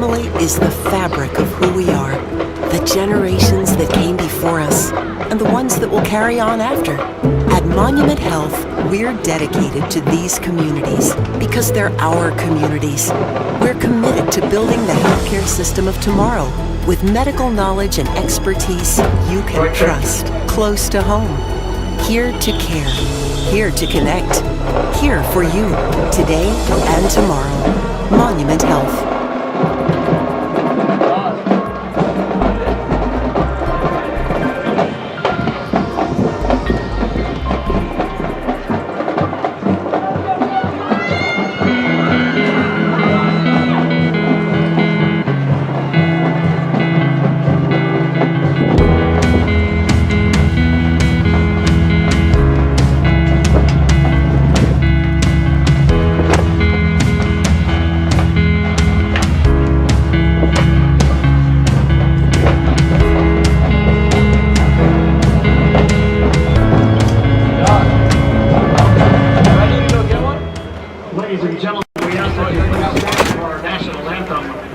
Family is the fabric of who we are, the generations that came before us, and the ones that will carry on after. At Monument Health, we're dedicated to these communities because they're our communities. We're committed to building the healthcare system of tomorrow with medical knowledge and expertise you can trust, close to home. Here to care, here to connect, here for you, today and tomorrow. Monument Health.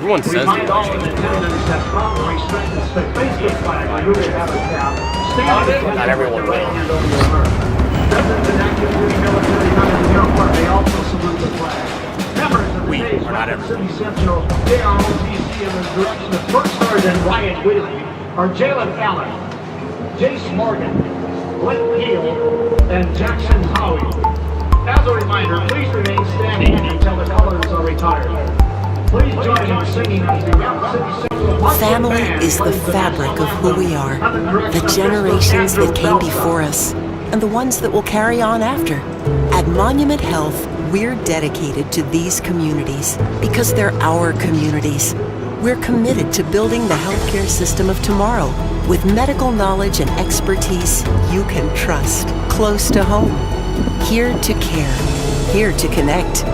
Everyone says remind all in attendance that properly straighten the Facebook flag when you have a cap. Not everyone will. Veterans and active duty military men in uniform, they also salute the flag. Members of the day's Rapid City Sentinel, JROTC in the direction of First Sergeant Ryan Wheatley are Jalen Allen, Jace Morgan, Blake Gill, and Jackson Howie. As a reminder, please remain standing until the colors are retired. Please join in singing as the Rapid City Sentinel. Family is the fabric of who we are, the generations that came before us, and the ones that will carry on after. At Monument Health, we're dedicated to these communities because they're our communities. We're committed to building the healthcare system of tomorrow with medical knowledge and expertise you can trust, close to home. Here to care, here to connect,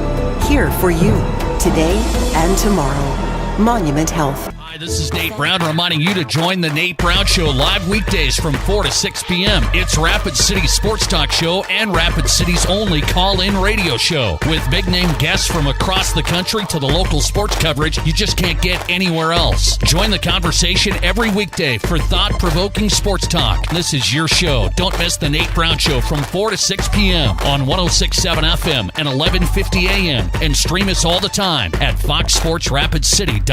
here for you, today and tomorrow. Monument Health. Hi, this is Nate Brown reminding you to join the Nate Brown Show live weekdays from 4 to 6 p.m. It's Rapid City's sports talk show and Rapid City's only call-in radio show with big-name guests from across the country to the local sports coverage you just can't get anywhere else. Join the conversation every weekday for thought-provoking sports talk. This is your show. Don't miss the Nate Brown Show from 4 to 6 p.m. on 106.7 FM and 1150 a.m. and stream us all the time at foxsportsrapidcity.com.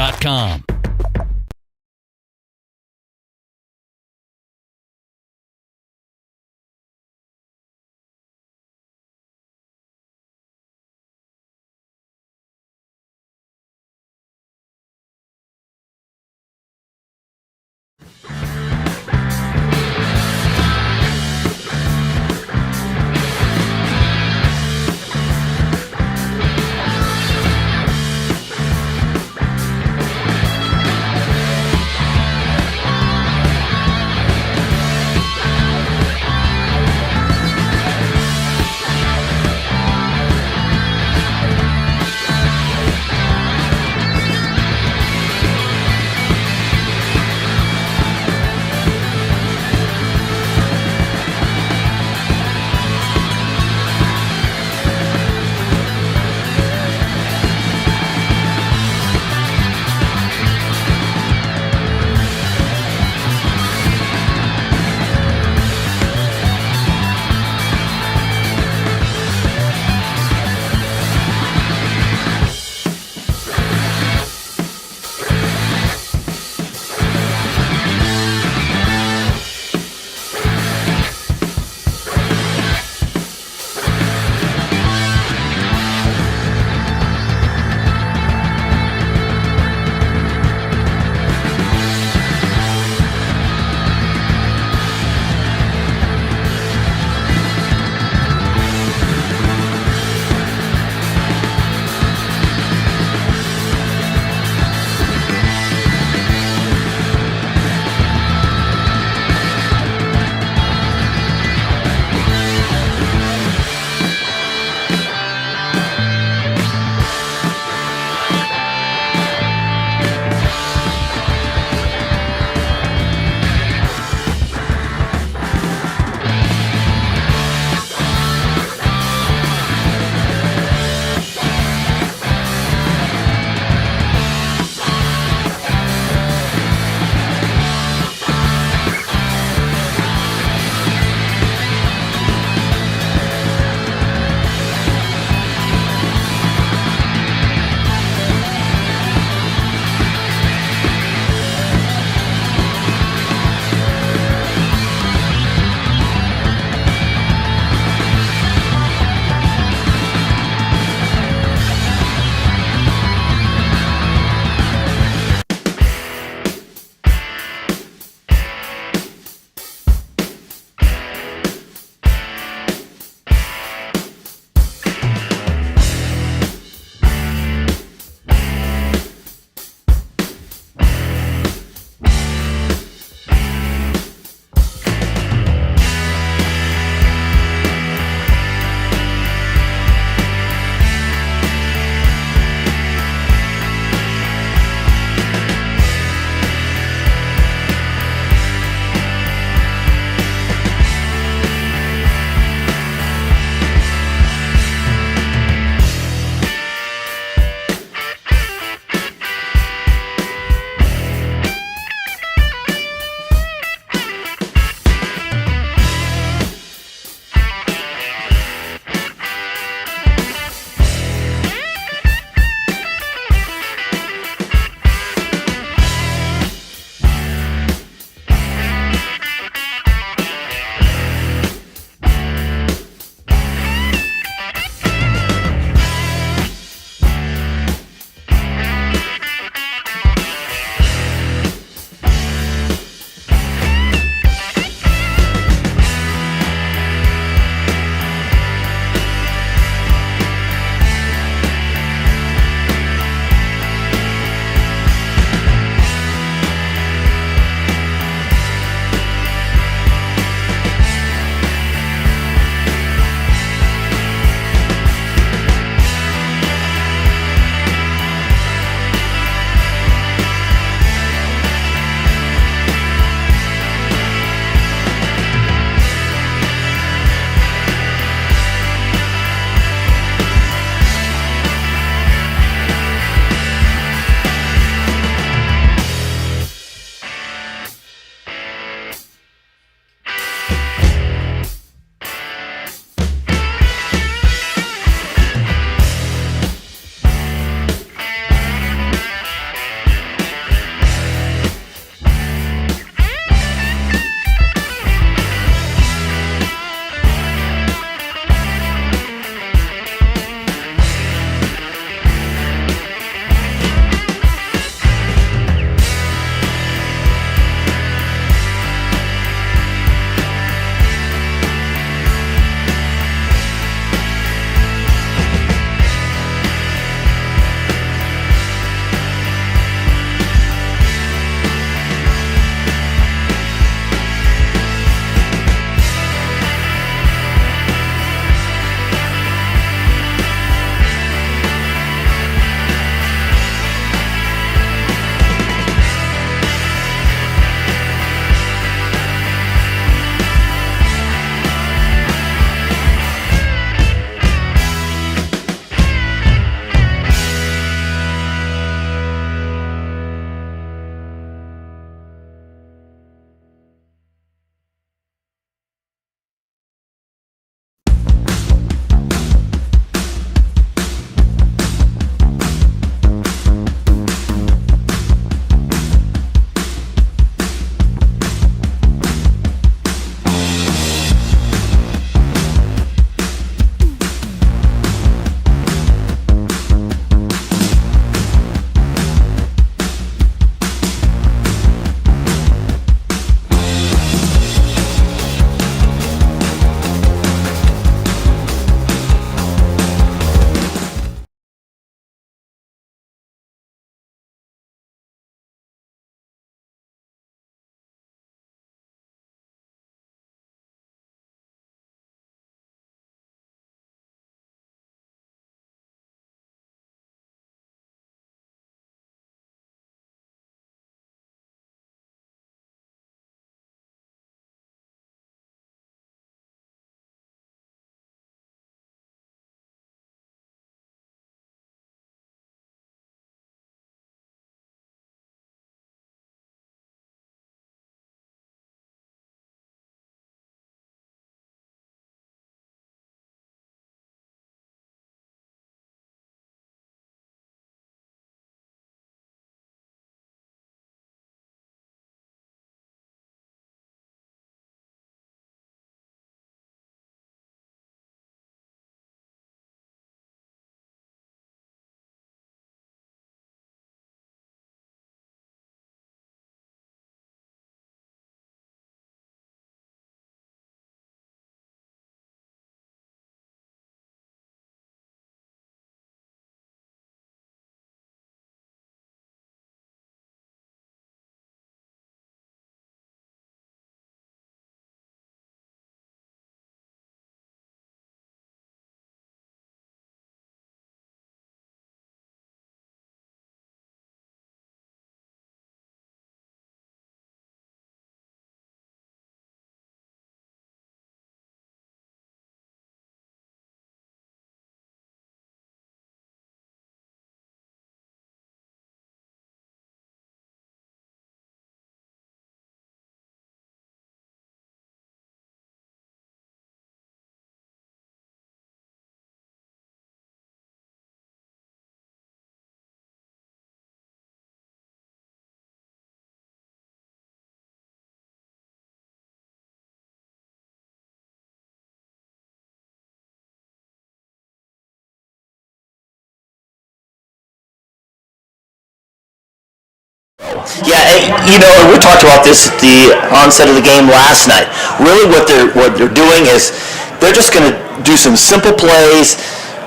Yeah, we talked about this at the onset of the game last night. Really what they're doing is they're just going to do some simple plays,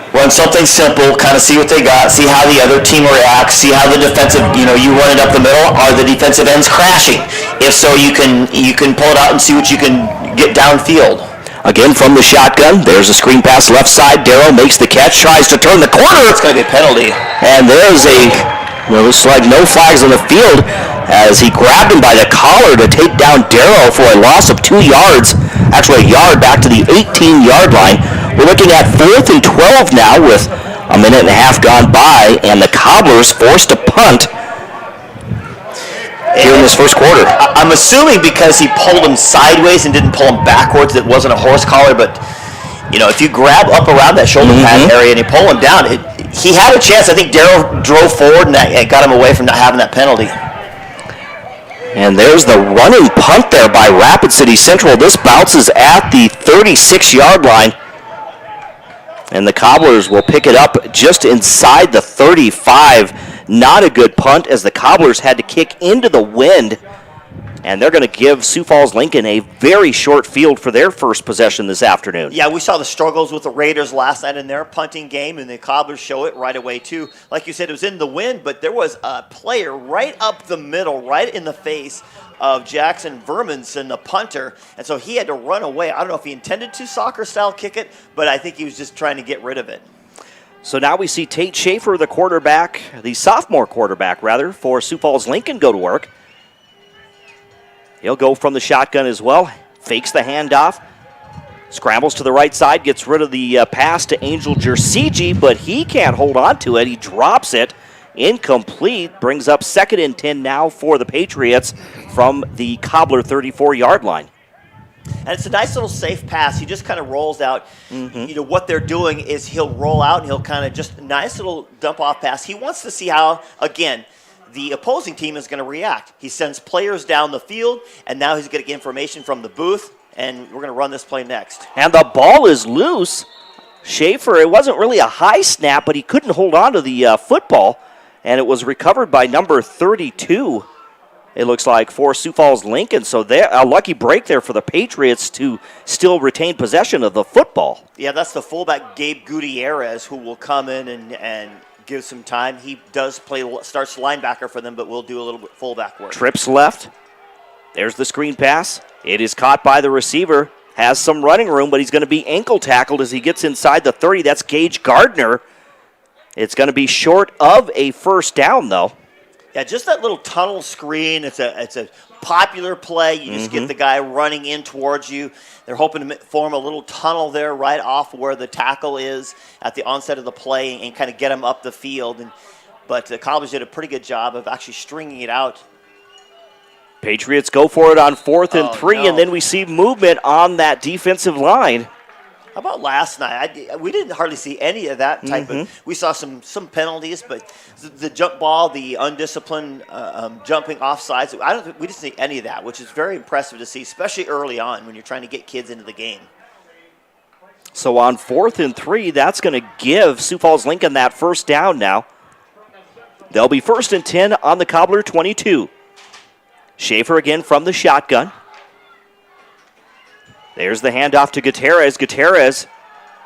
run something simple, kind of see what they got, see how the other team reacts, see how the defensive, you run it up the middle, are the defensive ends crashing? If so, you can pull it out and see what you can get downfield. Again, from the shotgun, there's a screen pass left side. Darrow makes the catch, tries to turn the corner. It's going to be a penalty. And there's looks like no flags on the field as he grabbed him by the collar to take down Darrow for a loss of 2 yards. Actually, a yard back to the 18-yard line. We're looking at 4th and 12 now with a minute and a half gone by, and the Cobblers forced to punt here in this first quarter. I'm assuming because he pulled him sideways and didn't pull him backwards, it wasn't a horse collar, but if you grab up around that shoulder pad area and you pull him down, he had a chance. I think Darrow drove forward and that got him away from not having that penalty. And there's the running punt there by Rapid City Central. This bounces at the 36-yard line. And the Cobblers will pick it up just inside the 35. Not a good punt as the Cobblers had to kick into the wind. And they're going to give Sioux Falls Lincoln a very short field for their first possession this afternoon. Yeah, we saw the struggles with the Raiders last night in their punting game, and the Cobblers show it right away, too. Like you said, it was in the wind, but there was a player right up the middle, right in the face of Jackson Verminson, the punter, and so he had to run away. I don't know if he intended to soccer-style kick it, but I think he was just trying to get rid of it. So now we see Tate Schaefer, the quarterback, the sophomore quarterback, rather, for Sioux Falls Lincoln go to work. He'll go from the shotgun as well. Fakes the handoff. Scrambles to the right side. Gets rid of the pass to Angel Jersigi, but he can't hold on to it. He drops it. Incomplete. Brings up 2nd and 10 now for the Patriots from the Cobbler 34-yard line. And it's a nice little safe pass. He just kind of rolls out. What they're doing is he'll roll out and he'll kind of just nice little dump-off pass. He wants to see how, again, the opposing team is going to react. He sends players down the field, and now he's going to get information from the booth, and we're going to run this play next. And the ball is loose. Schaefer, it wasn't really a high snap, but he couldn't hold on to the football, and it was recovered by number 32, it looks like, for Sioux Falls Lincoln. So a lucky break there for the Patriots to still retain possession of the football. Yeah, that's the fullback, Gabe Gutierrez, who will come in and give some time. He does starts linebacker for them, but will do a little bit fullback work. Trips left. There's the screen pass. It is caught by the receiver. Has some running room, but he's going to be ankle tackled as he gets inside the 30. That's Gage Gardner. It's going to be short of a first down, though. Yeah, just that little tunnel screen. It's a popular play. You just get the guy running in towards you. They're hoping to form a little tunnel there right off where the tackle is at the onset of the play and kind of get him up the field. But the Cobblers did a pretty good job of actually stringing it out. Patriots go for it on 4th and 3, and then we see movement on that defensive line. How about last night? We didn't hardly see any of that type of. We saw some penalties, but the jump ball, the undisciplined jumping offsides. We didn't see any of that, which is very impressive to see, especially early on when you're trying to get kids into the game. So on 4th and 3, that's going to give Sioux Falls Lincoln that first down now. They'll be 1st and 10 on the Cobbler 22. Schaefer again from the shotgun. There's the handoff to Gutierrez. Gutierrez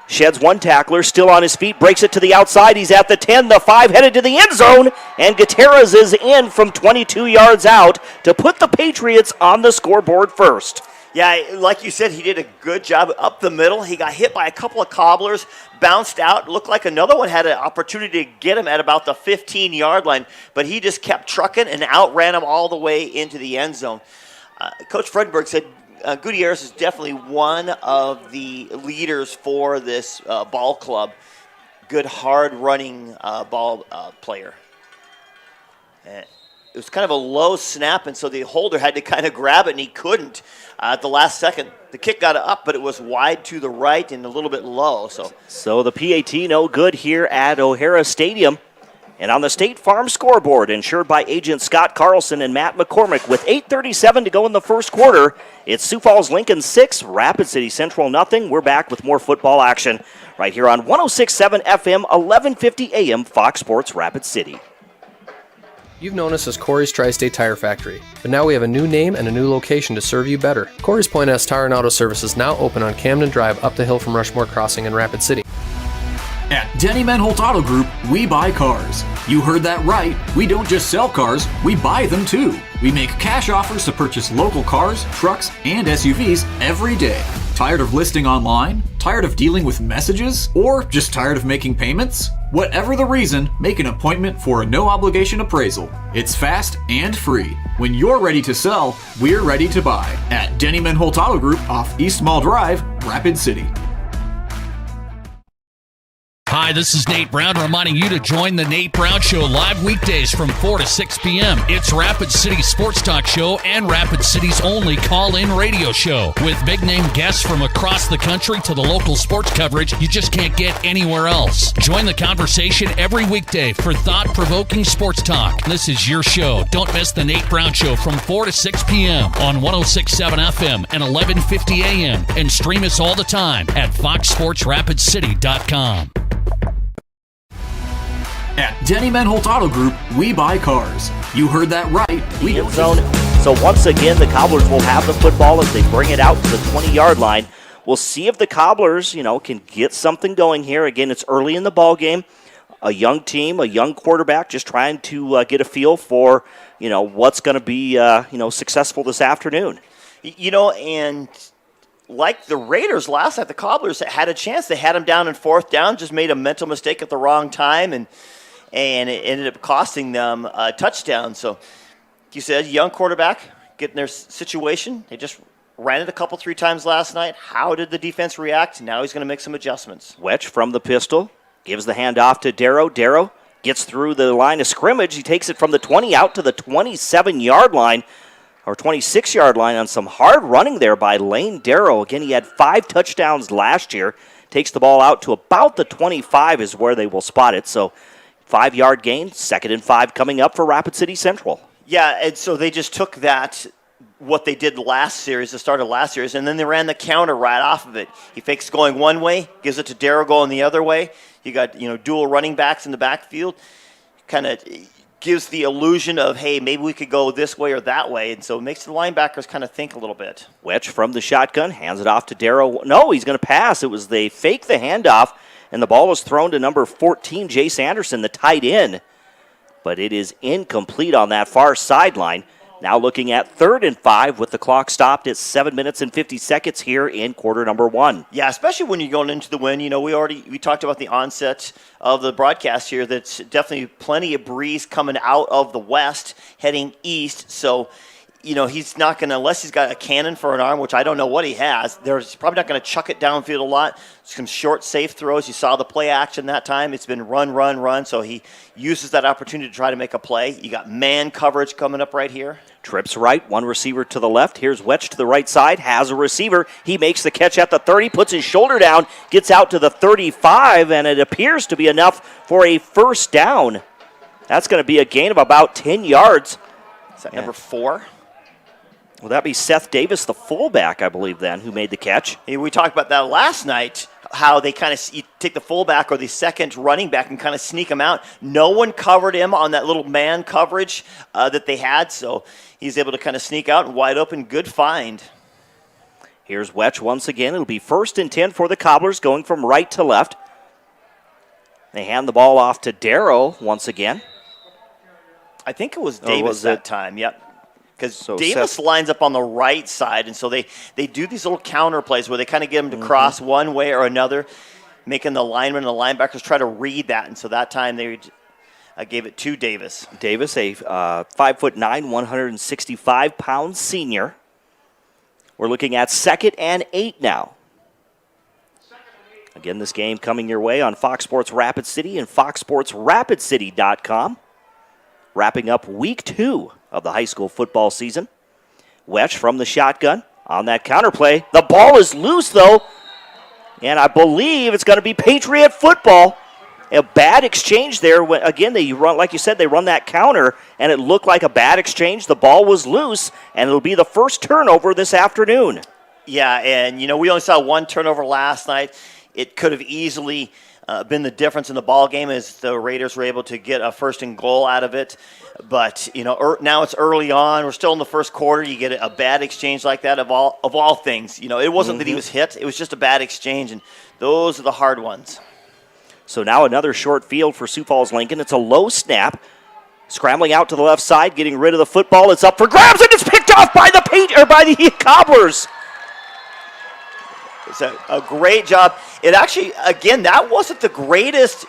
sheds one tackler, still on his feet, breaks it to the outside. He's at the 10, the 5, headed to the end zone, and Gutierrez is in from 22 yards out to put the Patriots on the scoreboard first. Yeah, like you said, he did a good job up the middle. He got hit by a couple of Cobblers, bounced out. Looked like another one had an opportunity to get him at about the 15-yard line, but he just kept trucking and outran him all the way into the end zone. Coach Fredenberg said Gutierrez is definitely one of the leaders for this ball club. Good, hard-running ball player. It was kind of a low snap, and so the holder had to kind of grab it, and he couldn't at the last second. The kick got up, but it was wide to the right and a little bit low. So the PAT no good here at O'Hara Stadium. And on the State Farm scoreboard, insured by agent Scott Carlson and Matt McCormick, with 8:37 to go in the first quarter, it's Sioux Falls Lincoln 6, Rapid City Central nothing. We're back with more football action right here on 106.7 FM, 1150 AM, Fox Sports Rapid City. You've known us as Corey's Tri-State Tire Factory, but now we have a new name and a new location to serve you better. Corey's Point S Tire and Auto Service is now open on Camden Drive up the hill from Rushmore Crossing in Rapid City. At Denny Menholt Auto Group, we buy cars. You heard that right. We don't just sell cars, we buy them too. We make cash offers to purchase local cars, trucks, and SUVs every day. Tired of listing online? Tired of dealing with messages? Or just tired of making payments? Whatever the reason, make an appointment for a no-obligation appraisal. It's fast and free. When you're ready to sell, we're ready to buy. At Denny Menholt Auto Group off East Mall Drive, Rapid City. Hi, this is Nate Brown reminding you to join the Nate Brown Show live weekdays from 4 to 6 p.m. It's Rapid City's sports talk show and Rapid City's only call-in radio show. With big-name guests from across the country to the local sports coverage you just can't get anywhere else. Join the conversation every weekday for thought-provoking sports talk. This is your show. Don't miss the Nate Brown Show from 4 to 6 p.m. on 106.7 FM and 1150 a.m. And stream us all the time at foxsportsrapidcity.com. At Denny Menholt Auto Group, we buy cars. You heard that right. We End zone. So once again, the Cobblers will have the football as they bring it out to the 20-yard line. We'll see if the Cobblers, can get something going here. Again, it's early in the ball game. A young team, a young quarterback, just trying to get a feel for, what's going to be, successful this afternoon. And like the Raiders last night, the Cobblers had a chance. They had them down in fourth down, just made a mental mistake at the wrong time, and it ended up costing them a touchdown. So, you said, young quarterback, getting their situation. They just ran it a couple, 3 times last night. How did the defense react? Now he's going to make some adjustments. Wetch from the pistol, gives the handoff to Darrow. Darrow gets through the line of scrimmage. He takes it from the 20 out to the 27-yard line. Or 26-yard line on some hard running there by Lane Darrow. Again, he had 5 touchdowns last year. Takes the ball out to about the 25 is where they will spot it. So 5-yard gain, 2nd and 5 coming up for Rapid City Central. Yeah, and so they just took that, what they did last series, the start of last series, and then they ran the counter right off of it. He fakes going one way, gives it to Darrow going the other way. You got, dual running backs in the backfield. Kind of gives the illusion of, hey, maybe we could go this way or that way, and so it makes the linebackers kind of think a little bit. Wetch from the shotgun, hands it off to Darrow. No, he's going to pass. It was they fake the handoff, and the ball was thrown to number 14, Jace Anderson, the tight end. But it is incomplete on that far sideline. Now looking at 3rd and 5 with the clock stopped at 7 minutes and 50 seconds here in quarter number 1. Yeah, especially when you're going into the wind. We talked about the onset of the broadcast here. That's definitely plenty of breeze coming out of the west, heading east. So, he's not going to, unless he's got a cannon for an arm, which I don't know what he has, he's probably not going to chuck it downfield a lot. Some short, safe throws. You saw the play action that time. It's been run, run, run. So he uses that opportunity to try to make a play. You got man coverage coming up right here. Trips right, one receiver to the left. Here's Wetch to the right side, has a receiver. He makes the catch at the 30, puts his shoulder down, gets out to the 35, and it appears to be enough for a first down. That's going to be a gain of about 10 yards. Is that number 4? Will that be Seth Davis, the fullback, I believe, then, who made the catch? Hey, we talked about that last night, how they kind of take the fullback or the second running back and kind of sneak him out. No one covered him on that little man coverage that they had, so he's able to kind of sneak out and wide open. Good find. Here's Wetch once again. It'll be 1st and 10 for the Cobblers, going from right to left. They hand the ball off to Darrow once again. I think it was Davis that time, yep. Because So Davis Seth- lines up on the right side, and so they do these little counter plays where they kind of get him to cross one way or another, making the linemen and the linebackers try to read that. And so that time they gave it to Davis. Davis, a 5'9", 165-pound senior. We're looking at 2nd and 8 now. Again, this game coming your way on Fox Sports Rapid City and foxsportsrapidcity.com. Wrapping up week 2 of the high school football season. Wetch from the shotgun on that counter play. The ball is loose, though, and I believe it's going to be Patriot football. A bad exchange there. Again, they run, like you said, they run that counter, and it looked like a bad exchange. The ball was loose, and it'll be the first turnover this afternoon. Yeah, and we only saw one turnover last night. It could have easily been the difference in the ball game as the Raiders were able to get a first and goal out of it. But now it's early on. We're still in the first quarter. You get a bad exchange like that of all things. It wasn't that he was hit. It was just a bad exchange, and those are the hard ones. So now another short field for Sioux Falls Lincoln. It's a low snap. Scrambling out to the left side, getting rid of the football. It's up for grabs, and it's picked off by the Cobblers. It's a great job. It actually, again, that wasn't the greatest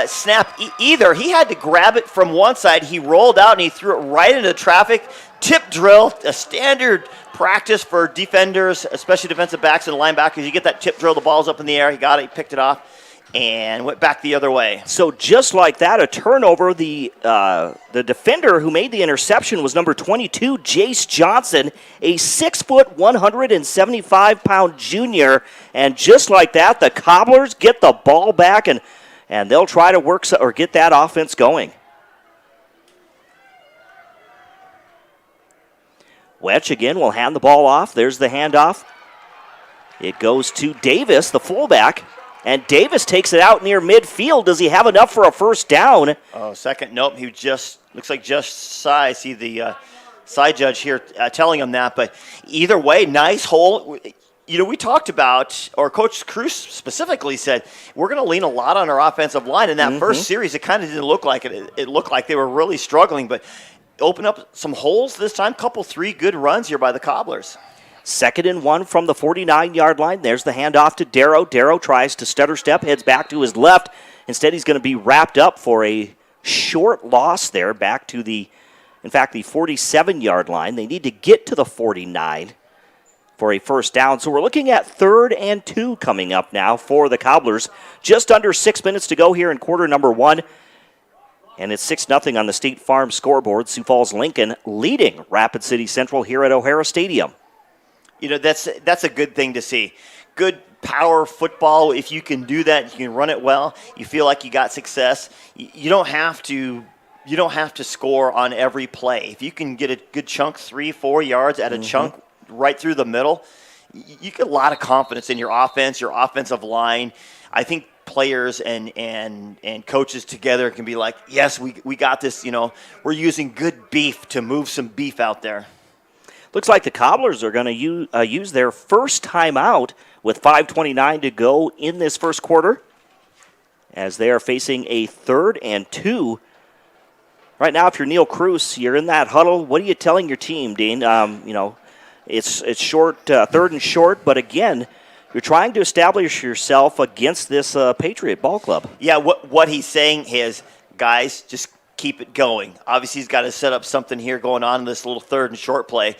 snap either. He had to grab it from one side. He rolled out and he threw it right into traffic. Tip drill, a standard practice for defenders, especially defensive backs and linebackers. You get that tip drill, the ball's up in the air. He got it, he picked it off, and went back the other way. So just like that, a turnover. The defender who made the interception was number 22, Jace Johnson, a 6-foot, 175-pound junior. And just like that, the Cobblers get the ball back, and they'll try to work or get that offense going. Wetch again will hand the ball off. There's the handoff. It goes to Davis, the fullback. And Davis takes it out near midfield. Does he have enough for a first down? Oh, second. Nope. He looks like just shy. I see the side judge here telling him that. But either way, nice hole. We talked about, or Coach Cruz specifically said, we're going to lean a lot on our offensive line. In that first series, it kind of didn't look like it. It looked like they were really struggling. But open up some holes this time. Three good runs here by the Cobblers. 2nd and 1 from the 49-yard line. There's the handoff to Darrow. Darrow tries to stutter step, heads back to his left. Instead, he's going to be wrapped up for a short loss there back to the 47-yard line. They need to get to the 49 for a first down. So we're looking at 3rd and 2 coming up now for the Cobblers. Just under 6 minutes to go here in quarter number 1. And it's 6-0 on the State Farm scoreboard. Sioux Falls Lincoln leading Rapid City Central here at O'Hara Stadium. That's a good thing to see. Good power football. If you can do that, you can run it well. You feel like you got success. You don't have to score on every play. If you can get a good chunk, 3-4 yards at a chunk right through the middle, you get a lot of confidence in your offense, your offensive line. I think players and coaches together can be like, yes, we got this. We're using good beef to move some beef out there. Looks like the Cobblers are going to use their first timeout with 5:29 to go in this first quarter, as they are facing a 3rd and 2. Right now, if you're Neil Cruz, you're in that huddle. What are you telling your team, Dean? It's short, 3rd and short, but again, you're trying to establish yourself against this Patriot ball club. Yeah, what he's saying is, guys, just keep it going. Obviously, he's got to set up something here going on in this little 3rd and short play.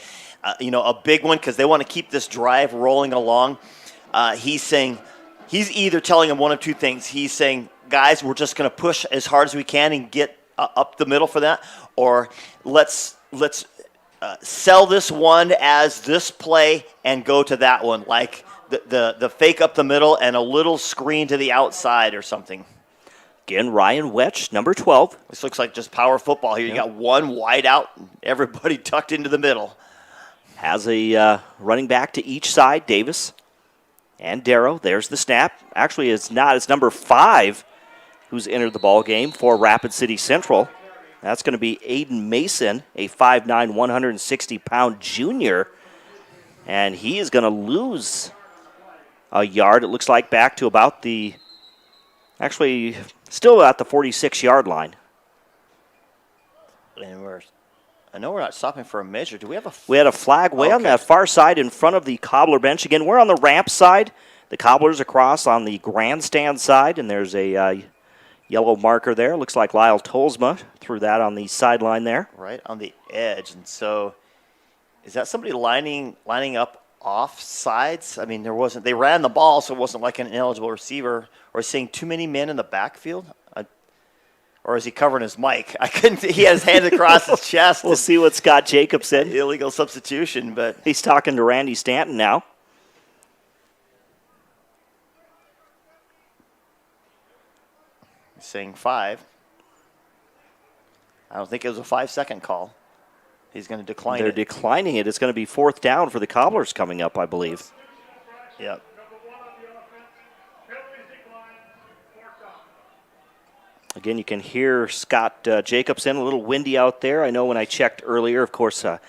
A big one, because they want to keep this drive rolling along. He's either telling them one of two things. He's saying, guys, we're just going to push as hard as we can and get up the middle for that, or let's sell this one as this play and go to that one, like the fake up the middle and a little screen to the outside or something. Again, Ryan Wetch, number 12. This looks like just power football here. You got one wide out, everybody tucked into the middle. Has a running back to each side, Davis and Darrow. There's the snap. Actually, it's not. It's number 5 who's entered the ball game for Rapid City Central. That's going to be Aiden Mason, a 5'9", 160-pound junior. And he is going to lose a yard, it looks like, back to about the, actually, still at the 46-yard line. And I know we're not stopping for a measure. Do we have a We had a flag way on that far side in front of the Cobbler bench. Again, we're on the ramp side. The Cobblers across on the grandstand side, and there's a yellow marker there. Looks like Lyle Tolsma threw that on the sideline there. Right on the edge. And so is that somebody lining up off sides? I mean, they ran the ball, so it wasn't like an ineligible receiver. Or seeing too many men in the backfield? Or is he covering his mic? He had his hands across his chest. We'll see what Scott Jacobs said. Illegal substitution, but he's talking to Randy Stanton now. He's saying 5. I don't think it was a 5-second call. He's going to decline it. They're declining it. It's going to be 4th down for the Cobblers coming up, I believe. Yep. Again, you can hear Scott Jacobson, a little windy out there. I know when I checked earlier, of course, I'm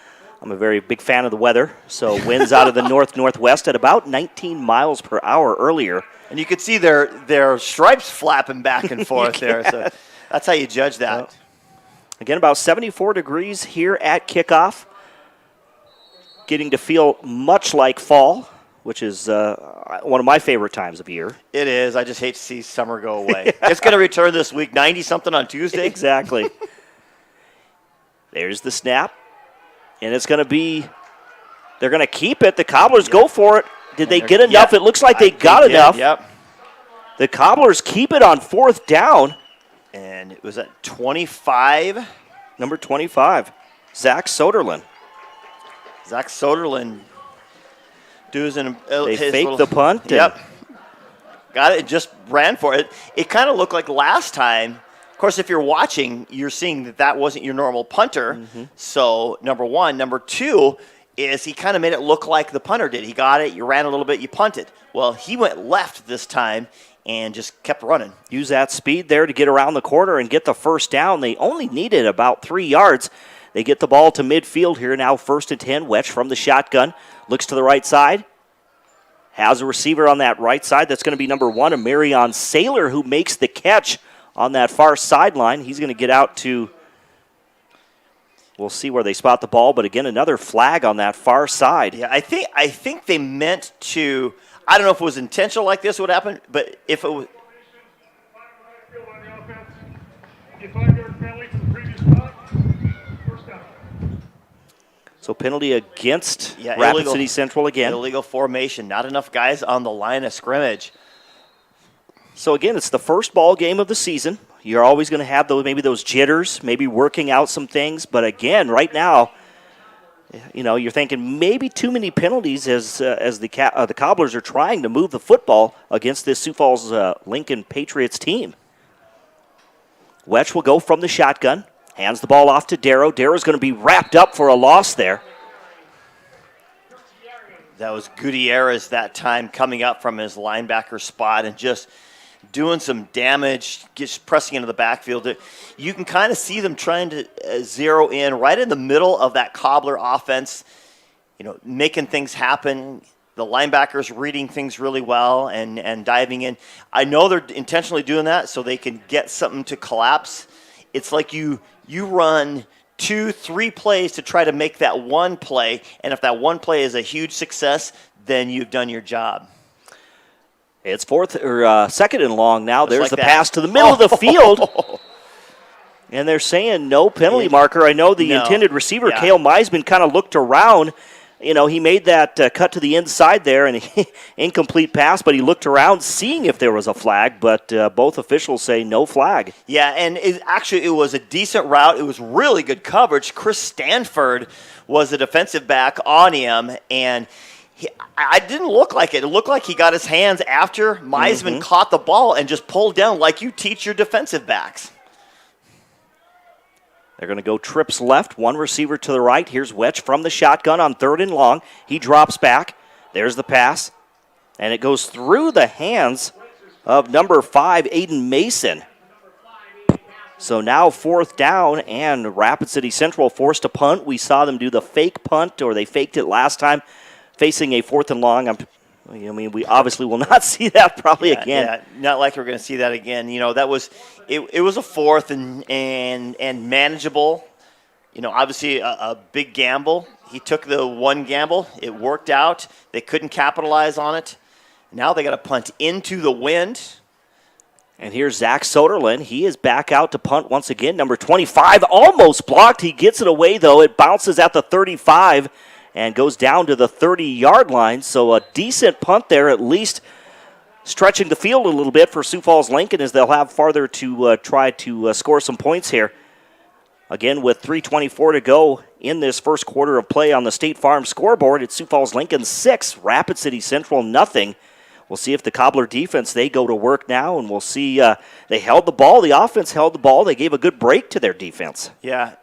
a very big fan of the weather. So winds out of the north-northwest at about 19 miles per hour earlier. And you could see their stripes flapping back and forth there. So that's how you judge that. Again, about 74 degrees here at kickoff. Getting to feel much like fall, which is one of my favorite times of year. It is. I just hate to see summer go away. It's going to return this week, 90-something on Tuesday. Exactly. There's the snap. And it's going to be, they're going to keep it. The Cobblers go for it. Did they get enough? It looks like they got enough. Yep. The Cobblers keep it on 4th down. And it was at 25. Number 25, Zach Soderlin. Zach Soderlin doing they faked the punt. Yep. Got it. Just ran for it. It kind of looked like last time. Of course, if you're watching, you're seeing that wasn't your normal punter. Mm-hmm. So, number one. Number two is he kind of made it look like the punter did. He got it, you ran a little bit, you punted. Well, he went left this time and just kept running. Use that speed there to get around the corner and get the first down. They only needed about 3 yards. They get the ball to midfield here now, 1st and 10. Wetch from the shotgun. Looks to the right side. Has a receiver on that right side. That's going to be number 1, a Marion Saylor, who makes the catch on that far sideline. He's going to get out to, we'll see where they spot the ball, but again, another flag on that far side. Yeah, I think they meant to, I don't know if it was intentional like this would happen, but if it was. So penalty against Rapid City Central again. Illegal formation, not enough guys on the line of scrimmage. So again, it's the first ball game of the season. You're always going to have those jitters, maybe working out some things. But again, right now, you're thinking maybe too many penalties as the Cobblers are trying to move the football against this Sioux Falls Lincoln Patriots team. Wetch will go from the shotgun. Hands the ball off to Darrow. Darrow's going to be wrapped up for a loss there. That was Gutierrez that time coming up from his linebacker spot and just doing some damage, just pressing into the backfield. You can kind of see them trying to zero in right in the middle of that Cobbler offense, making things happen. The linebackers reading things really well and diving in. I know they're intentionally doing that so they can get something to collapse. It's like you run 2-3 plays to try to make that one play, and if that one play is a huge success, then you've done your job. It's 2nd and long now. There's the pass to the middle of the field. And they're saying no penalty marker. I know the intended receiver, Cale Meisman, kind of looked around. He made that cut to the inside there, and incomplete pass, but he looked around seeing if there was a flag, but both officials say no flag. Yeah, and it was a decent route. It was really good coverage. Chris Stanford was the defensive back on him, and I didn't look like it. It looked like he got his hands after Meisman caught the ball and just pulled down like you teach your defensive backs. They're going to go trips left, one receiver to the right. Here's Wetch from the shotgun on 3rd and long. He drops back. There's the pass. And it goes through the hands of number 5, Aiden Mason. So now 4th down, and Rapid City Central forced to punt. We saw them do the fake punt, or they faked it last time, facing a 4th and long. We obviously will not see that probably again. Yeah, not like we're going to see that again. That was it was a 4th and manageable. Obviously a big gamble. He took the one gamble. It worked out. They couldn't capitalize on it. Now they got to punt into the wind. And here's Zach Soderlin. He is back out to punt once again. Number 25 almost blocked. He gets it away, though. It bounces at the 35 and goes down to the 30-yard line. So a decent punt there, at least stretching the field a little bit for Sioux Falls Lincoln, as they'll have farther to try to score some points here. Again, with 3:24 to go in this first quarter of play on the State Farm scoreboard, it's Sioux Falls Lincoln 6, Rapid City Central nothing. We'll see if the Cobbler defense, they go to work now, and we'll see they held the ball. The offense held the ball. They gave a good break to their defense. Yeah.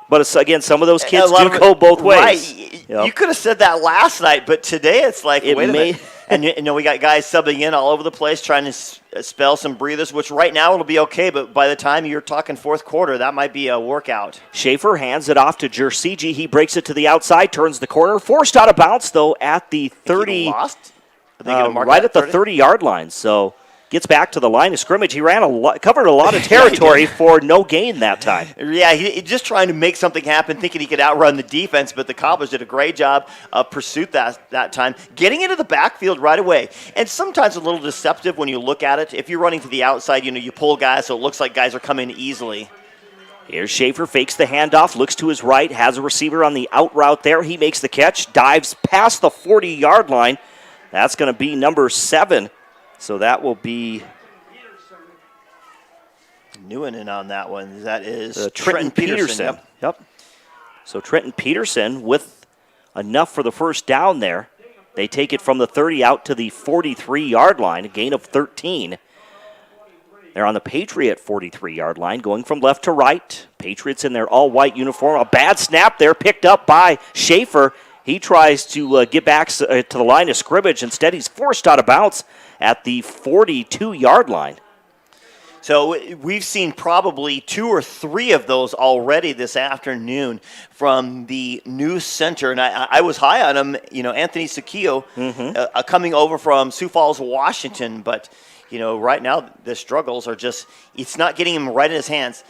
But it's, again, some of those kids do go both ways. Right. Yep. You could have said that last night, but today it's like, It wait a may- minute. And we got guys subbing in all over the place trying to spell some breathers, which right now it'll be okay, but by the time you're talking fourth quarter, that might be a workout. Schaefer hands it off to Jersey. He breaks it to the outside, turns the corner. Forced out of bounds, though, at the 30. Lost? Are they gonna mark Right that at the 30-yard line. So gets back to the line of scrimmage. He covered a lot of territory for no gain that time. Yeah, he just trying to make something happen, thinking he could outrun the defense, but the Cobblers did a great job of pursuit that time, getting into the backfield right away. And sometimes a little deceptive when you look at it. If you're running to the outside, you pull guys, so it looks like guys are coming easily. Here's Schaefer, fakes the handoff, looks to his right, has a receiver on the out route there. He makes the catch, dives past the 40-yard line. That's going to be number 7. So that will be Newen in on that one. That is Trenton Peterson. Yep. So Trenton Peterson with enough for the first down there. They take it from the 30 out to the 43-yard line, a gain of 13. They're on the Patriot 43-yard line, going from left to right. Patriots in their all-white uniform. A bad snap there, picked up by Schaefer. He tries to get back to the line of scrimmage. Instead, he's forced out of bounds at the 42-yard line. So we've seen probably 2 or 3 of those already this afternoon from the new center, and I was high on him. Anthony Sakio coming over from Sioux Falls, Washington, but right now the struggles are it's not getting him right in his hands.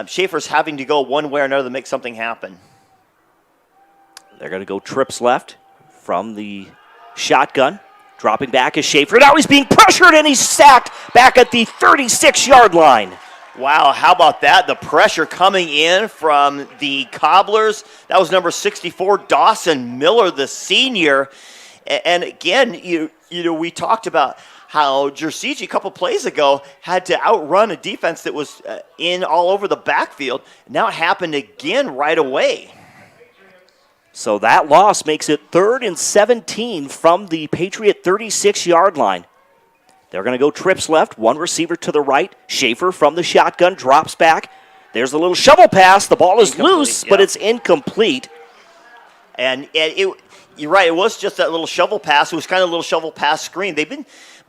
Schaefer's having to go one way or another to make something happen. They're going to go trips left from the shotgun. Dropping back is Schaefer. Now he's being pressured, and he's sacked back at the 36-yard line. Wow, how about that? The pressure coming in from the Cobblers. That was number 64, Dawson Miller, the senior. And again, we talked about how Jersey a couple plays ago had to outrun a defense that was in all over the backfield. Now it happened again right away. So that loss makes it 3rd and 17 from the Patriot 36-yard line. They're going to go trips left, one receiver to the right. Schaefer from the shotgun drops back. There's a little shovel pass. The ball is loose, but it's incomplete. And you're right, it was just that little shovel pass. It was kind of a little shovel pass screen.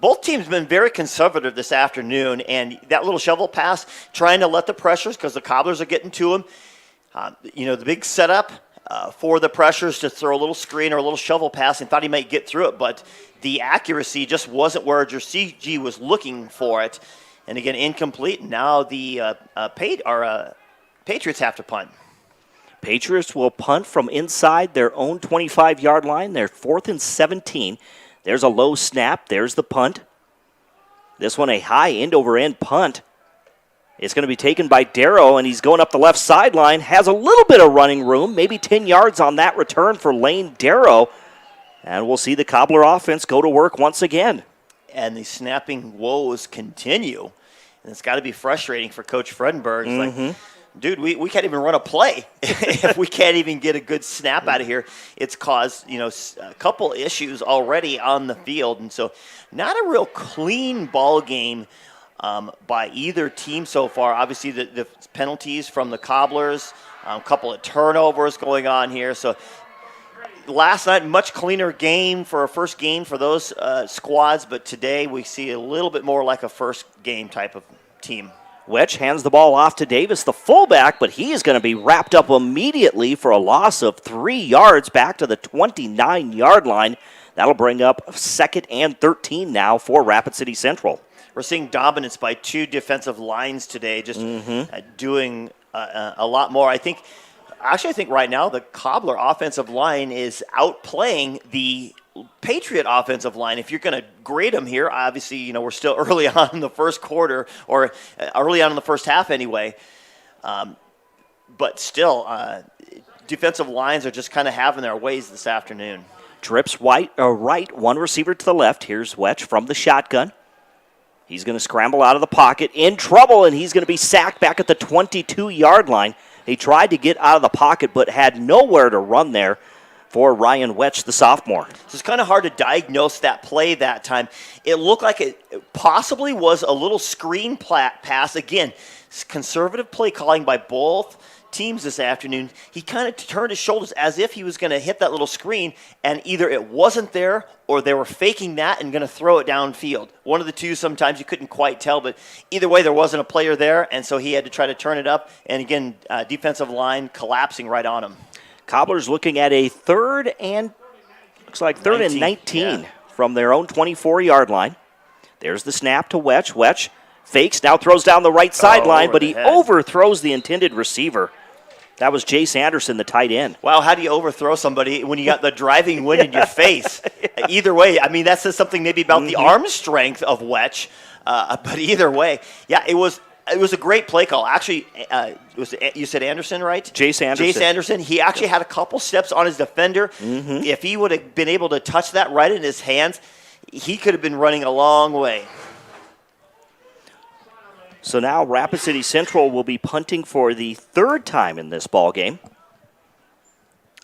Both teams have been very conservative this afternoon, and that little shovel pass, trying to let the pressures, because the Cobblers are getting to them. The big setup for the pressures to throw a little screen or a little shovel pass, and thought he might get through it, but the accuracy just wasn't where Jersey was looking for it. And again, incomplete. Now the Patriots have to punt. Patriots will punt from inside their own 25-yard line. They're 4th and 17. There's a low snap. There's the punt. This one a high end-over-end punt. It's going to be taken by Darrow, and he's going up the left sideline. Has a little bit of running room, maybe 10 yards on that return for Lane Darrow. And we'll see the Cobbler offense go to work once again. And the snapping woes continue. And it's got to be frustrating for Coach Fredenberg. It's like, dude, we can't even run a play if we can't even get a good snap out of here. It's caused, a couple issues already on the field. And so not a real clean ball game by either team so far. Obviously, the penalties from the Cobblers, a couple of turnovers going on here. So last night, much cleaner game for a first game for those squads, but today we see a little bit more like a first game type of team. Wetch hands the ball off to Davis, the fullback, but he is going to be wrapped up immediately for a loss of 3 yards back to the 29-yard line. That'll bring up 2nd and 13 now for Rapid City Central. We're seeing dominance by 2 defensive lines today, just doing a lot more. I think right now the Cobbler offensive line is outplaying the Patriot offensive line. If you're going to grade them here, obviously, we're still early on in the first quarter, or early on in the first half anyway. But still, defensive lines are just kind of having their ways this afternoon. Trips right, one receiver to the left. Here's Wetch from the shotgun. He's going to scramble out of the pocket, in trouble, and he's going to be sacked back at the 22-yard line. He tried to get out of the pocket, but had nowhere to run there. for Ryan Wetch, the sophomore. So it's kind of hard to diagnose that play that time. It looked like it possibly was a little screen pass. Again, conservative play calling by both teams this afternoon. He kind of turned his shoulders as if he was going to hit that little screen, and either it wasn't there or they were faking that and going to throw it downfield. One of the two. Sometimes you couldn't quite tell, but either way, there wasn't a player there, and so he had to try to turn it up. And again, defensive line collapsing right on him. Cobblers looking at a third and 19 from their own 24-yard line. There's the snap to Wetch. Wetch fakes, now throws down the right sideline, but he overthrows the intended receiver. That was Jace Anderson, the tight end. Wow, how do you overthrow somebody when you got the driving wind in your face? Either way, I mean, that says something maybe about the arm strength of Wetch. But either way, yeah, it was a great play call. Actually, you said Anderson, right? Jace Anderson. Jace Anderson. He actually had a couple steps on his defender. If he would have been able to touch that right in his hands, he could have been running a long way. So now Rapid City Central will be punting for the third time in this ball game.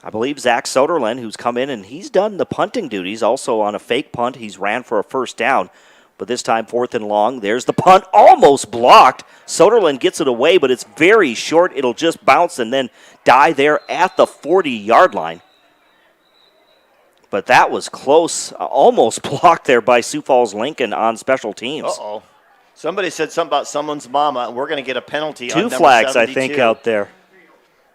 I believe Zach Soderlund, who's come in and he's done the punting duties, also on a fake punt. He's ran for a first down, but this time 4th and long. There's the punt, almost blocked. Soderlund gets it away, but it's very short. It'll just bounce and then die there at the 40-yard line. But that was close, almost blocked there by Sioux Falls Lincoln on special teams. Uh-oh. Somebody said something about someone's mama, and we're going to get a penalty on number 2 flags, 72. I think, out there.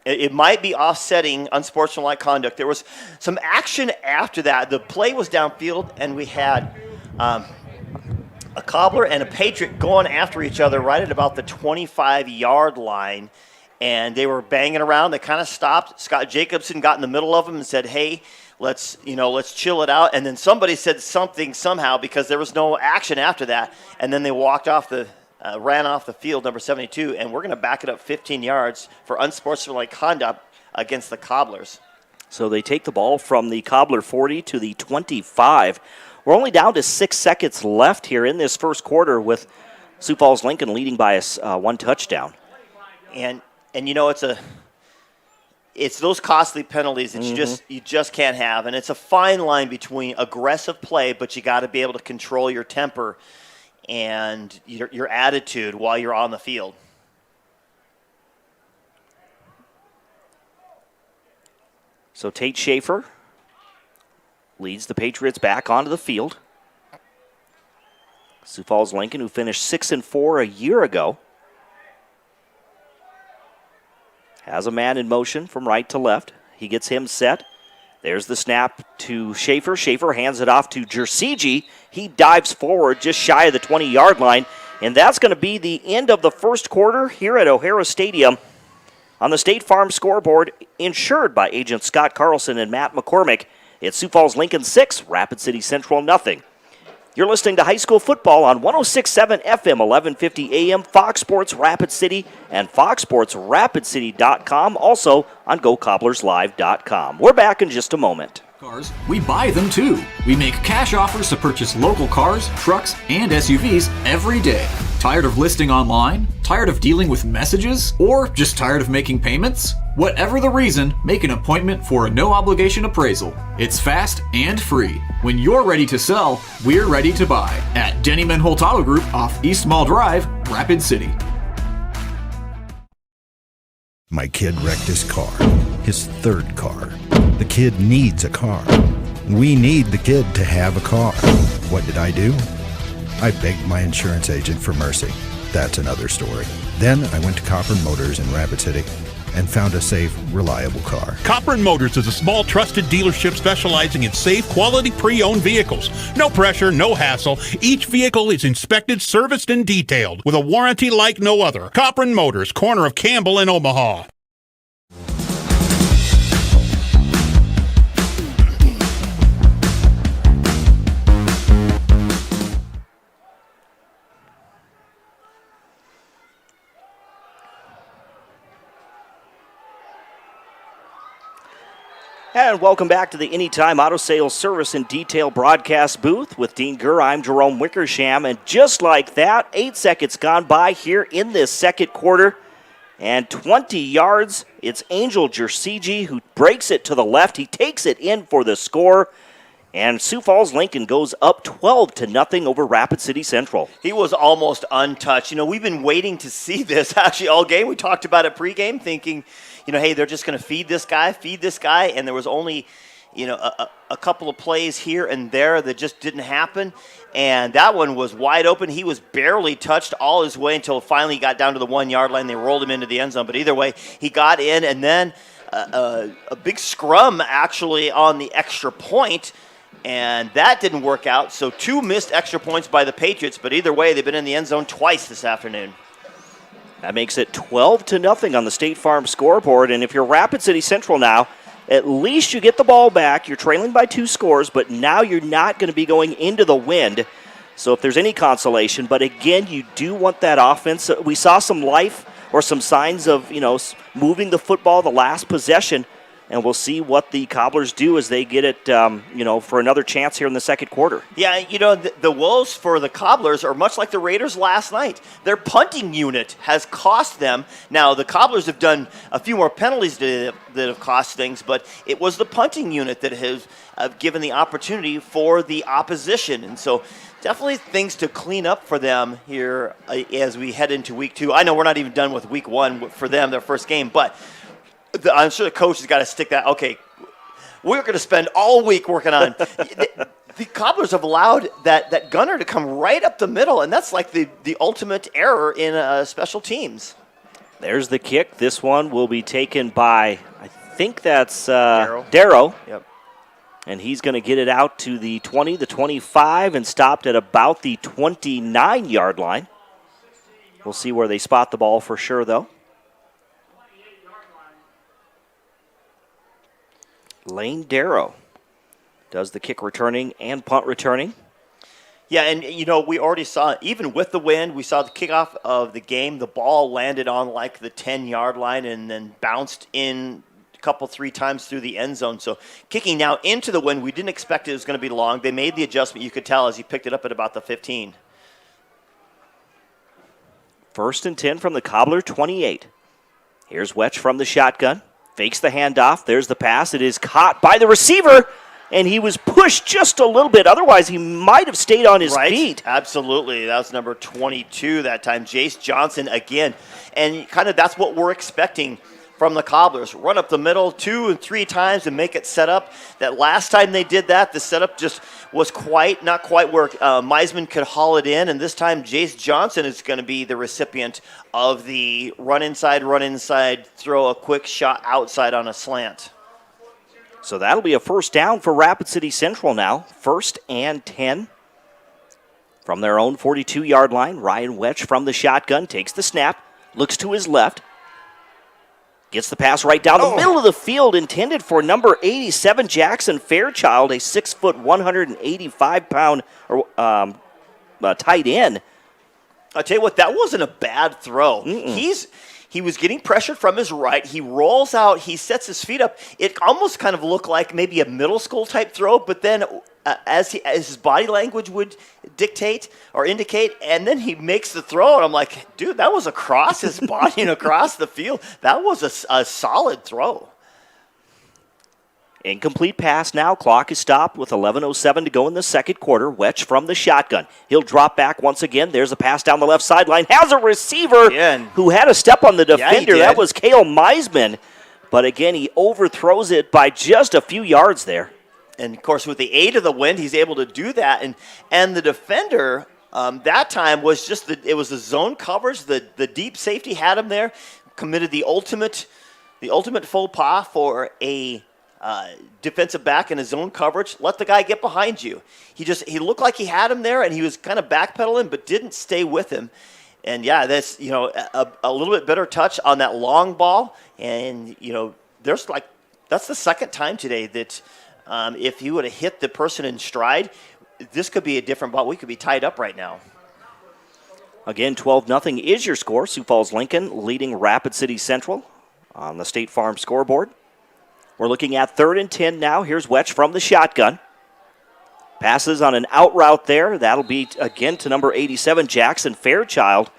It might be offsetting unsportsmanlike conduct. There was some action after that. The play was downfield, and we had a Cobbler and a Patriot going after each other right at about the 25-yard line, and they were banging around. They kind of stopped. Scott Jacobson got in the middle of them and said, hey, let's chill it out. And then somebody said something somehow because there was no action after that. And then they ran off the field, number 72, and we're going to back it up 15 yards for unsportsmanlike conduct against the Cobblers. So they take the ball from the Cobbler 40 to the 25. We're only down to 6 seconds left here in this first quarter with Sioux Falls Lincoln leading by one touchdown. And it's those costly penalties that you just can't have, and it's a fine line between aggressive play, but you got to be able to control your temper and your attitude while you're on the field. So Tate Schaefer leads the Patriots back onto the field. Sioux Falls Lincoln, who finished 6-4 a year ago, has a man in motion from right to left. He gets him set. There's the snap to Schaefer. Schaefer hands it off to Jersigi. He dives forward just shy of the 20-yard line. And that's going to be the end of the first quarter here at O'Hara Stadium. On the State Farm scoreboard, insured by Agent Scott Carlson and Matt McCormick, it's Sioux Falls Lincoln 6, Rapid City Central 0. You're listening to high school football on 106.7 FM, 1150 AM, Fox Sports Rapid City, and foxsportsrapidcity.com, also on GoCobblersLive.com. We're back in just a moment. Cars, we buy them too. We make cash offers to purchase local cars, trucks, and SUVs every day. Tired of listing online? Tired of dealing with messages? Or just tired of making payments? Whatever the reason, make an appointment for a no-obligation appraisal. It's fast and free. When you're ready to sell, we're ready to buy. At Denny Menholt Auto Group off East Mall Drive, Rapid City. My kid wrecked his car, his third car. The kid needs a car. We need the kid to have a car. What did I do? I begged my insurance agent for mercy. That's another story. Then I went to Copper Motors in Rapid City and found a safe, reliable car. Copper & Motors is a small, trusted dealership specializing in safe, quality pre-owned vehicles. No pressure, no hassle. Each vehicle is inspected, serviced, and detailed with a warranty like no other. Copper & Motors, corner of Campbell and Omaha. And welcome back to the Anytime Auto Sales Service and Detail broadcast booth with Dean Gurr. I'm Jerome Wickersham, and just like that, 8 seconds gone by here in this second quarter, And 20 yards, it's Angel Jersigi who breaks it to the left. He takes it in for the score. And Sioux Falls Lincoln goes up 12-0 over Rapid City Central. He was almost untouched. We've been waiting to see this actually all game. We talked about it pregame thinking, hey, they're just going to feed this guy. And there was only, a couple of plays here and there that just didn't happen. And that one was wide open. He was barely touched all his way until finally he got down to the 1 yard line. They rolled him into the end zone. But either way, he got in. And then a big scrum actually on the extra point. And that didn't work out. So 2 missed extra points by the Patriots. But either way, they've been in the end zone twice this afternoon. That makes it 12-0 on the State Farm scoreboard. And if you're Rapid City Central now, at least you get the ball back. You're trailing by 2 scores, but now you're not going to be going into the wind. So if there's any consolation, but again, you do want that offense. We saw some life or some signs of, moving the football the last possession. And we'll see what the Cobblers do as they get it, for another chance here in the second quarter. Yeah, the woes for the Cobblers are much like the Raiders last night. Their punting unit has cost them. Now, the Cobblers have done a few more penalties that have cost things, but it was the punting unit that has given the opportunity for the opposition. And so definitely things to clean up for them here as we head into week 2. I know we're not even done with week 1 for them, their first game, but I'm sure the coach has got to stick that. Okay, we're going to spend all week working on. The Cobblers have allowed that gunner to come right up the middle, and that's like the ultimate error in special teams. There's the kick. This one will be taken by, I think that's Darrow. Yep. And he's going to get it out to the 20, the 25, and stopped at about the 29-yard line. We'll see where they spot the ball for sure, though. Lane Darrow does the kick returning and punt returning. Yeah, and we already saw, even with the wind, we saw the kickoff of the game. The ball landed on like the 10-yard line and then bounced in a couple, 3 times through the end zone. So kicking now into the wind, we didn't expect it was going to be long. They made the adjustment, you could tell, as he picked it up at about the 15. 1st and 10 from the Cobbler 28. Here's Wetch from the shotgun. Fakes the handoff. There's the pass. It is caught by the receiver, and he was pushed just a little bit. Otherwise, he might have stayed on his feet. Absolutely. That was number 22 that time, Jace Johnson again. And kind of that's what we're expecting from the Cobblers. Run up the middle 2 and 3 times and make it set up. That last time they did that, the setup just was not quite where Meisman could haul it in. And this time, Jace Johnson is going to be the recipient of the run inside, throw a quick shot outside on a slant. So that'll be a first down for Rapid City Central now. 1st and 10 from their own 42-yard line. Ryan Wetch from the shotgun takes the snap, looks to his left, gets the pass right down the middle of the field, intended for number 87, Jackson Fairchild, a 6-foot, 185-pound tight end. I'll tell you what, that wasn't a bad throw. He was getting pressured from his right. He rolls out. He sets his feet up. It almost kind of looked like maybe a middle school type throw, but then as his body language would dictate or indicate, and then he makes the throw, and I'm like, dude, that was across his body and across the field. That was a solid throw. Incomplete pass now. Clock is stopped with 11:07 to go in the second quarter. Wetch from the shotgun. He'll drop back once again. There's a pass down the left sideline. Has a receiver who had a step on the defender. That was Cale Meisman. But again, he overthrows it by just a few yards there. And, of course, with the aid of the wind, he's able to do that. And the defender that time was just it was the zone coverage. The deep safety had him there. Committed the ultimate faux pas for a defensive back in his zone coverage. Let the guy get behind you. He looked like he had him there, and he was kind of backpedaling, but didn't stay with him. And yeah, that's a little bit better touch on that long ball. And that's the second time today that if he would have hit the person in stride, this could be a different ball. We could be tied up right now. Again, 12-0 is your score. Sioux Falls Lincoln leading Rapid City Central on the State Farm scoreboard. We're looking at 3rd and 10 now. Here's Wetch from the shotgun. Passes on an out route there. That'll be, again, to number 87, Jackson Fairchild.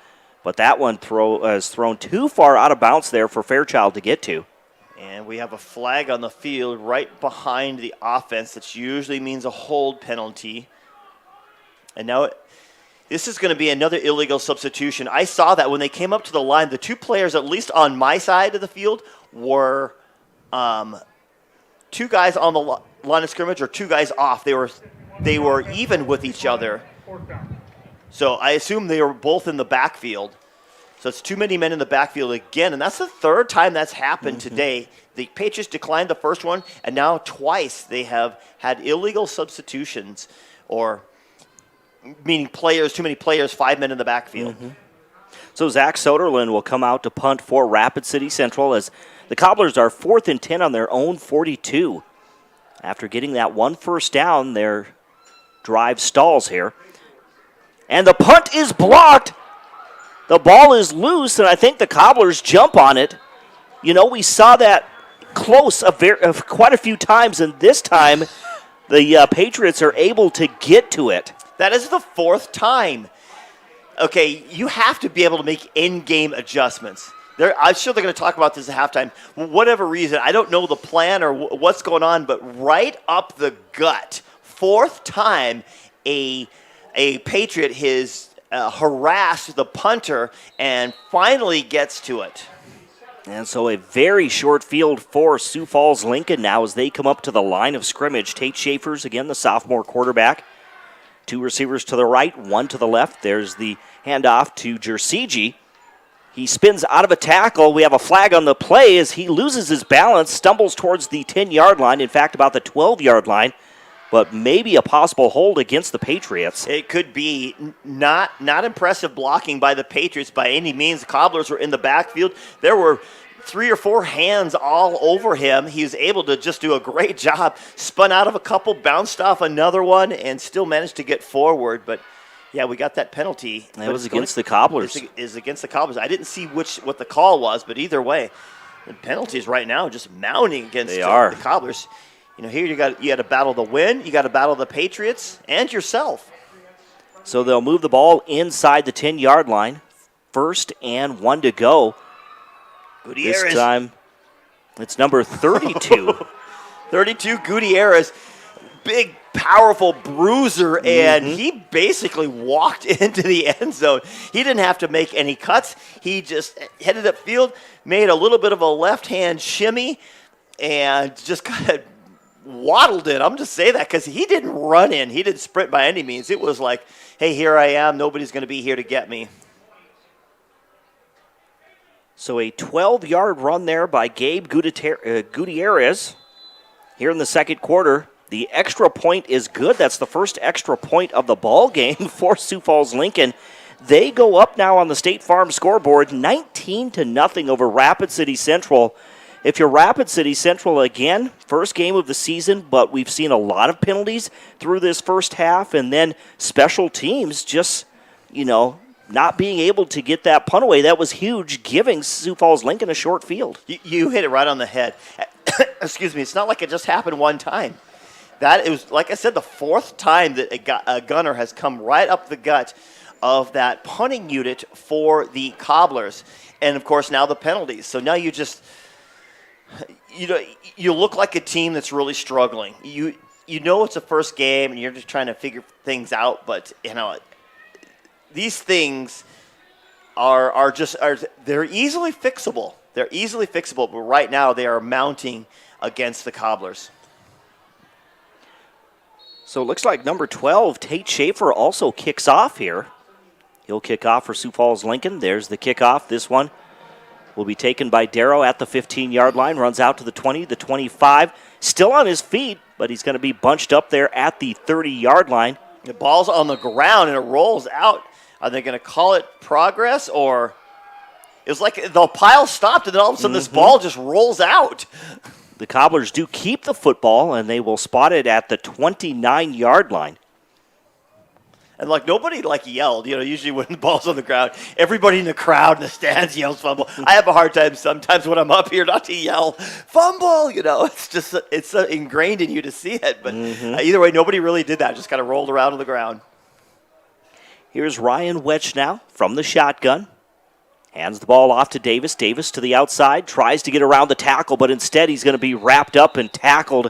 but that one is thrown too far out of bounds there for Fairchild to get to. And we have a flag on the field right behind the offense, that usually means a hold penalty. And now this is going to be another illegal substitution. I saw that when they came up to the line, the two players, at least on my side of the field, were two guys on the line of scrimmage or two guys off. They were even with each other. So I assume they were both in the backfield. So it's too many men in the backfield again, and that's the third time that's happened today. The Patriots declined the first one, and now twice they have had illegal substitutions, or meaning players, too many players, 5 men in the backfield. So Zach Soderlund will come out to punt for Rapid City Central as the Cobblers are 4th and 10 on their own 42. After getting that one first down, their drive stalls here. And the punt is blocked. The ball is loose, and I think the Cobblers jump on it. You know, we saw that close quite a few times, and this time the Patriots are able to get to it. That is the 4th time. Okay, you have to be able to make in-game adjustments. I'm sure they're going to talk about this at halftime. Whatever reason, I don't know the plan or what's going on, but right up the gut, 4th time a Patriot has harassed the punter and finally gets to it. And so a very short field for Sioux Falls Lincoln now as they come up to the line of scrimmage. Tate Schaefer's, again, the sophomore quarterback. 2 receivers to the right, 1 to the left. There's the handoff to Jersigi. He spins out of a tackle. We have a flag on the play as he loses his balance, stumbles towards the 10-yard line, in fact, about the 12-yard line, but maybe a possible hold against the Patriots. It could be. Not impressive blocking by the Patriots by any means. The Cobblers were in the backfield. There were 3 or 4 hands all over him. He was able to just do a great job. Spun out of a couple, bounced off another one, and still managed to get forward. But, yeah, we got that penalty. That was against the Cobblers. Is against the Cobblers. I didn't see what the call was, but either way, the penalties right now are just mounting against the Cobblers. You know, here you got to battle the win, you got to battle the Patriots, and yourself. So they'll move the ball inside the 10-yard line. 1st and 1 to go. Gutierrez. This time, it's number 32. 32, Gutierrez. Big, powerful bruiser, and he basically walked into the end zone. He didn't have to make any cuts. He just headed upfield, made a little bit of a left-hand shimmy, and just kind of waddled in. I'm just saying that because he didn't run in. He didn't sprint by any means. It was like, hey, here I am. Nobody's going to be here to get me. So a 12-yard run there by Gabe Gutierrez here in the second quarter. The extra point is good. That's the first extra point of the ball game for Sioux Falls Lincoln. They go up now on the State Farm scoreboard, 19-0 over Rapid City Central. If you're Rapid City Central, again, first game of the season, but we've seen a lot of penalties through this first half, and then special teams just, not being able to get that punt away. That was huge, giving Sioux Falls Lincoln a short field. You hit it right on the head. Excuse me. It's not like it just happened one time. That is, like I said, the 4th time that a gunner has come right up the gut of that punting unit for the Cobblers. And, of course, now the penalties. So now you just... You look like a team that's really struggling. You know it's a first game and you're just trying to figure things out, but these things are they're easily fixable. They're easily fixable, but right now they are mounting against the Cobblers. So it looks like number 12, Tate Schaefer, also kicks off here. He'll kick off for Sioux Falls Lincoln. There's the kickoff. This one will be taken by Darrow at the 15-yard line, runs out to the 20, the 25. Still on his feet, but he's going to be bunched up there at the 30-yard line. The ball's on the ground and it rolls out. Are they going to call it progress, or it was like the pile stopped and then all of a sudden this ball just rolls out? The Cobblers do keep the football, and they will spot it at the 29-yard line. And, nobody, yelled. Usually when the ball's on the ground, everybody in the crowd in the stands yells fumble. I have a hard time sometimes when I'm up here not to yell, fumble, It's just, it's ingrained in you to see it. But either way, nobody really did that. Just kind of rolled around on the ground. Here's Ryan Wetch now from the shotgun. Hands the ball off to Davis. Davis to the outside, tries to get around the tackle, but instead he's going to be wrapped up and tackled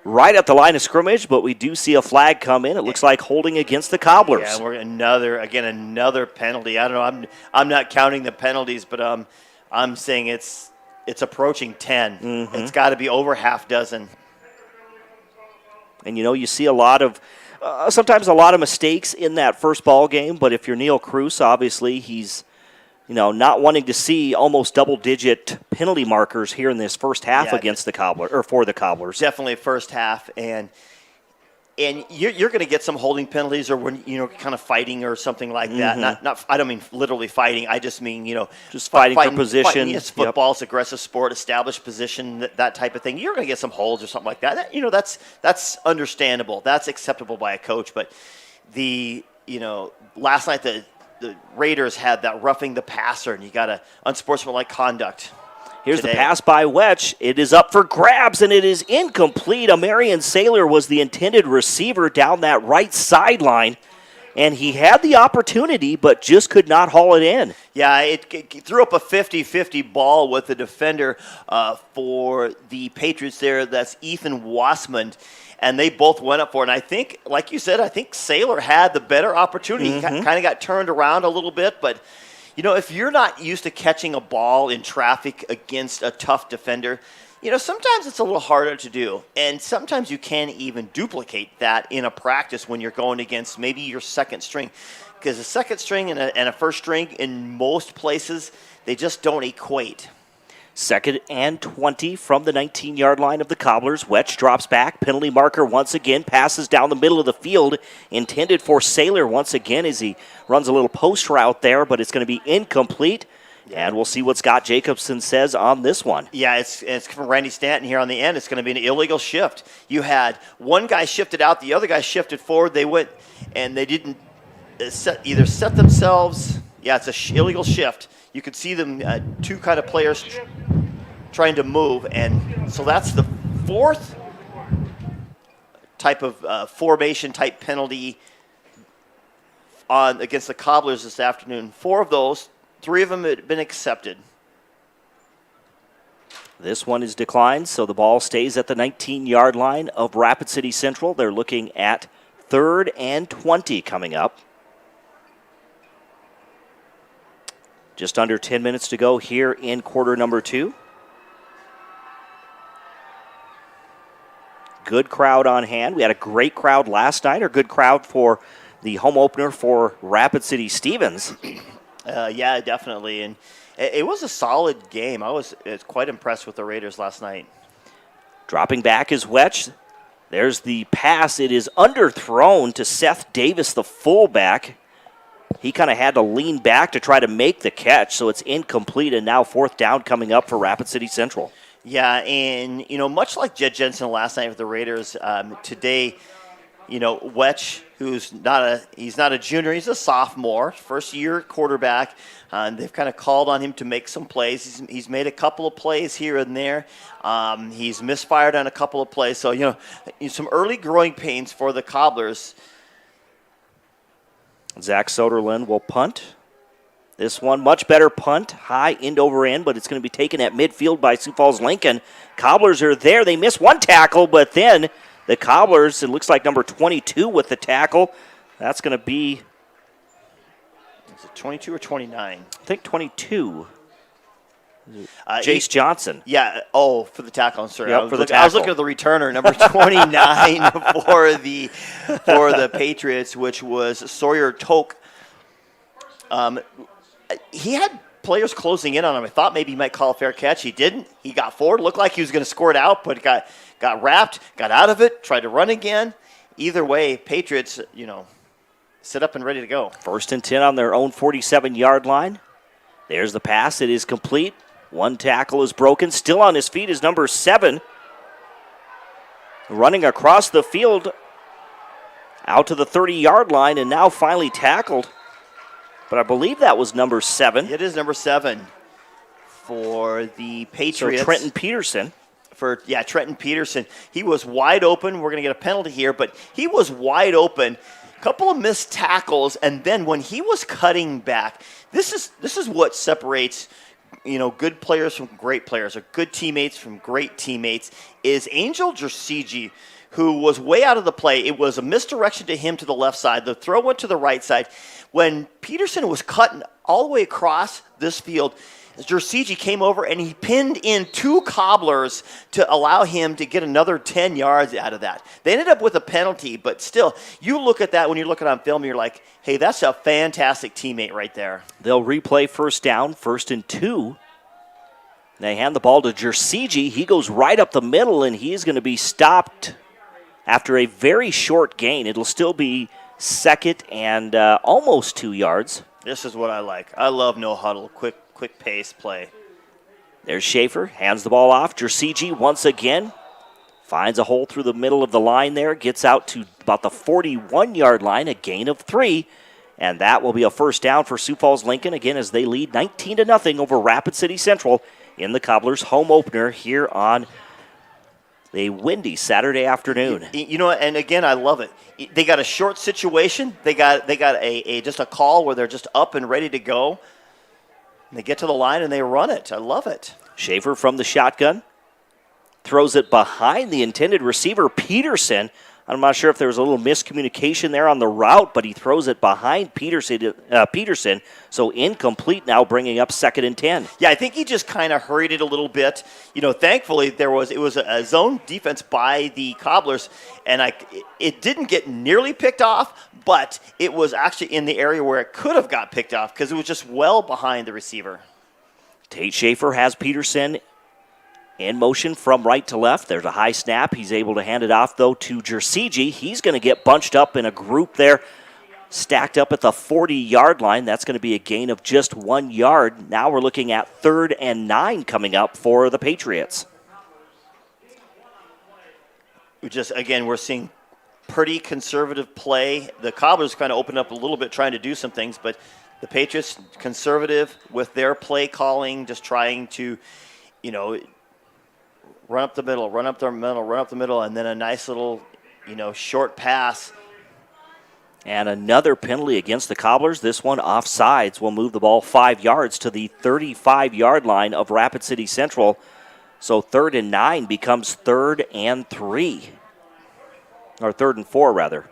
right at the line of scrimmage, but we do see a flag come in. It looks like holding against the Cobblers. Yeah, we're another penalty. I don't know. I'm not counting the penalties, but I'm saying it's approaching 10. Mm-hmm. It's got to be over half dozen. And you see a lot of sometimes a lot of mistakes in that first ball game, but if you're Neil Cruz, obviously he's not wanting to see almost double-digit penalty markers here in this first half against the Cobblers, or for the Cobblers. Definitely first half, and you're going to get some holding penalties, or when kind of fighting or something like that. Not I don't mean literally fighting. I just mean just fighting for position. Yes, football's aggressive sport, established position, that type of thing. You're going to get some holds or something like that. That's understandable. That's acceptable by a coach. But last night the Raiders had that roughing the passer, and you got a unsportsmanlike conduct. Here's the pass by Wetch. It is up for grabs, and it is incomplete. Amarian Saylor was the intended receiver down that right sideline, and he had the opportunity but just could not haul it in. Yeah, it threw up a 50-50 ball with the defender for the Patriots there. That's Ethan Wassman. And they both went up for it. And I think, like you said, Saylor had the better opportunity. He kind of got turned around a little bit. But, if you're not used to catching a ball in traffic against a tough defender, sometimes it's a little harder to do. And sometimes you can't even duplicate that in a practice when you're going against maybe your second string. Because a second string and a first string, in most places, they just don't equate. 2nd and 20 from the 19-yard line of the Cobblers. Wetch drops back. Penalty marker once again. Passes down the middle of the field. Intended for Saylor once again as he runs a little post route there, but it's going to be incomplete. And we'll see what Scott Jacobson says on this one. Yeah, it's from Randy Stanton here on the end. It's going to be an illegal shift. You had one guy shifted out, the other guy shifted forward. They went and they didn't either set themselves. Yeah, it's an illegal shift. You could see them, two kind of players trying to move, and so that's the fourth type of formation type penalty against the Cobblers this afternoon. 4 of those, 3 of them had been accepted. This one is declined, so the ball stays at the 19-yard line of Rapid City Central. They're looking at 3rd and 20 coming up. Just under 10 minutes to go here in quarter number 2. Good crowd on hand. We had a great crowd last night, or good crowd for the home opener for Rapid City Stevens. Yeah, definitely. And it was a solid game. I was quite impressed with the Raiders last night. Dropping back is Wetch. There's the pass. It is underthrown to Seth Davis, the fullback. He kind of had to lean back to try to make the catch, so it's incomplete, and now 4th down coming up for Rapid City Central. Yeah, and, much like Jed Jensen last night with the Raiders, today, Wetch, he's not a junior, he's a sophomore, first-year quarterback. They've kind of called on him to make some plays. He's made a couple of plays here and there. He's misfired on a couple of plays. So, some early growing pains for the Cobblers. Zach Soderlund will punt. This one, much better punt, high end over end, but it's going to be taken at midfield by Sioux Falls Lincoln. Cobblers are there. They miss one tackle, but then the Cobblers, it looks like number 22 with the tackle. That's going to be... Is it 22 or 29? I think 22. Jace Johnson. Yeah. Oh, for the tackle. I'm sorry. Yep, I was looking at the returner, number 29 for the Patriots, which was Sawyer Toke. He had players closing in on him. I thought maybe he might call a fair catch. He didn't. He got forward. Looked like he was going to score it out, but got wrapped, got out of it, tried to run again. Either way, Patriots, set up and ready to go. 1st and 10 on their own 47-yard line. There's the pass. It is complete. One tackle is broken. Still on his feet is number 7. Running across the field out to the 30-yard line and now finally tackled. But I believe that was number 7. It is number 7 for the Patriots. So Trenton Peterson. Trenton Peterson. He was wide open. We're going to get a penalty here, but he was wide open. couple of missed tackles, and then when he was cutting back, this is what separates good players from great players, or good teammates from great teammates, is Angel Jersigi, who was way out of the play. It was a misdirection to him to the left side. The throw went to the right side. When Peterson was cutting all the way across this field, Jersigi came over and he pinned in 2 Cobblers to allow him to get another 10 yards out of that. They ended up with a penalty, but still, you look at that when you're looking on film, you're like, hey, that's a fantastic teammate right there. They'll replay first down, 1st and 2. They hand the ball to Jersigi. He goes right up the middle, and he's going to be stopped after a very short gain. It'll still be 2nd and almost 2 yards. This is what I like. I love no huddle, quick pace play. There's Schaefer, hands the ball off. Jersigi once again finds a hole through the middle of the line there, gets out to about the 41-yard line, a gain of 3, and that will be a first down for Sioux Falls Lincoln, again, as they lead 19-0 over Rapid City Central in the Cobblers' home opener here on a windy Saturday afternoon. And again, I love it. They got a short situation. They got a just a call where they're just up and ready to go. And they get to the line and they run it. I love it. Schaefer from the shotgun throws it behind the intended receiver, Peterson. I'm not sure if there was a little miscommunication there on the route, but he throws it behind Peterson, so incomplete now, bringing up 2nd and 10. Yeah, I think he just kind of hurried it a little bit. Thankfully, it was a zone defense by the Cobblers, and it didn't get nearly picked off, but it was actually in the area where it could have got picked off because it was just well behind the receiver. Tate Schaefer has Peterson in motion from right to left. There's a high snap. He's able to hand it off, though, to Jersigi. He's going to get bunched up in a group there, stacked up at the 40-yard line. That's going to be a gain of just 1 yard. Now we're looking at 3rd and 9 coming up for the Patriots. We're seeing pretty conservative play. The Cobblers kind of opened up a little bit trying to do some things, but the Patriots conservative with their play calling, just trying to, run up the middle, and then a nice little, short pass. And another penalty against the Cobblers. This one offsides will move the ball 5 yards to the 35-yard line of Rapid City Central. So 3rd and 9 becomes 3rd and 3. Or 3rd and 4, rather.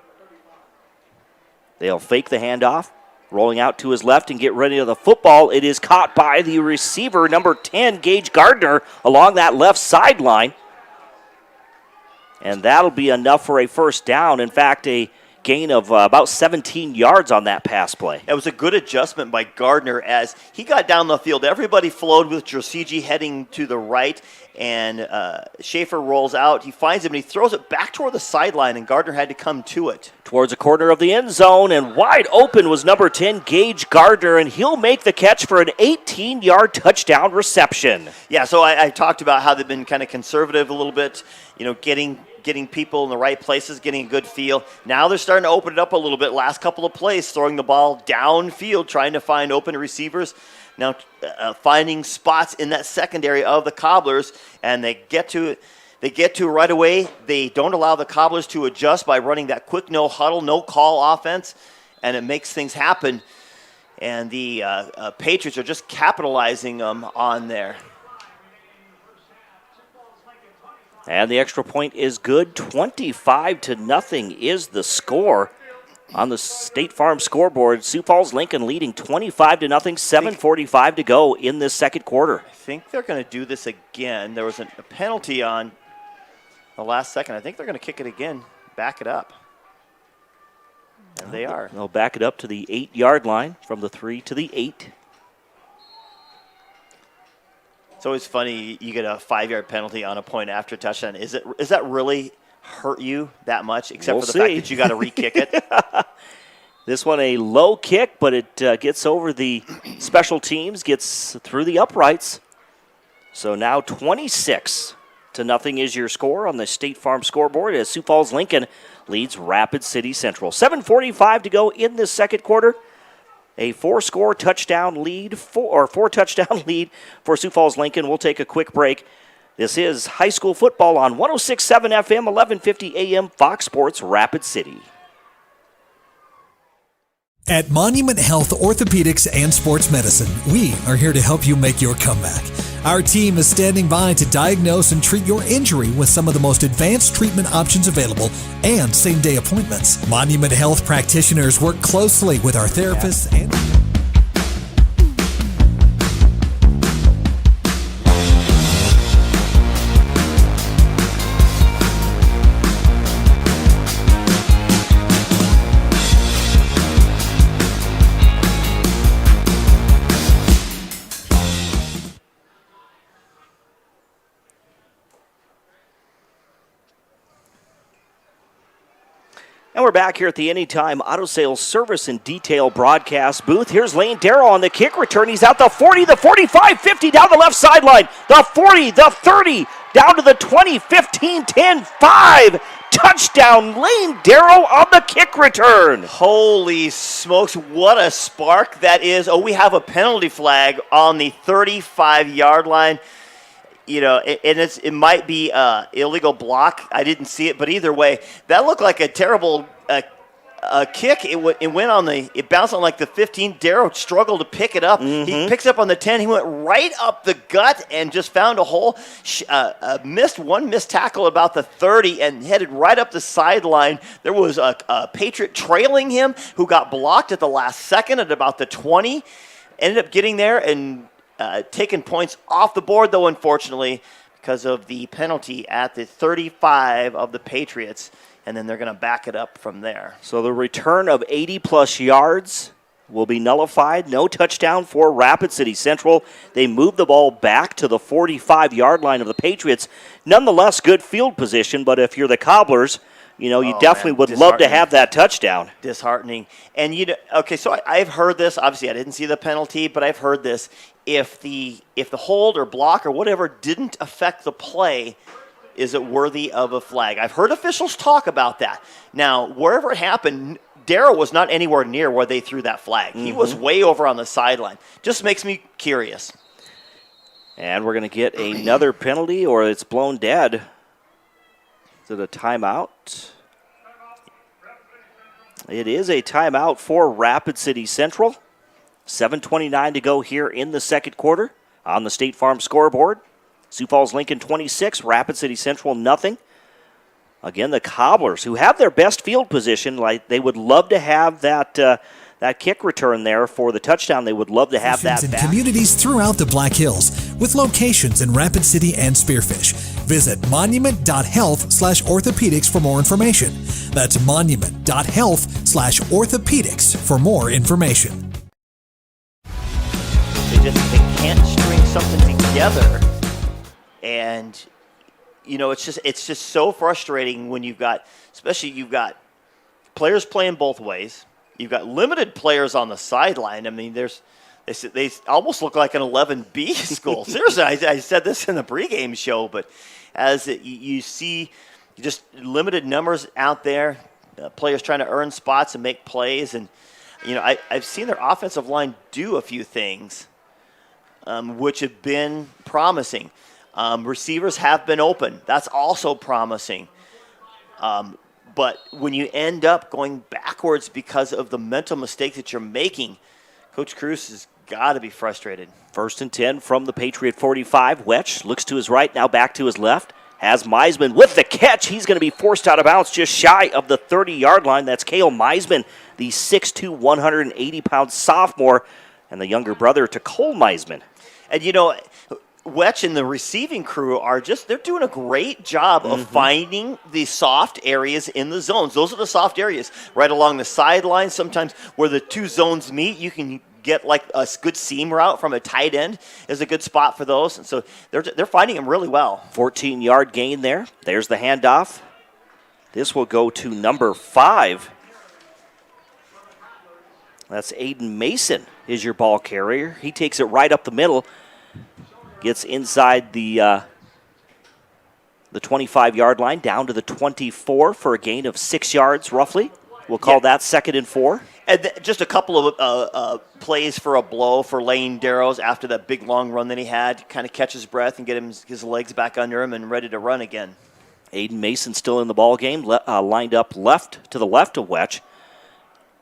They'll fake the handoff. Rolling out to his left and get ready to the football. It is caught by the receiver, number 10, Gage Gardner, along that left sideline. And that'll be enough for a first down. In fact, a gain of about 17 yards on that pass play. It was a good adjustment by Gardner as he got down the field. Everybody flowed with Jersigi heading to the right, and Schaefer rolls out. He finds him, and he throws it back toward the sideline, and Gardner had to come to it. Towards the corner of the end zone, and wide open was number 10, Gage Gardner, and he'll make the catch for an 18-yard touchdown reception. Yeah, so I talked about how they've been kind of conservative a little bit, getting people in the right places, getting a good feel. Now they're starting to open it up a little bit. Last couple of plays, throwing the ball downfield, trying to find open receivers. Now finding spots in that secondary of the Cobblers, and they get to right away. They don't allow the Cobblers to adjust by running that quick no huddle, no call offense, and it makes things happen. And the Patriots are just capitalizing on there. And the extra point is good. 25-0 is the score on the State Farm scoreboard. Sioux Falls Lincoln leading 25-0, 7:45 to go in this second quarter. I think they're going to do this again. There was a penalty on the last second. I think they're going to kick it again, back it up. And they are. They'll back it up to the 8-yard line, from the 3 to the 8. It's always funny you get a 5-yard penalty on a point after touchdown. Is that really hurt you that much, except for the fact that you got to re-kick it? This one a low kick, but it gets over the special teams, gets through the uprights. So now 26-0 is your score on the State Farm scoreboard as Sioux Falls Lincoln leads Rapid City Central. 7:45 to go in this second quarter. A four touchdown lead for Sioux Falls Lincoln. We'll take a quick break. This is high school football on 106.7 FM, 1150 AM, Fox Sports Rapid City. At Monument Health Orthopedics and Sports Medicine, we are here to help you make your comeback. Our team is standing by to diagnose and treat your injury with some of the most advanced treatment options available and same-day appointments. Monument Health practitioners work closely with our therapists and... And we're back here at the Anytime Auto Sales Service and Detail broadcast booth. Here's Lane Darrow on the kick return. He's out the 40, the 45, 50 down the left sideline. The 40, the 30, down to the 20, 15, 10, 5. Touchdown, Lane Darrow on the kick return. Holy smokes, what a spark that is. Oh, we have a penalty flag on the 35-yard line. You know, and it might be illegal block. I didn't see it, but either way, that looked like a terrible kick. It went on it bounced on like the 15. Darrow struggled to pick it up. He picks up on the 10. He went right up the gut and just found a hole. Missed tackle about the 30 and headed right up the sideline. There was a Patriot trailing him who got blocked at the last second at about the 20. Ended up getting there and taking points off the board, though, unfortunately, because of the penalty at the 35 of the Patriots, and then they're going to back it up from there. So the return of 80-plus yards will be nullified. No touchdown for Rapid City Central. They move the ball back to the 45-yard line of the Patriots. Nonetheless, good field position, but if you're the Cobblers, you know, you definitely would love to have that touchdown. Disheartening. And, so I've heard this. Obviously, I didn't see the penalty, but I've heard this. If the hold or block or whatever didn't affect the play, is it worthy of a flag? I've heard officials talk about that. Now, wherever it happened, Darrow was not anywhere near where they threw that flag. He was way over on the sideline. Just makes me curious. And we're going to get another penalty, or it's blown dead. Is it a timeout? It is a timeout for Rapid City Central. 7:29 to go here in the second quarter on the State Farm scoreboard. Sioux Falls Lincoln 26, Rapid City Central nothing. Again, the Cobblers, who have their best field position, like they would love to have that kick return there for the touchdown. They would love to have that in back. Communities throughout the Black Hills with locations in Rapid City and Spearfish. Visit monument.health/orthopedics for more information. That's monument.health/orthopedics for more information. They can't string something together, and it's just so frustrating when you've got players playing both ways. You've got limited players on the sideline. I mean, they almost look like an 11B school. Seriously, I said this in the pregame show, but as you see, just limited numbers out there, players trying to earn spots and make plays, and I've seen their offensive line do a few things. Which have been promising. Receivers have been open. That's also promising. But when you end up going backwards because of the mental mistakes that you're making, Coach Cruz has got to be frustrated. 1st and 10 from the Patriot 45. Wetch looks to his right, now back to his left. Has Meisman with the catch. He's going to be forced out of bounds just shy of the 30-yard line. That's Cale Meisman, the 6'2", 180-pound sophomore, and the younger brother to Cole Meisman. And, Wetch and the receiving crew they're doing a great job of finding the soft areas in the zones. Those are the soft areas right along the sideline. Sometimes where the two zones meet, you can get like a good seam route from a tight end is a good spot for those. And so they're finding them really well. 14-yard gain there. There's the handoff. This will go to number 5. That's Aiden Mason is your ball carrier. He takes it right up the middle. Gets inside the 25-yard line, down to the 24 for a gain of 6 yards roughly. We'll call that 2nd and 4. And just a couple of plays for a blow for Lane Darrows after that big long run that he had. Kind of catch his breath and get his legs back under him and ready to run again. Aiden Mason still in the ball game, lined up to the left of Wetch.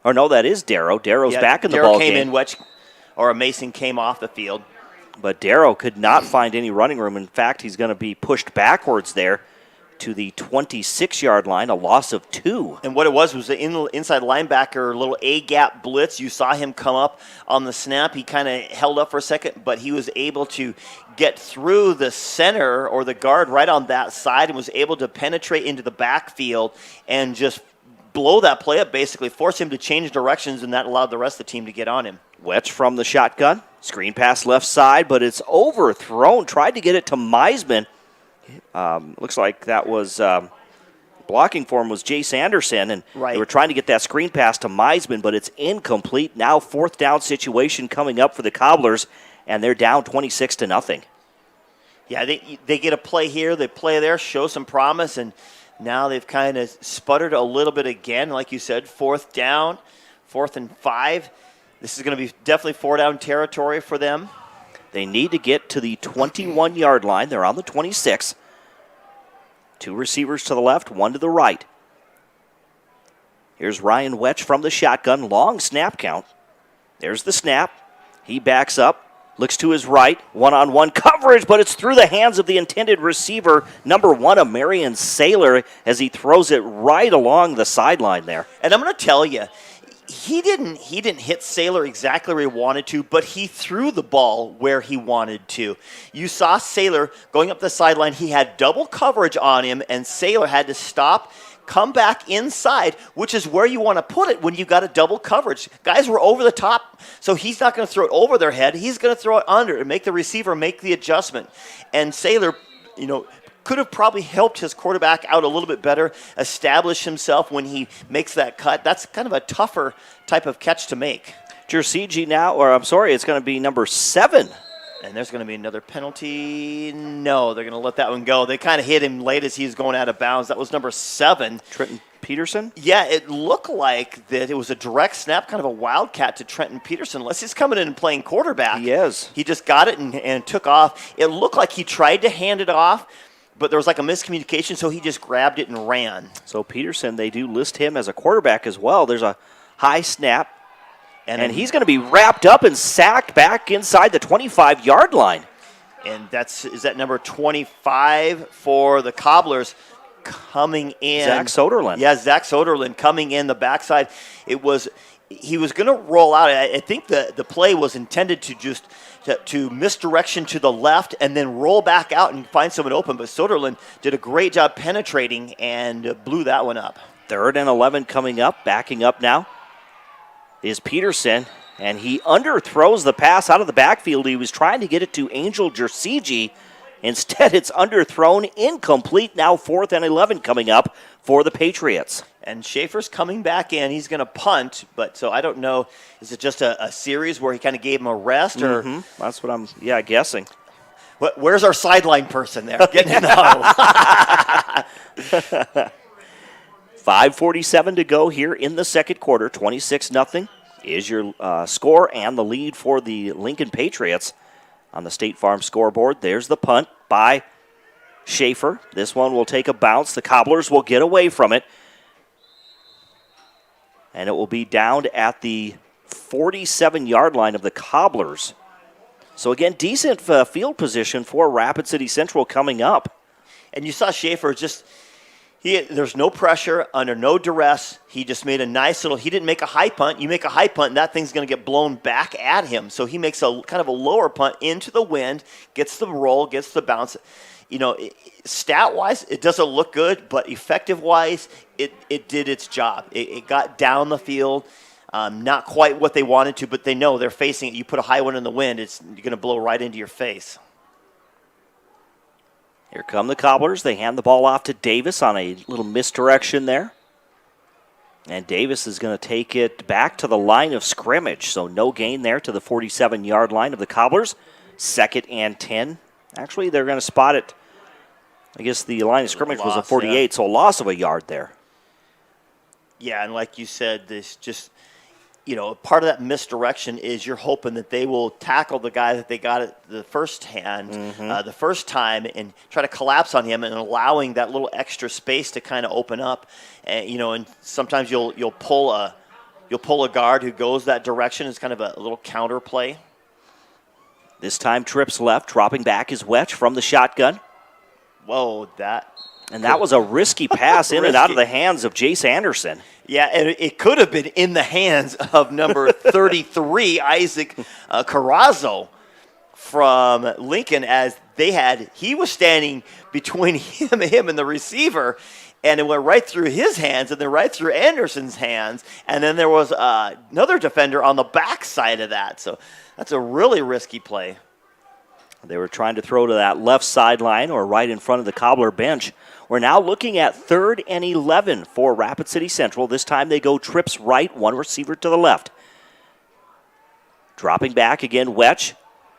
Or no, that is Darrow. Darrow's back in the ball game. Darrow came in, Wetch, or Mason came off the field. But Darrow could not find any running room. In fact, he's going to be pushed backwards there to the 26-yard line, a loss of 2. And what it was the inside linebacker, little A-gap blitz. You saw him come up on the snap. He kind of held up for a second, but he was able to get through the center or the guard right on that side and was able to penetrate into the backfield and just blow that play up, basically force him to change directions, and that allowed the rest of the team to get on him. Wetch from the shotgun. Screen pass left side, but it's overthrown. Tried to get it to Meisman. Looks like that was blocking for him was Jace Anderson, and they were trying to get that screen pass to Meisman, but it's incomplete. Now 4th down situation coming up for the Cobblers, and they're down 26-0. Yeah, they get a play here, they play there, show some promise, and now they've kind of sputtered a little bit again. Like you said, 4th down, 4th and 5. This is going to be definitely 4-down territory for them. They need to get to the 21-yard line. They're on the 26. 2 receivers to the left, 1 to the right. Here's Ryan Wetch from the shotgun. Long snap count. There's the snap. He backs up, looks to his right. One-on-one coverage, but it's through the hands of the intended receiver, number 1 of Marion Saylor, as he throws it right along the sideline there. And I'm going to tell you, he didn't hit Saylor exactly where he wanted to, but he threw the ball where he wanted to. You saw Saylor going up the sideline. He had double coverage on him, and Saylor had to stop, come back inside, which is where you want to put it when you got a double coverage. Guys were over the top, so he's not going to throw it over their head. He's going to throw it under and make the receiver make the adjustment. And Saylor, could have probably helped his quarterback out a little bit better, establish himself when he makes that cut. That's kind of a tougher type of catch to make. Jersey now, it's going to be number 7. And there's going to be another penalty. No, they're going to let that one go. They kind of hit him late as he was going out of bounds. That was number 7. Trenton Peterson? Yeah, it looked like that it was a direct snap, kind of a wildcat to Trenton Peterson. Unless he's coming in and playing quarterback. He is. He just got it and took off. It looked like he tried to hand it off, but there was like a miscommunication, so he just grabbed it and ran. So Peterson, they do list him as a quarterback as well. There's a high snap, and he's going to be wrapped up and sacked back inside the 25-yard line. And is that number 25 for the Cobblers coming in. Zach Soderlund. Yeah, Zach Soderlund coming in the backside. He was going to roll out. I think the play was intended to just to misdirection to the left and then roll back out and find someone open. But Soderlund did a great job penetrating and blew that one up. 3rd and 11 coming up. Backing up now is Peterson, and he underthrows the pass out of the backfield. He was trying to get it to Angel Jersey. Instead, it's underthrown, incomplete. Now 4th and 11 coming up for the Patriots. And Schaefer's coming back in. He's going to punt, but so I don't know. Is it just a series where he kind of gave him a rest? Or That's what I'm guessing. Where's our sideline person there? Getting in the huddle. 5:47 to go here in the second quarter. 26-0 is your score and the lead for the Lincoln Patriots on the State Farm scoreboard. There's the punt by Schaefer. This one will take a bounce. The Cobblers will get away from it. And it will be down at the 47-yard line of the Cobblers. So, again, decent field position for Rapid City Central coming up. And you saw Schaefer there's no pressure, under no duress. He just made a nice he didn't make a high punt. You make a high punt, and that thing's going to get blown back at him. So he makes a kind of a lower punt into the wind, gets the roll, gets the bounce. Stat-wise, it doesn't look good, but effective-wise, it did its job. It got down the field. Not quite what they wanted to, but they know they're facing it. You put a high one in the wind, you're going to blow right into your face. Here come the Cobblers. They hand the ball off to Davis on a little misdirection there. And Davis is going to take it back to the line of scrimmage. So no gain there to the 47-yard line of the Cobblers. 2nd and 10. Actually, they're going to spot it. I guess the line of scrimmage was a 48, so a loss of a yard there. Yeah, and like you said, this just, part of that misdirection is you're hoping that they will tackle the guy that they got at the first the first time, and try to collapse on him and allowing that little extra space to kind of open up. And, and sometimes you'll pull a you'll pull a guard who goes that direction. It's kind of a little counter play. This time trips left, dropping back his Wetch from the shotgun. Whoa, And that was a risky pass in and out of the hands of Jace Anderson. Yeah, and it could have been in the hands of number 33, Isaac Carrazzo from Lincoln, as he was standing between him and the receiver, and it went right through his hands and then right through Anderson's hands, and then there was another defender on the back side of that. So that's a really risky play. They were trying to throw to that left sideline or right in front of the Cobbler bench. We're now looking at 3rd and 11 for Rapid City Central. This time they go trips right, one receiver to the left. Dropping back again, Wetch.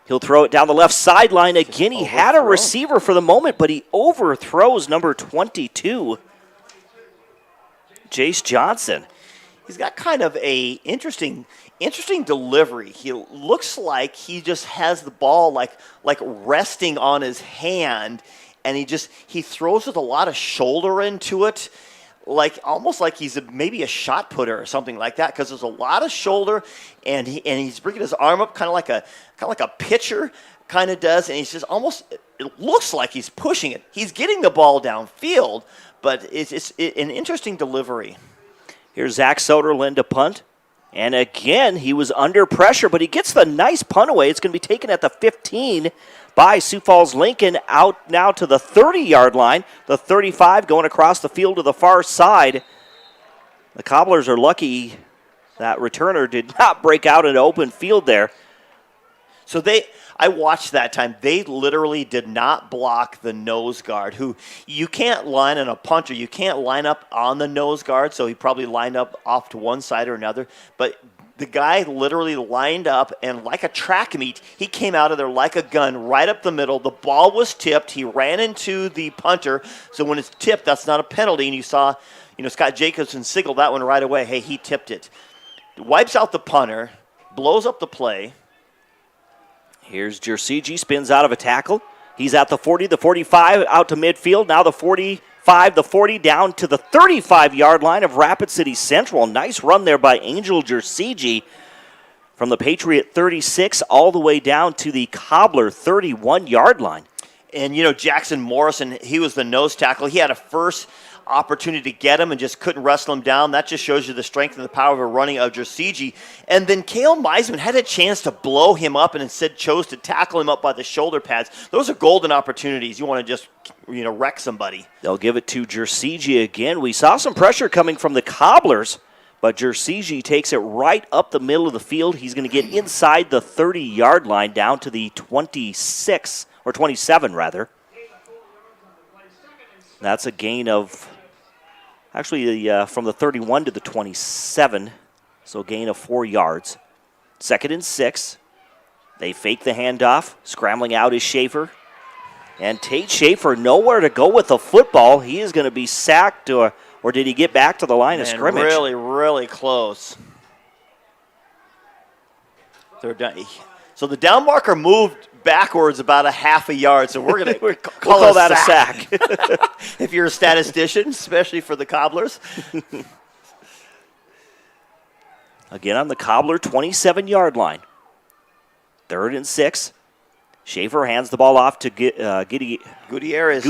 He'll throw it down the left sideline. Again, he had a receiver for the moment, but he overthrows number 22, Jace Johnson. He's got kind of a interesting delivery. He looks like he just has the ball like resting on his hand, and he throws with a lot of shoulder into it, almost like he's maybe a shot putter or something like that, because there's a lot of shoulder, and he's bringing his arm up kind of like a pitcher kind of does, and he's just almost, it looks like he's pushing it. He's getting the ball downfield, but it's an interesting delivery. Here's Zach Soderlund to punt. And again, he was under pressure, but he gets the nice punt away. It's going to be taken at the 15 by Sioux Falls Lincoln, out now to the 30-yard line. The 35 going across the field to the far side. The Cobblers are lucky that returner did not break out in open field there. So I watched that time. They literally did not block the nose guard, who you can't line on a punter. You can't line up on the nose guard, so he probably lined up off to one side or another. But the guy literally lined up, and like a track meet, he came out of there like a gun right up the middle. The ball was tipped. He ran into the punter. So when it's tipped, that's not a penalty. And you saw, Scott Jacobson signal that one right away. Hey, he tipped it. Wipes out the punter, blows up the play. Here's Jersey, spins out of a tackle. He's at the 40, the 45, out to midfield. Now the 45, the 40, down to the 35-yard line of Rapid City Central. Nice run there by Angel Jersey from the Patriot 36 all the way down to the Cobbler 31-yard line. And, Jackson Morrison, he was the nose tackle. He had a first opportunity to get him and just couldn't wrestle him down. That just shows you the strength and the power of a running of Jersey. And then Cale Meisman had a chance to blow him up and instead chose to tackle him up by the shoulder pads. Those are golden opportunities. You want to just, wreck somebody. They'll give it to Jersey again. We saw some pressure coming from the Cobblers, but Jersey takes it right up the middle of the field. He's going to get inside the 30-yard line down to the 26, or 27 rather. That's a gain of, from the 31 to the 27, so gain of 4 yards. 2nd and 6. They fake the handoff. Scrambling out is Schaefer. And Tate Schaefer nowhere to go with the football. He is going to be sacked, or did he get back to the line of scrimmage? Really, really close. They're done. So the down marker moved backwards about a half a yard, so we're going to call that a sack. If you're a statistician, especially for the Cobblers. Again on the Cobbler 27-yard line. 3rd and 6. Schaefer hands the ball off to Gutierrez.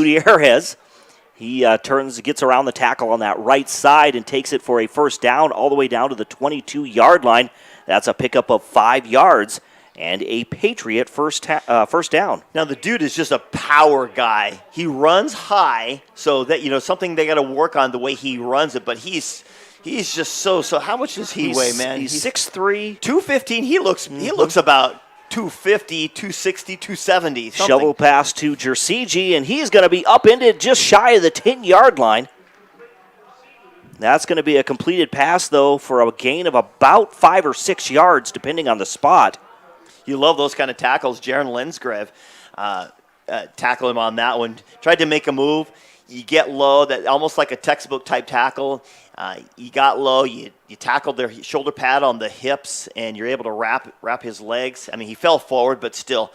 He gets around the tackle on that right side and takes it for a first down all the way down to the 22-yard line. That's a pickup of 5 yards and a Patriot first down. Now, the dude is just a power guy. He runs high, so that, something they got to work on the way he runs it, but he's just so how much does he weigh, man? He's 6'3", 215. He looks about 250, 260, 270. Something. Shovel pass to Jersey, and he's going to be upended just shy of the 10-yard line. That's going to be a completed pass, though, for a gain of about 5 or 6 yards, depending on the spot. You love those kind of tackles. Jaron Lensgrave tackled him on that one. Tried to make a move. You get low, that almost like a textbook type tackle. You got low. You tackled their shoulder pad on the hips, and you're able to wrap his legs. I mean, he fell forward, but still,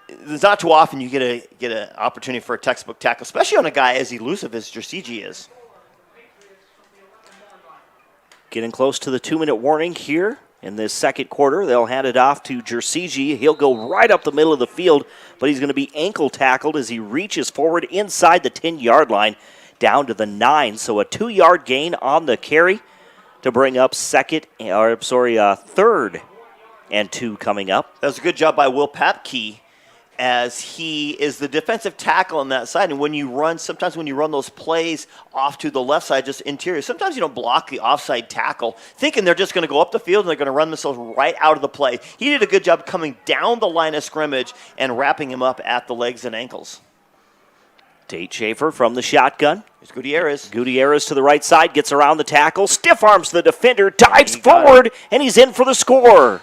it's not too often you get an opportunity for a textbook tackle, especially on a guy as elusive as Jersey is. Getting close to the 2-minute warning here in this second quarter. They'll hand it off to Jersey. He'll go right up the middle of the field, but he's going to be ankle tackled as he reaches forward inside the 10-yard line down to the 9. So a 2-yard gain on the carry to bring up third and 2 coming up. That was a good job by Will Papke, as he is the defensive tackle on that side. And sometimes when you run those plays off to the left side, just interior, sometimes you don't block the offside tackle, thinking they're just going to go up the field and they're going to run themselves right out of the play. He did a good job coming down the line of scrimmage and wrapping him up at the legs and ankles. Tate Schaefer from the shotgun. Here's Gutierrez. Gutierrez to the right side, gets around the tackle, stiff arms the defender, dives forward, and he's in for the score.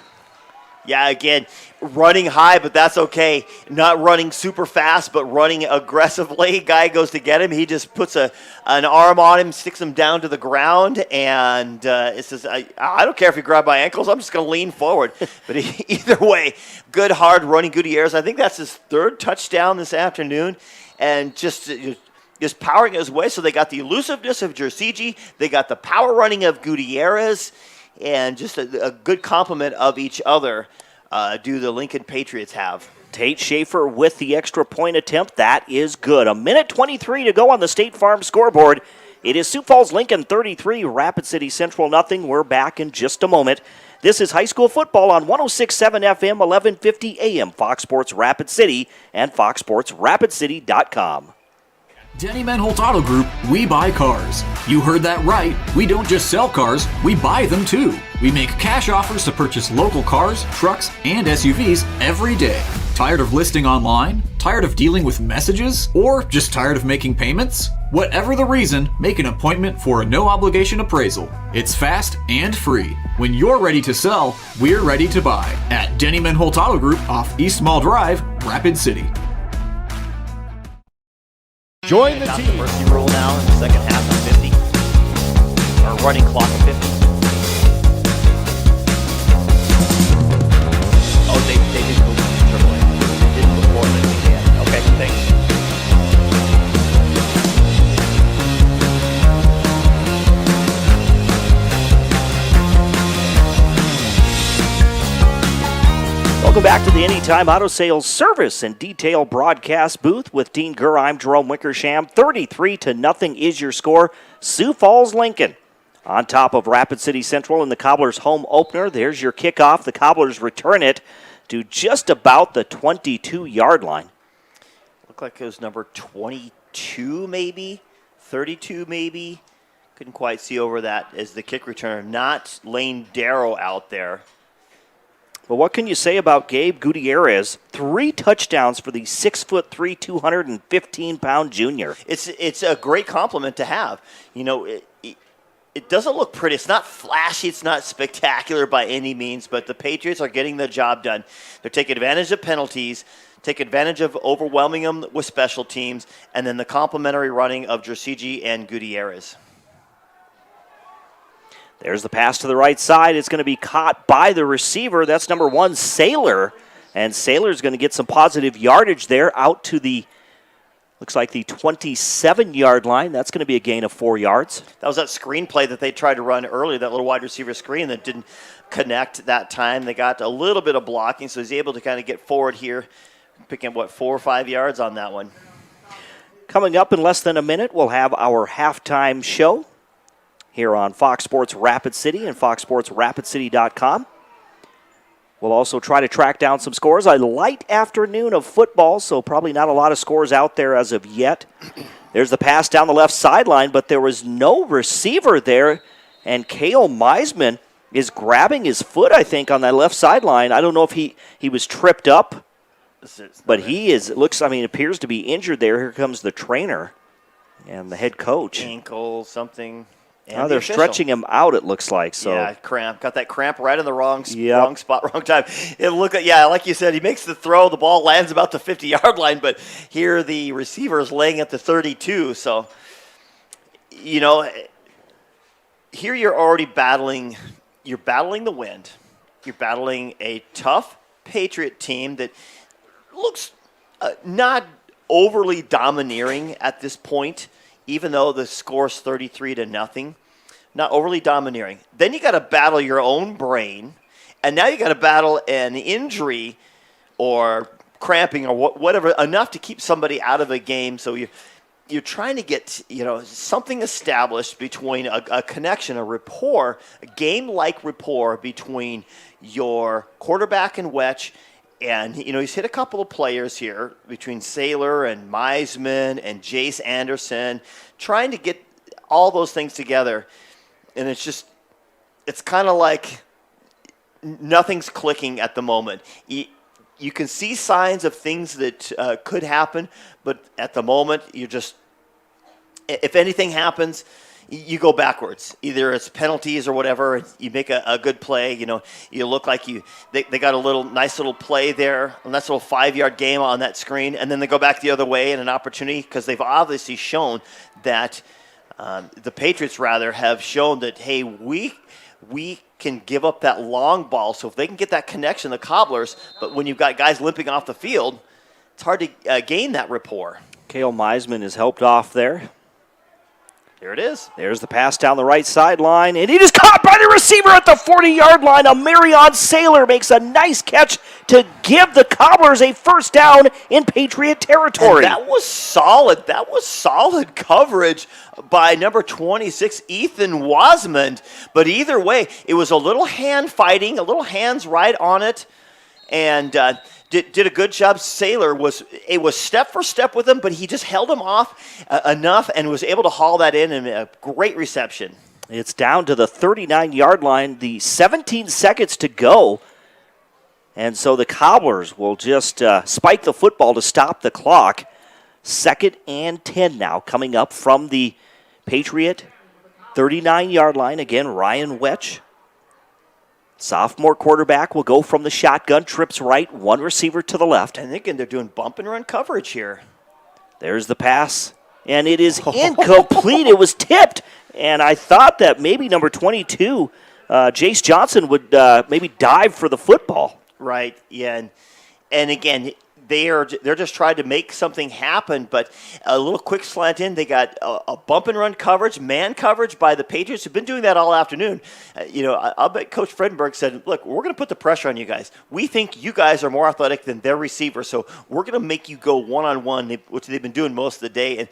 Yeah, again, running high, but that's okay. Not running super fast, but running aggressively. Guy goes to get him. He just puts an arm on him, sticks him down to the ground, and it says, I don't care if you grab my ankles. I'm just going to lean forward. But either way, good, hard running Gutierrez. I think that's his third touchdown this afternoon, and just powering his way. So they got the elusiveness of Jersey. They got the power running of Gutierrez, and just a good complement of each other do the Lincoln Patriots have. Tate Schaefer with the extra point attempt. That is good. 1:23 to go on the State Farm scoreboard. It is Sioux Falls Lincoln 33, Rapid City Central nothing. We're back in just a moment. This is high school football on 106.7 FM, 1150 AM, Fox Sports Rapid City and foxsportsrapidcity.com. Denny Menholt Auto Group, we buy cars. You heard that right. We don't just sell cars, we buy them too. We make cash offers to purchase local cars, trucks, and SUVs every day. Tired of listing online? Tired of dealing with messages? Or just tired of making payments? Whatever the reason, make an appointment for a no-obligation appraisal. It's fast and free. When you're ready to sell, we're ready to buy. At Denny Menholt Auto Group off East Mall Drive, Rapid City. Join the team. Mercy rule now in the second half of 50. Our running clock of 50. Oh, they did move to AAA. They did before this began. Okay, thanks. Welcome back to the Anytime Auto Sales Service and Detail Broadcast booth with Dean Gurr. I'm Jerome Wickersham. 33-0 is your score. Sioux Falls Lincoln on top of Rapid City Central in the Cobblers home opener. There's your kickoff. The Cobblers return it to just about the 22-yard line. Looked like it was number 22 maybe, 32 maybe. Couldn't quite see over that as the kick returner. Not Lane Darrow out there. But what can you say about Gabe Gutierrez? 3 touchdowns for the 6'3", 215-pound junior. It's a great compliment to have. You know, it doesn't look pretty. It's not flashy. It's not spectacular by any means, but the Patriots are getting the job done. They're taking advantage of penalties, take advantage of overwhelming them with special teams, and then the complementary running of Jersey and Gutierrez. There's the pass to the right side. It's going to be caught by the receiver. That's number 1, Saylor. And Saylor's going to get some positive yardage there out to the, looks like the 27-yard line. That's going to be a gain of 4 yards. That was that screen play that they tried to run earlier, that little wide receiver screen that didn't connect that time. They got a little bit of blocking, so he's able to kind of get forward here, picking up, 4 or 5 yards on that one. Coming up in less than a minute, we'll have our halftime show here on Fox Sports Rapid City and foxsportsrapidcity.com. We'll also try to track down some scores. A light afternoon of football, so probably not a lot of scores out there as of yet. There's the pass down the left sideline, but there was no receiver there, and Cale Meisman is grabbing his foot, I think, on that left sideline. I don't know if he was tripped up, but he is, appears to be injured there. Here comes the trainer and the head coach. Ankle, something. Oh, they're stretching him out, it looks like. So yeah, cramp. Got that cramp right in the wrong spot, wrong time. It looked like you said, he makes the throw. The ball lands about the 50-yard line, but here the receiver is laying at the 32. So, you know, here you're already battling. You're battling the wind. You're battling a tough Patriot team that looks not overly domineering at this point, even though the score's 33-0. not overly domineering. Then you got to battle your own brain, and now you got to battle an injury or cramping or whatever, enough to keep somebody out of a game. So you're trying to get, something established between a connection, a rapport, a game-like rapport between your quarterback and Wetch. And, he's hit a couple of players here between Saylor and Meisman and Jace Anderson, trying to get all those things together. And it's kind of like nothing's clicking at the moment. You can see signs of things that could happen, but at the moment, if anything happens, you go backwards. Either it's penalties or whatever. You make a good play. You look like they got a nice little play there, a nice little 5-yard game on that screen, and then they go back the other way in an opportunity because they've obviously shown that the Patriots have shown that, hey, we can give up that long ball. So if they can get that connection, the Cobblers, but when you've got guys limping off the field, it's hard to gain that rapport. Kale Meisman is helped off there. There it is. There's the pass down the right sideline, and it is caught by the receiver at the 40-yard line. Marion Saylor makes a nice catch to give the Cobblers a first down in Patriot territory. And that was solid. That was solid coverage by number 26, Ethan Wasmond. But either way, it was a little hand fighting, a little hands right on it, and did a good job. Saylor was step for step with him, but he just held him off enough and was able to haul that in, and a great reception. It's down to the 39-yard line, the 17 seconds to go. And so the Cobblers will just spike the football to stop the clock. 2nd and 10 now coming up from the Patriot 39-yard line. Again, Ryan Wetch. Sophomore quarterback will go from the shotgun, trips right, one receiver to the left. And again, they're doing bump and run coverage here. There's the pass, and it is incomplete. It was tipped, and I thought that maybe number 22, Jace Johnson, would maybe dive for the football. Right, yeah, and again, they're just trying to make something happen, but a little quick slant in. They got a bump and run coverage, man coverage by the Patriots, who've been doing that all afternoon. I'll bet Coach Fredenberg said, look, we're going to put the pressure on you guys. We think you guys are more athletic than their receiver, so we're going to make you go one-on-one, which they've been doing most of the day. And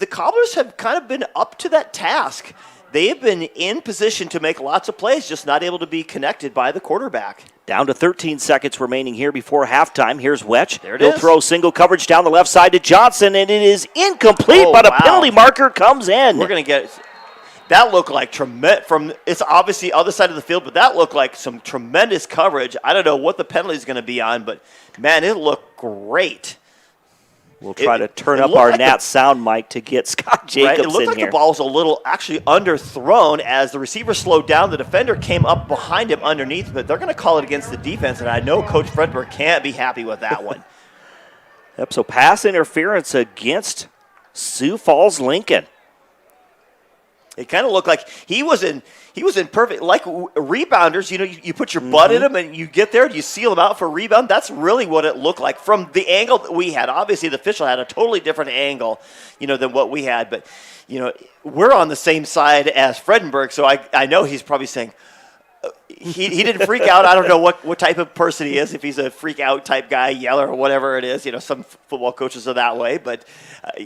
the Cobblers have kind of been up to that task. They have been in position to make lots of plays, just not able to be connected by the quarterback. Down to 13 seconds remaining here before halftime. Here's Wetch. There it He'll is. throw single coverage down the left side to Johnson, and it is incomplete, but a penalty marker comes in. We're going to get that looked like tremendous. It's obviously other side of the field, but that looked like some tremendous coverage. I don't know what the penalty is going to be on, but, man, it looked great. We'll try to turn up our Nat sound mic to get Scott Jacobs in here. It looked like the ball was a little actually underthrown as the receiver slowed down. The defender came up behind him underneath, but they're going to call it against the defense, and I know Coach Fredberg can't be happy with that one. Yep, so pass interference against Sioux Falls Lincoln. It kind of looked like he was in perfect, like rebounders, you put your butt in them and you get there and you seal them out for a rebound. That's really what it looked like from the angle that we had. Obviously, the official had a totally different angle, than what we had. But, we're on the same side as Fredenberg, so I know he's probably saying, he didn't freak out. I don't know what type of person he is, if he's a freak out type guy, yeller or whatever it is. Some football coaches are that way. But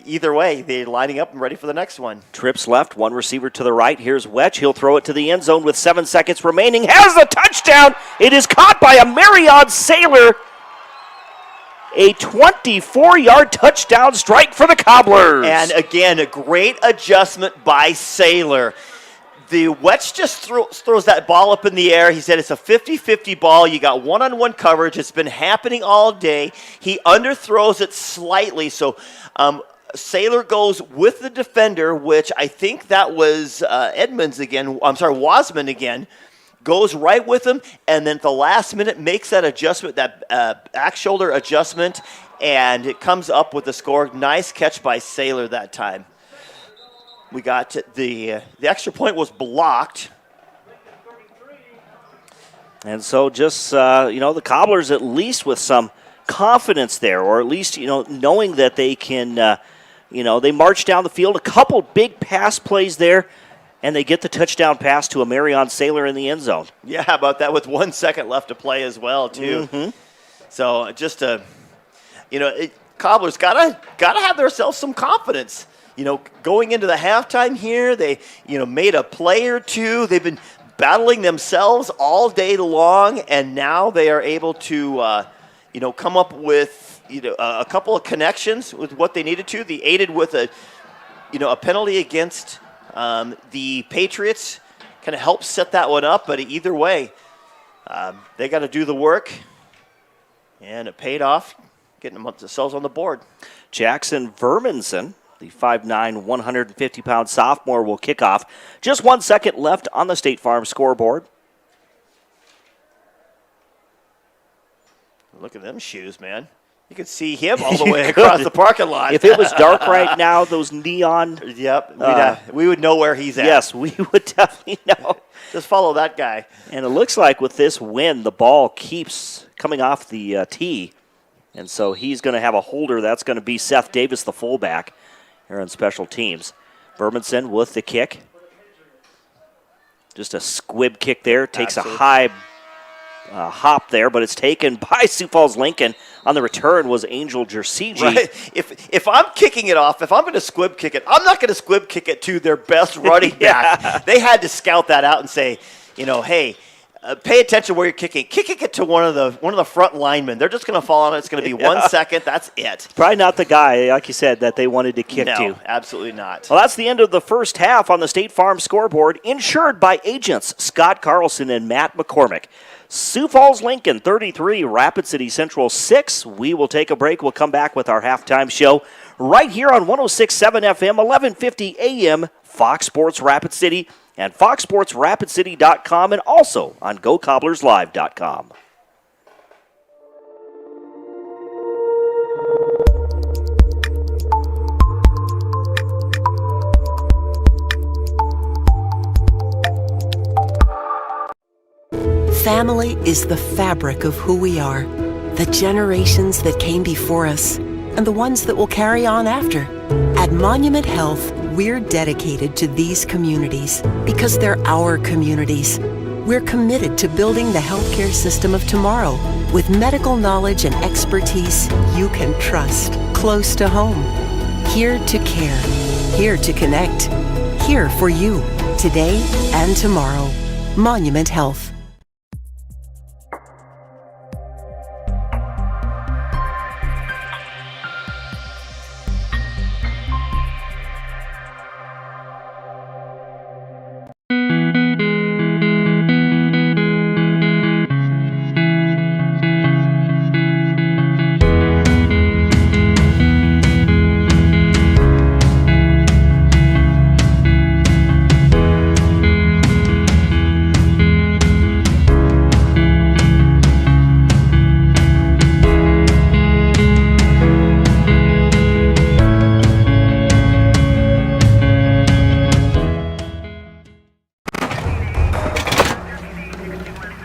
either way, they're lining up and ready for the next one. Trips left, one receiver to the right. Here's Wetch. He'll throw it to the end zone with 7 seconds remaining. Has the touchdown. It is caught by a Marion Saylor. A 24-yard touchdown strike for the Cobblers. And again, a great adjustment by Saylor. The Wetch just throws that ball up in the air. He said it's a 50-50 ball. You got one-on-one coverage. It's been happening all day. He underthrows it slightly. So Saylor goes with the defender, which I think that was Wasman again. Goes right with him, and then at the last minute makes that adjustment, that back shoulder adjustment, and it comes up with the score. Nice catch by Saylor that time. We got the extra point was blocked. And so just, the Cobblers at least with some confidence there, or at least, knowing that they can, they march down the field. A couple big pass plays there. And they get the touchdown pass to a Marion Saylor in the end zone. Yeah, how about that with 1 second left to play as well, too. Mm-hmm. So just Cobblers gotta have themselves some confidence. Going into the halftime here, they made a play or two. They've been battling themselves all day long, and now they are able to come up with a couple of connections with what they needed to. They aided with a penalty against the Patriots, kind of helped set that one up. But either way, they got to do the work, and it paid off, getting themselves on the board. Jackson Verminson, the 5'9", 150-pound sophomore, will kick off. Just 1 second left on the State Farm scoreboard. Look at them shoes, man. You can see him all the way across the parking lot. If it was dark right now, those neon... Yep, we would know where he's at. Yes, we would definitely know. Just follow that guy. And it looks like with this win, the ball keeps coming off the tee. And so he's going to have a holder. That's going to be Seth Davis, the fullback, here on special teams. Bermanson with the kick. Just a squib kick there. Takes a high hop there, but it's taken by Sioux Falls Lincoln. On the return was Angel Jersigi. Right. If I'm kicking it off, if I'm going to squib kick it, I'm not going to squib kick it to their best running back. They had to scout that out and say, hey, pay attention where you're kicking. Kicking it to one of the front linemen. They're just going to fall on it. It's going to be 1 second. That's it. Probably not the guy, like you said, that they wanted to kick to. No, absolutely not. Well, that's the end of the first half on the State Farm scoreboard, insured by agents Scott Carlson and Matt McCormick. Sioux Falls Lincoln 33, Rapid City Central 6. We will take a break. We'll come back with our halftime show right here on 106.7 FM, 1150 AM, Fox Sports Rapid City, and foxsportsrapidcity.com, and also on GoCobblersLive.com. Family is the fabric of who we are, the generations that came before us, and the ones that will carry on after. At Monument Health, we're dedicated to these communities because they're our communities. We're committed to building the healthcare system of tomorrow with medical knowledge and expertise you can trust, close to home. Here to care, here to connect, here for you, today and tomorrow. Monument Health.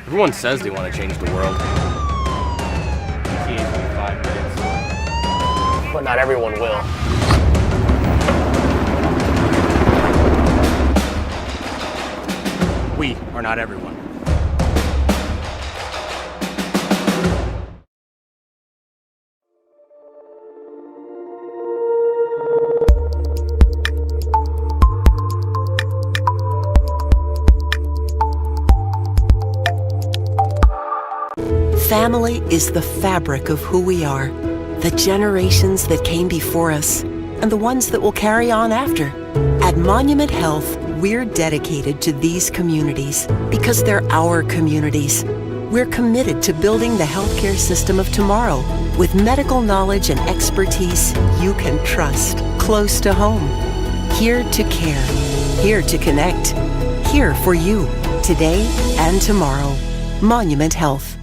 Everyone says they want to change the world. PTA 25 minutes. But not everyone will. We are not everyone. Family is the fabric of who we are, the generations that came before us, and the ones that will carry on after. At Monument Health, we're dedicated to these communities because they're our communities. We're committed to building the healthcare system of tomorrow with medical knowledge and expertise you can trust, close to home. Here to care, here to connect, here for you, today and tomorrow. Monument Health.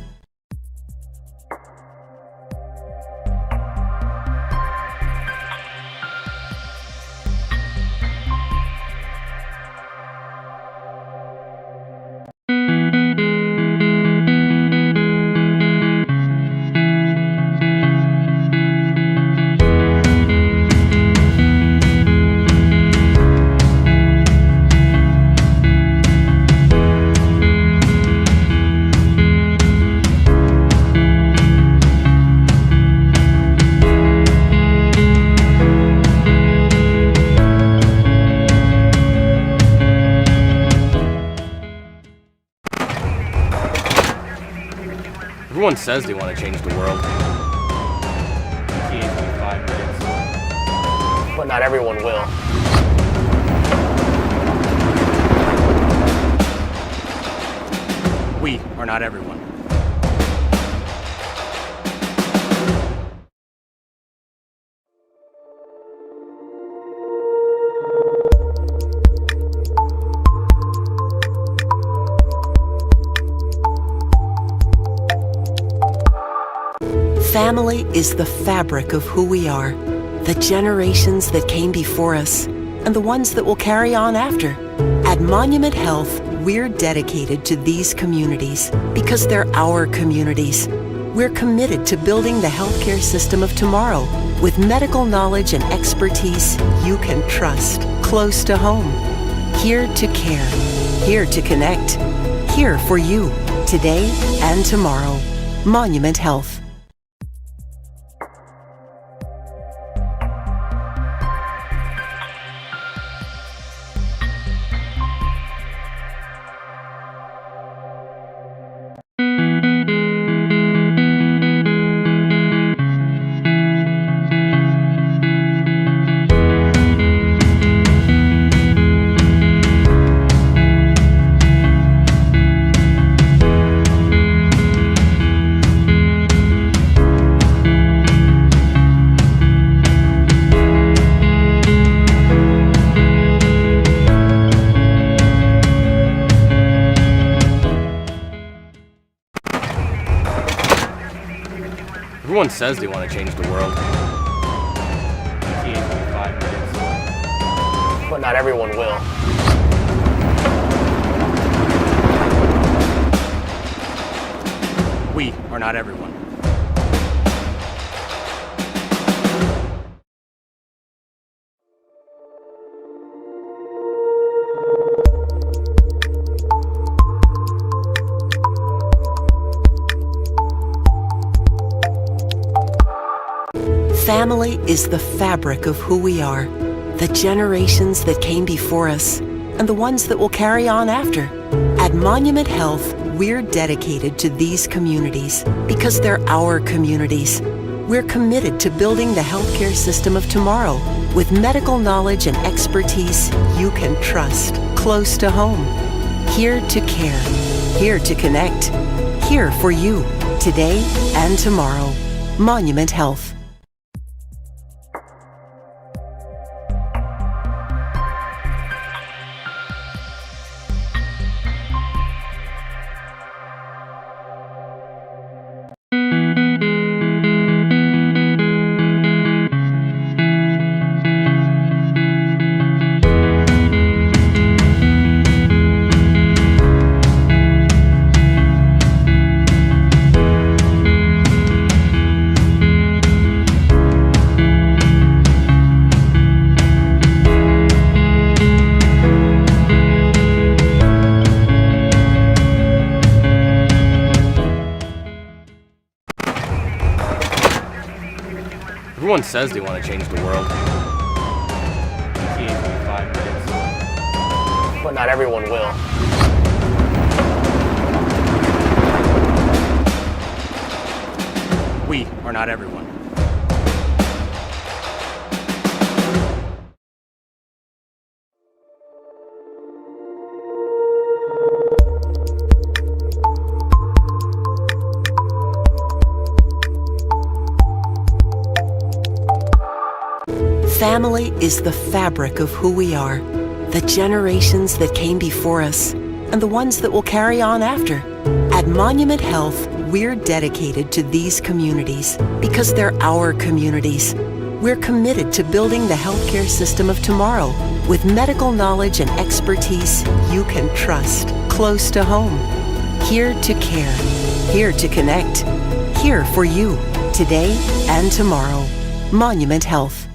Everyone says they want to change the world. But not everyone will. We are not everyone. Family is the fabric of who we are, the generations that came before us, and the ones that will carry on after. At Monument Health, we're dedicated to these communities because they're our communities. We're committed to building the healthcare system of tomorrow with medical knowledge and expertise you can trust, close to home. Here to care, here to connect, here for you, today and tomorrow. Monument Health. Everyone says they want to change the world. But not everyone will. We are not everyone. Family is the fabric of who we are, the generations that came before us, and the ones that will carry on after. At Monument Health, we're dedicated to these communities because they're our communities. We're committed to building the healthcare system of tomorrow with medical knowledge and expertise you can trust, close to home. Here to care, here to connect, here for you, today and tomorrow. Monument Health. Everyone says they want to change the world. But not everyone will. We are not everyone. Family is the fabric of who we are, the generations that came before us, and the ones that will carry on after. At Monument Health, we're dedicated to these communities because they're our communities. We're committed to building the healthcare system of tomorrow with medical knowledge and expertise you can trust, close to home. Here to care, here to connect, here for you, today and tomorrow. Monument Health.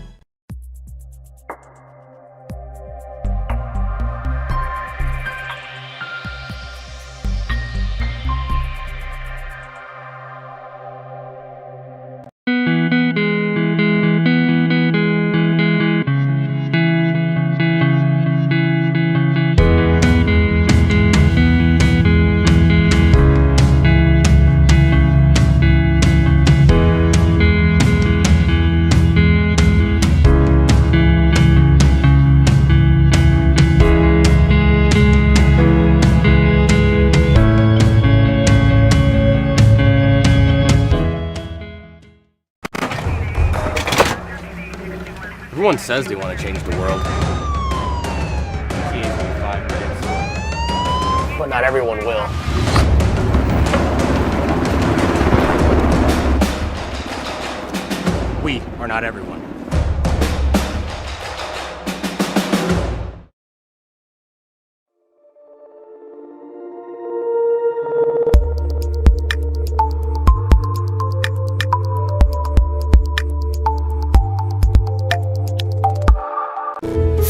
Everyone says they want to change the world. But not everyone will. We are not everyone.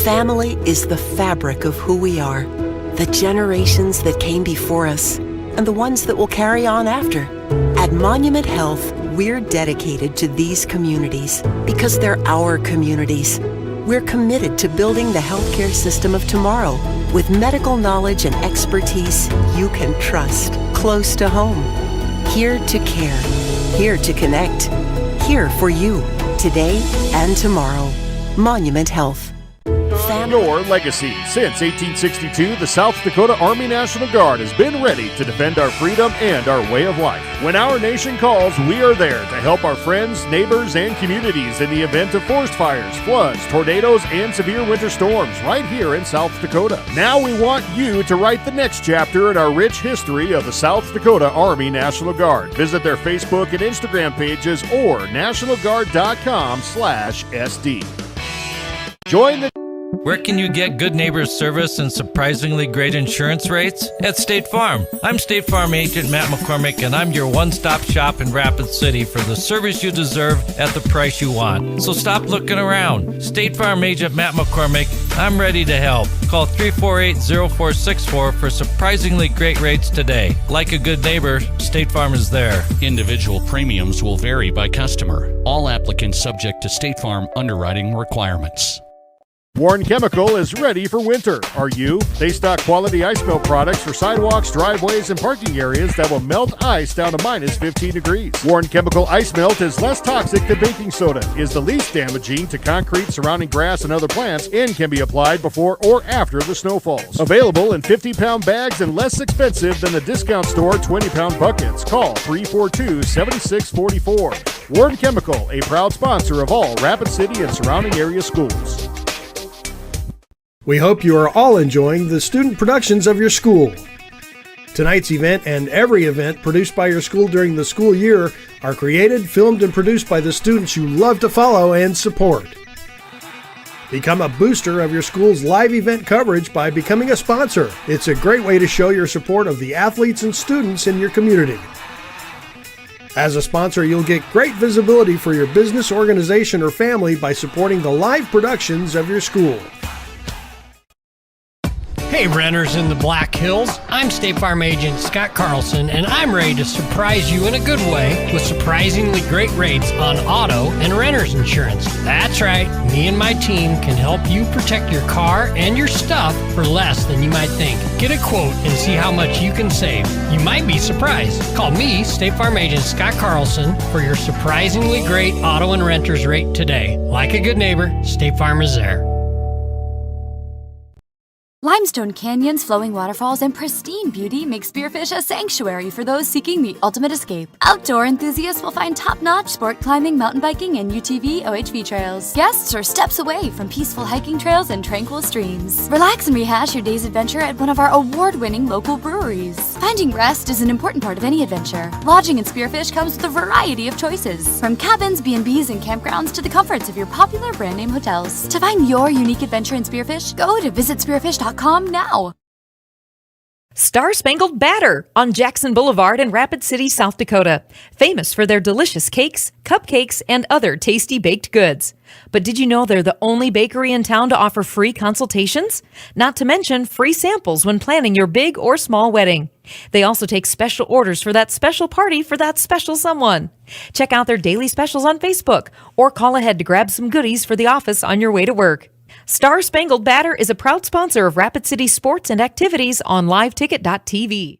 Family is the fabric of who we are, the generations that came before us, and the ones that will carry on after. At Monument Health, we're dedicated to these communities because they're our communities. We're committed to building the healthcare system of tomorrow with medical knowledge and expertise you can trust, close to home. Here to care, here to connect, here for you, today and tomorrow. Monument Health. Your legacy. Since 1862, the South Dakota Army National Guard has been ready to defend our freedom and our way of life. When our nation calls, we are there to help our friends, neighbors, and communities in the event of forest fires, floods, tornadoes, and severe winter storms right here in South Dakota. Now we want you to write the next chapter in our rich history of the South Dakota Army National Guard. Visit their Facebook and Instagram pages or nationalguard.com/SD. Join the Where can you get good neighbors service and surprisingly great insurance rates? At State Farm. I'm State Farm agent Matt McCormick, and I'm your one-stop shop in Rapid City for the service you deserve at the price you want. So stop looking around. State Farm agent Matt McCormick, I'm ready to help. Call 348-0464 for surprisingly great rates today. Like a good neighbor, State Farm is there. Individual premiums will vary by customer. All applicants subject to State Farm underwriting requirements. Warren Chemical is ready for winter. Are you? They stock quality ice melt products for sidewalks, driveways, and parking areas that will melt ice down to minus 15 degrees. Warren Chemical Ice Melt is less toxic than baking soda, is the least damaging to concrete surrounding grass and other plants, and can be applied before or after the snow falls. Available in 50-pound bags and less expensive than the discount store 20-pound buckets. Call 342-7644. Warren Chemical, a proud sponsor of all Rapid City and surrounding area schools. We hope you are all enjoying the student productions of your school. Tonight's event and every event produced by your school during the school year are created, filmed, and produced by the students you love to follow and support. Become a booster of your school's live event coverage by becoming a sponsor. It's a great way to show your support of the athletes and students in your community. As a sponsor, you'll get great visibility for your business, organization, or family by supporting the live productions of your school. Hey renters in the Black Hills, I'm State Farm agent Scott Carlson, and I'm ready to surprise you in a good way with surprisingly great rates on auto and renter's insurance. That's right, me and my team can help you protect your car and your stuff for less than you might think. Get a quote and see how much you can save. You might be surprised. Call me, State Farm agent Scott Carlson, for your surprisingly great auto and renter's rate today. Like a good neighbor, State Farm is there. Limestone canyons, flowing waterfalls, and pristine beauty make Spearfish a sanctuary for those seeking the ultimate escape. Outdoor enthusiasts will find top-notch sport climbing, mountain biking, and UTV OHV trails. Guests are steps away from peaceful hiking trails and tranquil streams. Relax and rehash your day's adventure at one of our award-winning local breweries. Finding rest is an important part of any adventure. Lodging in Spearfish comes with a variety of choices, from cabins, B&Bs, and campgrounds to the comforts of your popular brand-name hotels. To find your unique adventure in Spearfish, go to visitspearfish.com now. Star Spangled Batter on Jackson Boulevard in Rapid City, South Dakota. Famous for their delicious cakes, cupcakes, and other tasty baked goods. But did you know they're the only bakery in town to offer free consultations? Not to mention free samples when planning your big or small wedding. They also take special orders for that special party for that special someone. Check out their daily specials on Facebook or call ahead to grab some goodies for the office on your way to work. Star Spangled Batter is a proud sponsor of Rapid City sports and activities on liveticket.tv.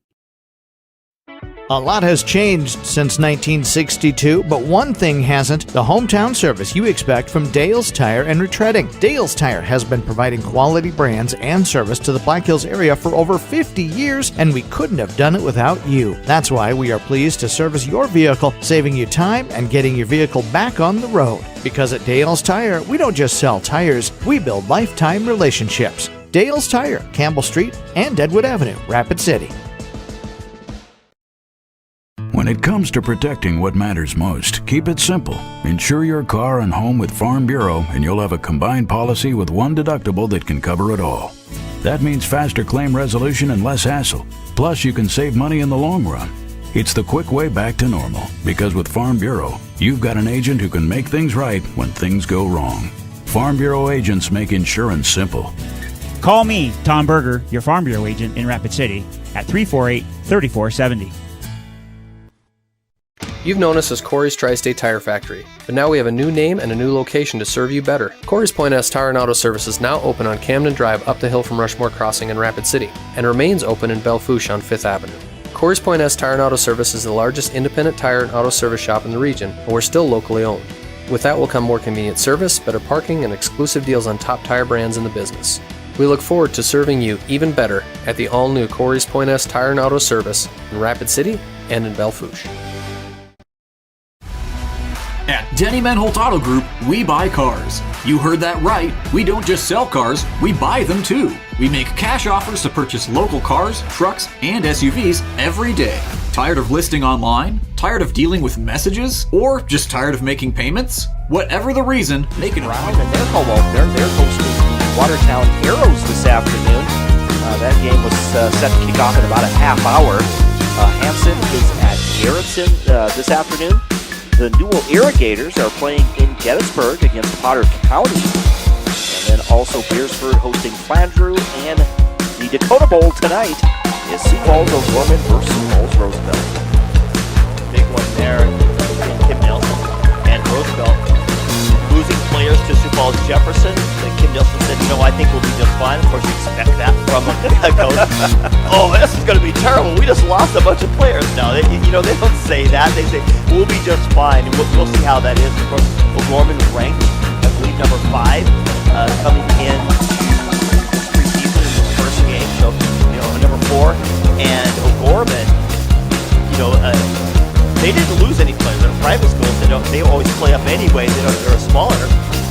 A lot has changed since 1962, but one thing hasn't: the hometown service you expect from Dale's Tire and Retreading. Dale's Tire has been providing quality brands and service to the Black Hills area for over 50 years, and we couldn't have done it without you. That's why we are pleased to service your vehicle, saving you time and getting your vehicle back on the road. Because at Dale's Tire, we don't just sell tires, we build lifetime relationships. Dale's Tire, Campbell Street and Deadwood Avenue, Rapid City. When it comes to protecting what matters most, keep it simple. Insure your car and home with Farm Bureau and you'll have a combined policy with one deductible that can cover it all. That means faster claim resolution and less hassle. Plus, you can save money in the long run. It's the quick way back to normal, because with Farm Bureau, you've got an agent who can make things right when things go wrong. Farm Bureau agents make insurance simple. Call me, Tom Berger, your Farm Bureau agent in Rapid City, at 348-3470. You've known us as Corey's Tri-State Tire Factory, but now we have a new name and a new location to serve you better. Corey's Point S Tire and Auto Service is now open on Camden Drive up the hill from Rushmore Crossing in Rapid City, and remains open in Belle Fourche on 5th Avenue. Corey's Point S Tire and Auto Service is the largest independent tire and auto service shop in the region, and we're still locally owned. With that will come more convenient service, better parking, and exclusive deals on top tire brands in the business. We look forward to serving you even better at the all-new Corey's Point S Tire and Auto Service in Rapid City and in Belle Fourche. At Denny Menholt Auto Group, we buy cars. You heard that right. We don't just sell cars, we buy them too. We make cash offers to purchase local cars, trucks, and SUVs every day. Tired of listing online? Tired of dealing with messages? Or just tired of making payments? Whatever the reason, make it Brown and their home opener. They're hosting Watertown Arrows this afternoon. That game was set to kick off in about a half hour. Hanson is at Garrettson this afternoon. The Newell Irrigators are playing in Gettysburg against Potter County. And then also Beersford hosting Flandreau. And the Dakota Bowl tonight is Sioux Falls O'Gorman versus Sioux Falls Roosevelt. Big one there in Kim Nelson. And Roosevelt losing players to Sioux Falls Jefferson. And Kim Nelson said, I think we'll be just fine. Of course, you expect that from a coach. Oh, this is going to be terrible. We just lost a bunch of players. No, they don't say that. They say, we'll be just fine. And we'll see how that is. Of course, O'Gorman ranked, I believe, number 5, coming in preseason in the first game. So, number 4. And O'Gorman, they didn't lose any players. They're private schools. They always play up anyway. They're a smaller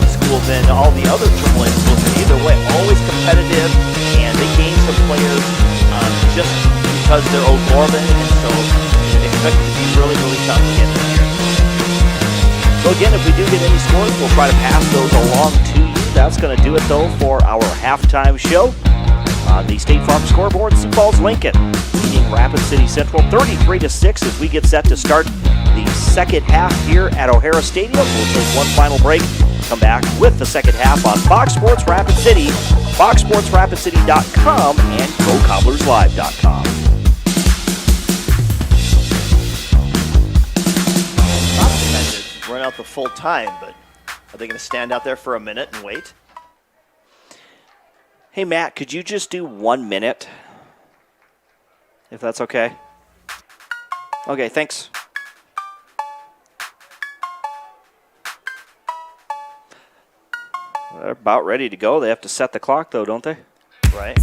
school than all the other AAA schools. But either way, always competitive, and they gained some players just because they're O'Gorman, and so they expect it to be really, really tough again this year. So again, if we do get any scores, we'll try to pass those along to you. That's going to do it, though, for our halftime show. On the State Farm scoreboard, Sioux Falls Lincoln leading Rapid City Central 33-6 as we get set to start the second half here at O'Hara Stadium. We'll take one final break, come back with the second half on Fox Sports Rapid City, foxsportsrapidcity.com, and GoCobblersLive.com. Run out the full time, but are they going to stand out there for a minute and wait? Hey, Matt, could you just do 1 minute, if that's okay? Okay, thanks. They're about ready to go. They have to set the clock, though, don't they? Right.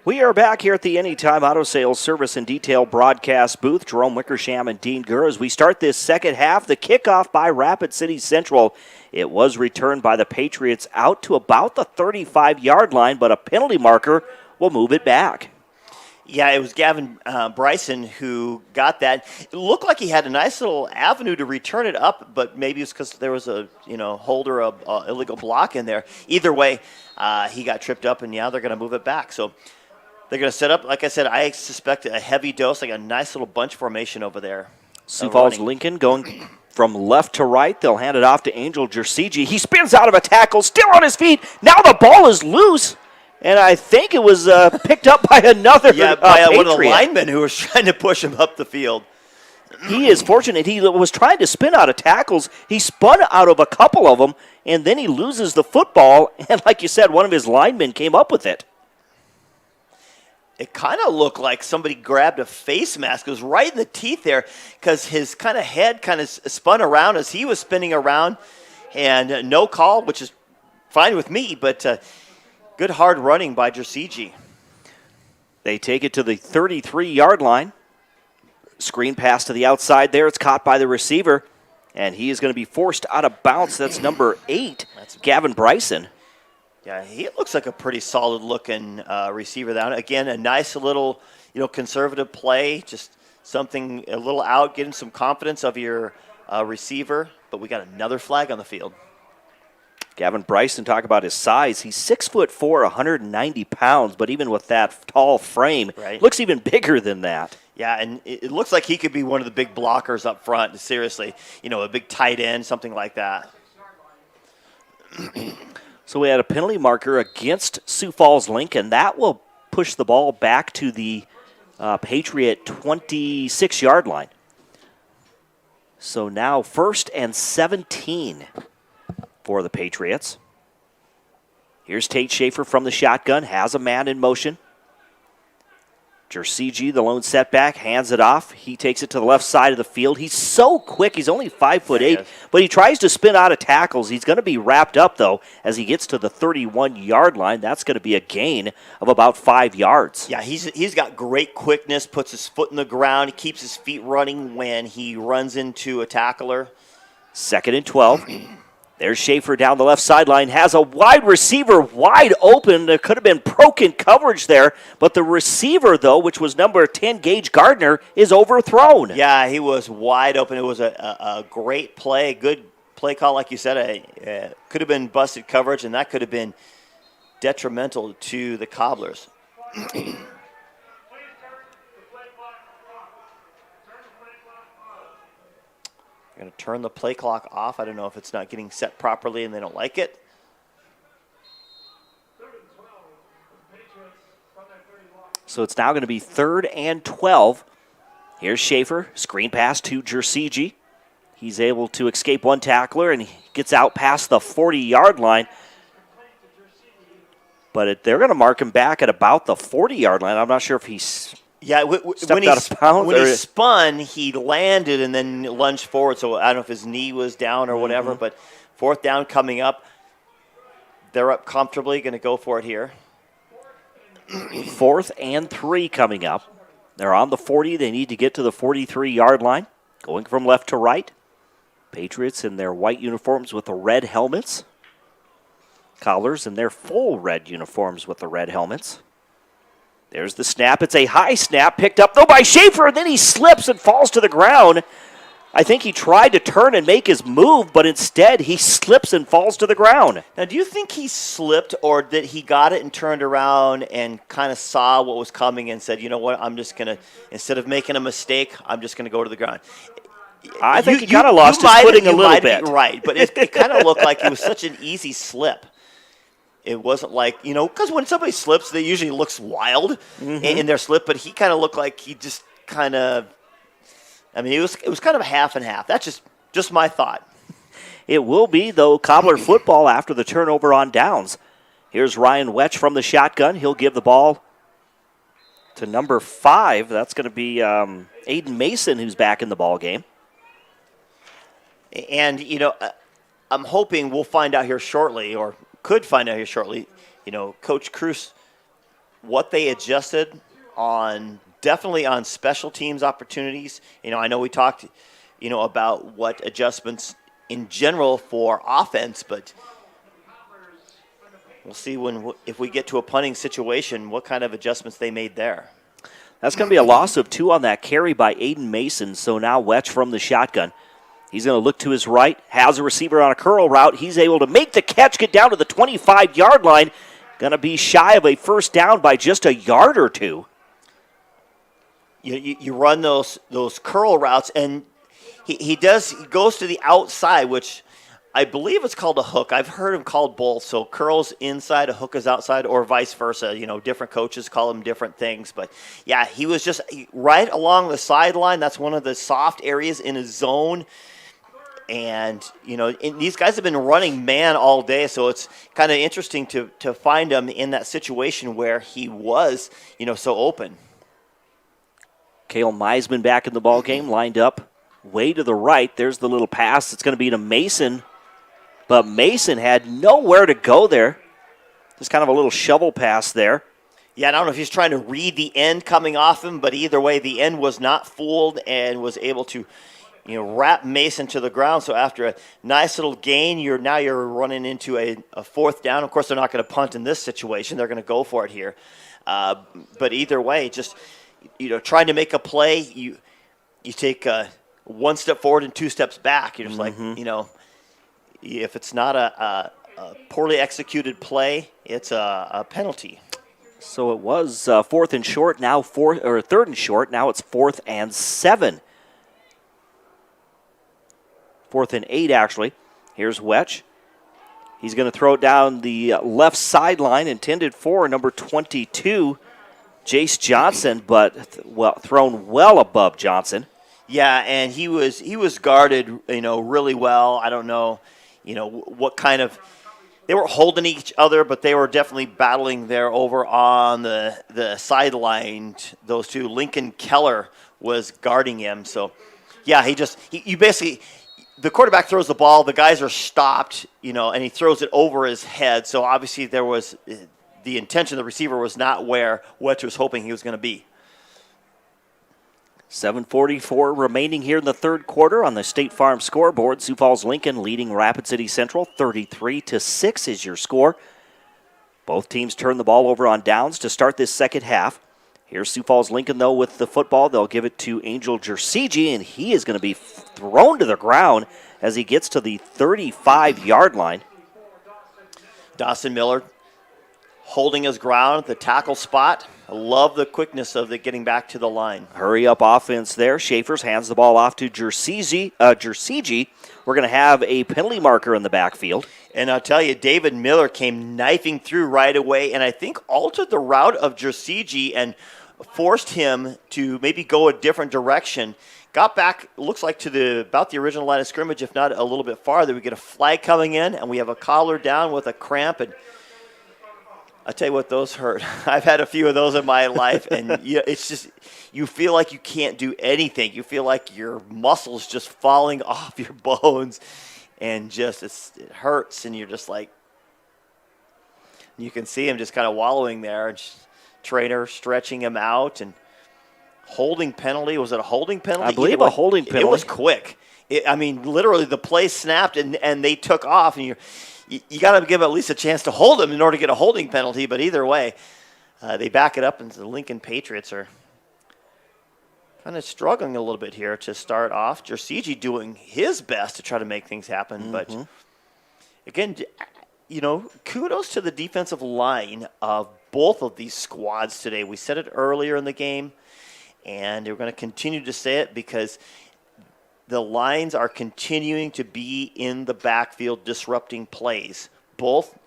We are back here at the Anytime Auto Sales Service and Detail broadcast booth. Jerome Wickersham and Dean Gurr as we start this second half. The kickoff by Rapid City Central. It was returned by the Patriots out to about the 35-yard line, but a penalty marker will move it back. Yeah, it was Gavin Bryson who got that. It looked like he had a nice little avenue to return it up, but maybe it's because there was a holder of illegal block in there. Either way, he got tripped up, and they're going to move it back. So they're going to set up, like I said, I suspect a heavy dose, like a nice little bunch formation over there. Sioux Falls Lincoln going from left to right. They'll hand it off to Angel Jersigi. He spins out of a tackle, still on his feet. Now the ball is loose. And I think it was picked up by another by one of the linemen who was trying to push him up the field. He is fortunate. He was trying to spin out of tackles. He spun out of a couple of them, and then he loses the football. And like you said, one of his linemen came up with it. It kind of looked like somebody grabbed a face mask. It was right in the teeth there because his kind of head kind of spun around as he was spinning around. And no call, which is fine with me, but good hard running by Jersigi. They take it to the 33-yard line. Screen pass to the outside there. It's caught by the receiver, and he is going to be forced out of bounds. That's number 8, Gavin Bryson. Yeah, he looks like a pretty solid-looking receiver. Again, a nice little, conservative play, just something a little out, getting some confidence of your receiver. But we got another flag on the field. Gavin Bryson, talk about his size. He's 6'4", 190 pounds, but even with that tall frame, looks even bigger than that. Yeah, and it looks like he could be one of the big blockers up front, seriously. A big tight end, something like that. So we had a penalty marker against Sioux Falls Lincoln. That will push the ball back to the Patriot 26-yard line. So now 1st and 17 for the Patriots. Here's Tate Schaefer from the shotgun, has a man in motion. Jersigi, the lone setback, hands it off. He takes it to the left side of the field. He's so quick. He's only 5'8", but he tries to spin out of tackles. He's going to be wrapped up, though, as he gets to the 31-yard line. That's going to be a gain of about 5 yards. Yeah, he's got great quickness, puts his foot in the ground. He keeps his feet running when he runs into a tackler. 2nd and 12. There's Schaefer down the left sideline, has a wide receiver wide open. There could have been broken coverage there, but the receiver, though, which was number 10, Gage Gardner, is overthrown. Yeah, he was wide open. It was a great play, good play call, like you said. Could have been busted coverage, and that could have been detrimental to the Cobblers. They're going to turn the play clock off. I don't know if it's not getting set properly and they don't like it. So it's now going to be 3rd and 12. Here's Schaefer, screen pass to Jersigi. He's able to escape one tackler and he gets out past the 40-yard line. But they're going to mark him back at about the 40-yard line. I'm not sure if he's... Yeah, when he spun, he landed and then lunged forward. So I don't know if his knee was down or whatever, but 4th down coming up. They're up comfortably, going to go for it here. 4th and 3 coming up. They're on the 40. They need to get to the 43-yard line. Going from left to right. Patriots in their white uniforms with the red helmets. Cobblers in their full red uniforms with the red helmets. There's the snap. It's a high snap, picked up, though, by Schaefer, and then he slips and falls to the ground. I think he tried to turn and make his move, but instead he slips and falls to the ground. Now, do you think he slipped or that he got it and turned around and kind of saw what was coming and said, you know what, I'm just going to, instead of making a mistake, I'm just going to go to the ground? I think he kind of lost his footing a little bit. Right, but it kind of looked like it was such an easy slip. It wasn't like, because when somebody slips, they usually looks wild in their slip, but he kind of looked like he just kind of, it was kind of a half and half. That's just my thought. It will be, though, Cobbler football after the turnover on downs. Here's Ryan Wetch from the shotgun. He'll give the ball to number 5. That's going to be Aiden Mason, who's back in the ball game. And, I'm hoping we'll find out here shortly, or could find out here shortly, Coach Cruz, what they adjusted on, definitely on special teams opportunities. I know we talked, about what adjustments in general for offense, but we'll see if we get to a punting situation, what kind of adjustments they made there. That's going to be a loss of 2 on that carry by Aiden Mason. So now Wetch from the shotgun. He's going to look to his right, has a receiver on a curl route. He's able to make the catch, get down to the 25-yard line. Going to be shy of a first down by just a yard or 2. You run those curl routes, and he goes to the outside, which I believe it's called a hook. I've heard him called both. So curls inside, a hook is outside, or vice versa. Different coaches call them different things. But, yeah, he was just right along the sideline. That's one of the soft areas in his zone. And, these guys have been running man all day, so it's kind of interesting to find him in that situation where he was, so open. Cale Meisman back in the ball game, lined up way to the right. There's the little pass. It's going to be to Mason, but Mason had nowhere to go there. Just kind of a little shovel pass there. Yeah, I don't know if he's trying to read the end coming off him, but either way, the end was not fooled and was able to wrap Mason to the ground. So after a nice little gain, you're running into a fourth down. Of course, they're not going to punt in this situation. They're going to go for it here. But either way, just trying to make a play, you take one step forward and 2 steps back. You're just like, if it's not a poorly executed play, it's a penalty. So it was 4th and short, now 3rd and short. Now it's 4th and 7. 4th and 8, actually. Here's Wetch. He's going to throw it down the left sideline, intended for number 22, Jace Johnson, but thrown well above Johnson. Yeah, and he was guarded, really well. I don't know, what kind of. They were holding each other, but they were definitely battling there over on the sideline. Those two, Lincoln Keller was guarding him. So, yeah, you basically. The quarterback throws the ball, the guys are stopped, and he throws it over his head. So obviously there was the intention, the receiver was not where Wetch was hoping he was going to be. 7:44 remaining here in the third quarter on the State Farm scoreboard. Sioux Falls Lincoln leading Rapid City Central 33-6 is your score. Both teams turn the ball over on downs to start this second half. Here's Sioux Falls Lincoln, though, with the football. They'll give it to Angel Jersigi, and he is going to be thrown to the ground as he gets to the 35-yard line. Dawson Miller holding his ground at the tackle spot. I love the quickness of it getting back to the line. Hurry up offense there. Schaefer's hands the ball off to Jersigi. We're going to have a penalty marker in the backfield. And I'll tell you, David Miller came knifing through right away, and I think altered the route of Jersigi and forced him to maybe go a different direction. Got back, looks like, to about the original line of scrimmage, if not a little bit farther. We get a flag coming in, and we have a Cobbler down with a cramp. And I tell you what, those hurt. I've had a few of those in my life, and it's just you feel like you can't do anything. You feel like your muscles just falling off your bones, and just it hurts, and you're just like, you can see him just kind of wallowing there, and trainer stretching him out, and holding penalty. Was it a holding penalty? I believe a holding penalty. It was quick. Literally the play snapped, and they took off, and you got to give at least a chance to hold him in order to get a holding penalty. But either way, they back it up, and the Lincoln Patriots are kind of struggling a little bit here to start off. Jersigi doing his best to try to make things happen. But, again, kudos to the defensive line of both of these squads today. We said it earlier in the game, and we're going to continue to say it because the lines are continuing to be in the backfield disrupting plays. Both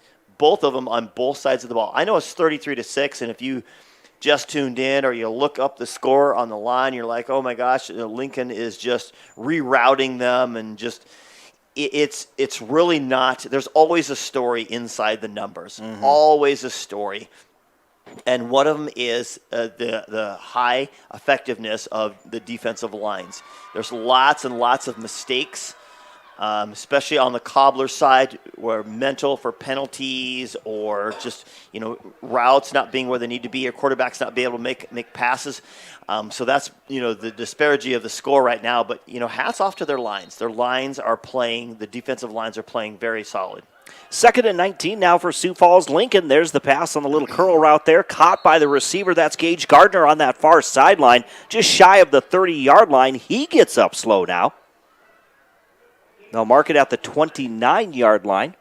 of them on both sides of the ball. I know it's 33-6, and if you just tuned in or you look up the score on the line, you're like, oh my gosh, Lincoln is just rerouting them, and just it's really not. There's always a story inside the numbers, always a story. And one of them is the high effectiveness of the defensive lines. There's lots and lots of mistakes, especially on the Cobbler side, where mental for penalties or just routes not being where they need to be, or quarterbacks not being able to make passes. So that's the disparity of the score right now. But hats off to their lines. Their lines are playing. The defensive lines are playing very solid. 2nd and 19 now for Sioux Falls Lincoln. There's the pass on the little curl route there, caught by the receiver. That's Gage Gardner on that far sideline, just shy of the 30-yard line. He gets up slow now. They'll mark it at the 29-yard line.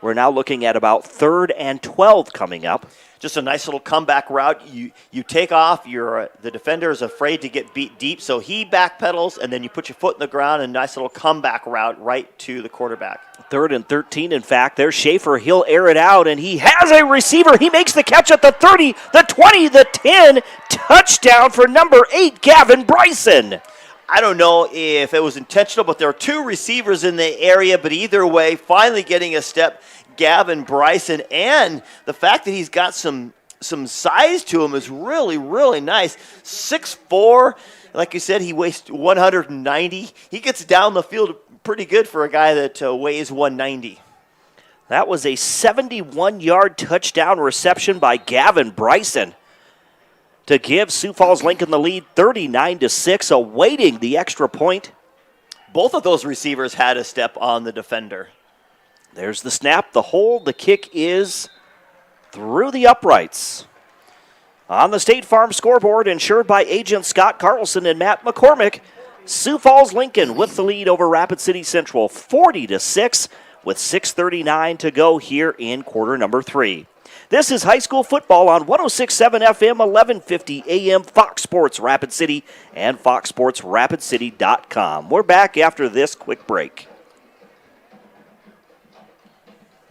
We're now looking at about 3rd and 12 coming up. Just a nice little comeback route. You take off. The defender is afraid to get beat deep, so he backpedals, and then you put your foot in the ground, and nice little comeback route right to the quarterback. 3rd and 13, in fact. There's Schaefer. He'll air it out, and he has a receiver. He makes the catch at the 30, the 20, the 10. Touchdown for number 8, Gavin Bryson. I don't know if it was intentional, but there are 2 receivers in the area, but either way, finally getting a step, Gavin Bryson, and the fact that he's got some size to him is really, really nice. 6'4", like you said, he weighs 190. He gets down the field pretty good for a guy that weighs 190. That was a 71-yard touchdown reception by Gavin Bryson to give Sioux Falls Lincoln the lead 39-6, awaiting the extra point. Both of those receivers had a step on the defender. There's the snap, the hold, the kick is through the uprights. On the State Farm scoreboard, insured by agents Scott Carlson and Matt McCormick, Sioux Falls Lincoln with the lead over Rapid City Central, 40-6, with 6:39 to go here in quarter number 3. This is high school football on 106.7 FM, 1150 AM, Fox Sports Rapid City, and foxsportsrapidcity.com. We're back after this quick break.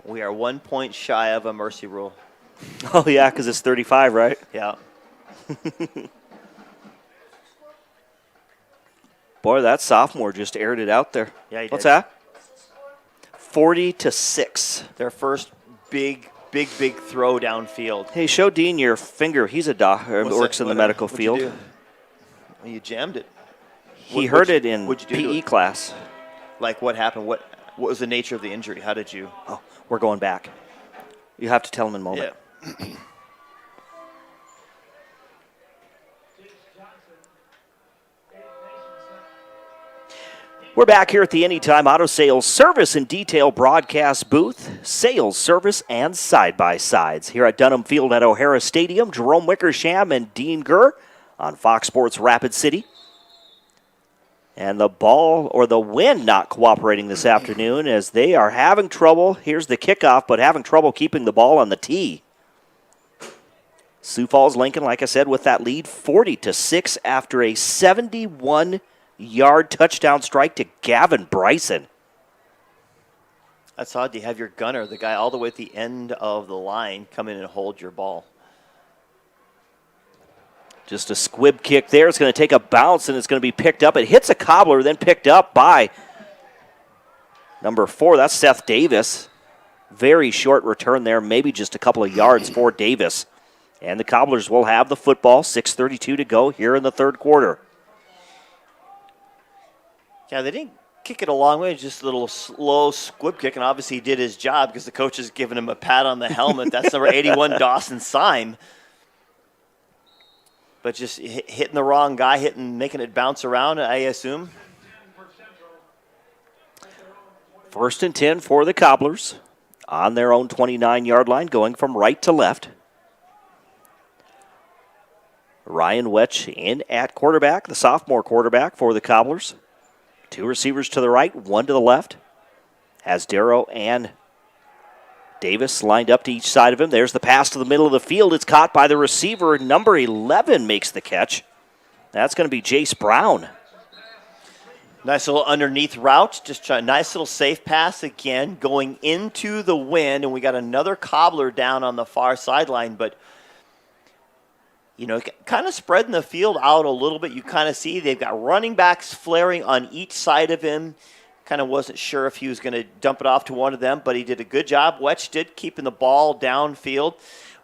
We are 1 point shy of a mercy rule. Oh, yeah, because it's 35, right? Yeah. Boy, that sophomore just aired it out there. Yeah, he What's did. that? 40-6. Their first big throw downfield. Hey, show Dean your finger. He's a doctor, works in the medical field. You, well, you jammed it. He heard it in PE class. Like what happened? What was the nature of the injury? How did you? Oh, we're going back. You have to tell him in a moment. Yeah. We're back here at the Anytime Auto Sales Service and Detail broadcast booth, sales, service, and side-by-sides. Here at Dunham Field at O'Hara Stadium, Jerome Wickersham and Dean Gurr on Fox Sports Rapid City. And the ball, or the wind, not cooperating this afternoon as they are having trouble. Here's the kickoff, but having trouble keeping the ball on the tee. Sioux Falls Lincoln, like I said, with that lead, 40-6 after a 71-yard touchdown strike to Gavin Bryson. That's odd. You have your gunner, the guy all the way at the end of the line, come in and hold your ball. Just a squib kick there. It's going to take a bounce, and it's going to be picked up. It hits a cobbler, then picked up by number 4. That's Seth Davis. Very short return there, maybe just a couple of yards for Davis. And the Cobblers will have the football. 6:32 to go here in the third quarter. Yeah, they didn't kick it a long way, just a little slow squib kick, and obviously he did his job because the coach is giving him a pat on the helmet. That's number 81, Dawson Syme. But just hitting the wrong guy, making it bounce around, I assume. 1st and 10 for the Cobblers on their own 29-yard line, going from right to left. Ryan Wetch in at quarterback, the sophomore quarterback for the Cobblers. 2 receivers to the right, 1 to the left. Has Darrow and Davis lined up to each side of him. There's the pass to the middle of the field. It's caught by the receiver. Number 11 makes the catch. That's going to be Jace Brown. Nice little underneath route. Just a nice little safe pass again, going into the wind. And we got another Cobbler down on the far sideline. But, you know, kind of spreading the field out a little bit. You kind of see they've got running backs flaring on each side of him. Kind of wasn't sure if he was going to dump it off to one of them, but he did a good job. Wetch did, keeping the ball downfield.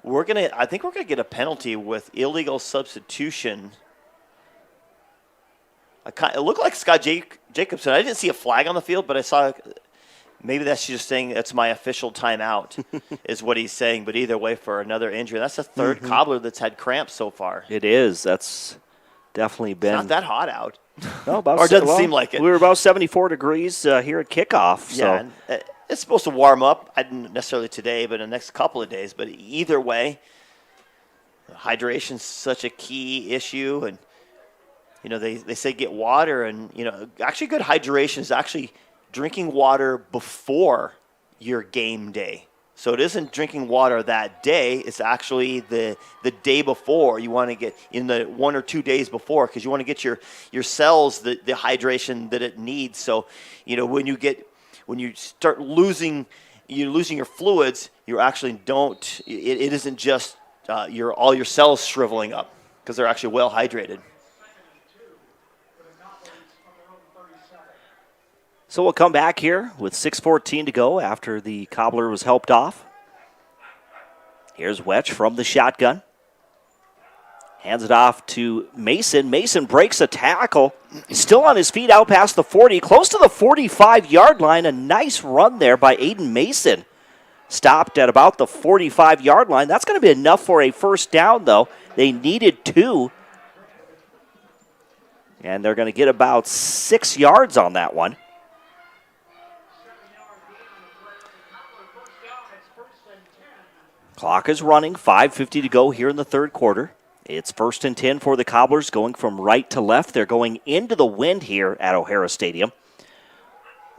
I think we're going to get a penalty with illegal substitution. It looked like Scott Jacobson. I didn't see a flag on the field, but I saw maybe that's just saying that's my official timeout is what he's saying. But either way, for another injury. That's the third Cobbler that's had cramps so far. It is. That's definitely been. It's not that hot out. No, about or it doesn't seem like it. We were about 74 degrees here at kickoff. Yeah, and it's supposed to warm up. I didn't necessarily today, but in the next couple of days. But either way, hydration's such a key issue, and they say get water, and actually good hydration is actually drinking water before your game day. So it isn't drinking water that day. It's actually the day before. You want to get in the 1 or 2 days before, because you want to get your cells the hydration that it needs. So when you start losing your fluids, you actually don't. It isn't just all your cells shriveling up, because they're actually well hydrated. So we'll come back here with 6:14 to go after the Cobbler was helped off. Here's Wetch from the shotgun. Hands it off to Mason. Mason breaks a tackle. Still on his feet out past the 40, close to the 45-yard line. A nice run there by Aiden Mason. Stopped at about the 45-yard line. That's going to be enough for a first down, though. They needed 2. And they're going to get about 6 yards on that one. Clock is running, 5:50 to go here in the third quarter. It's 1st and 10 for the Cobblers, going from right to left. They're going into the wind here at O'Hara Stadium.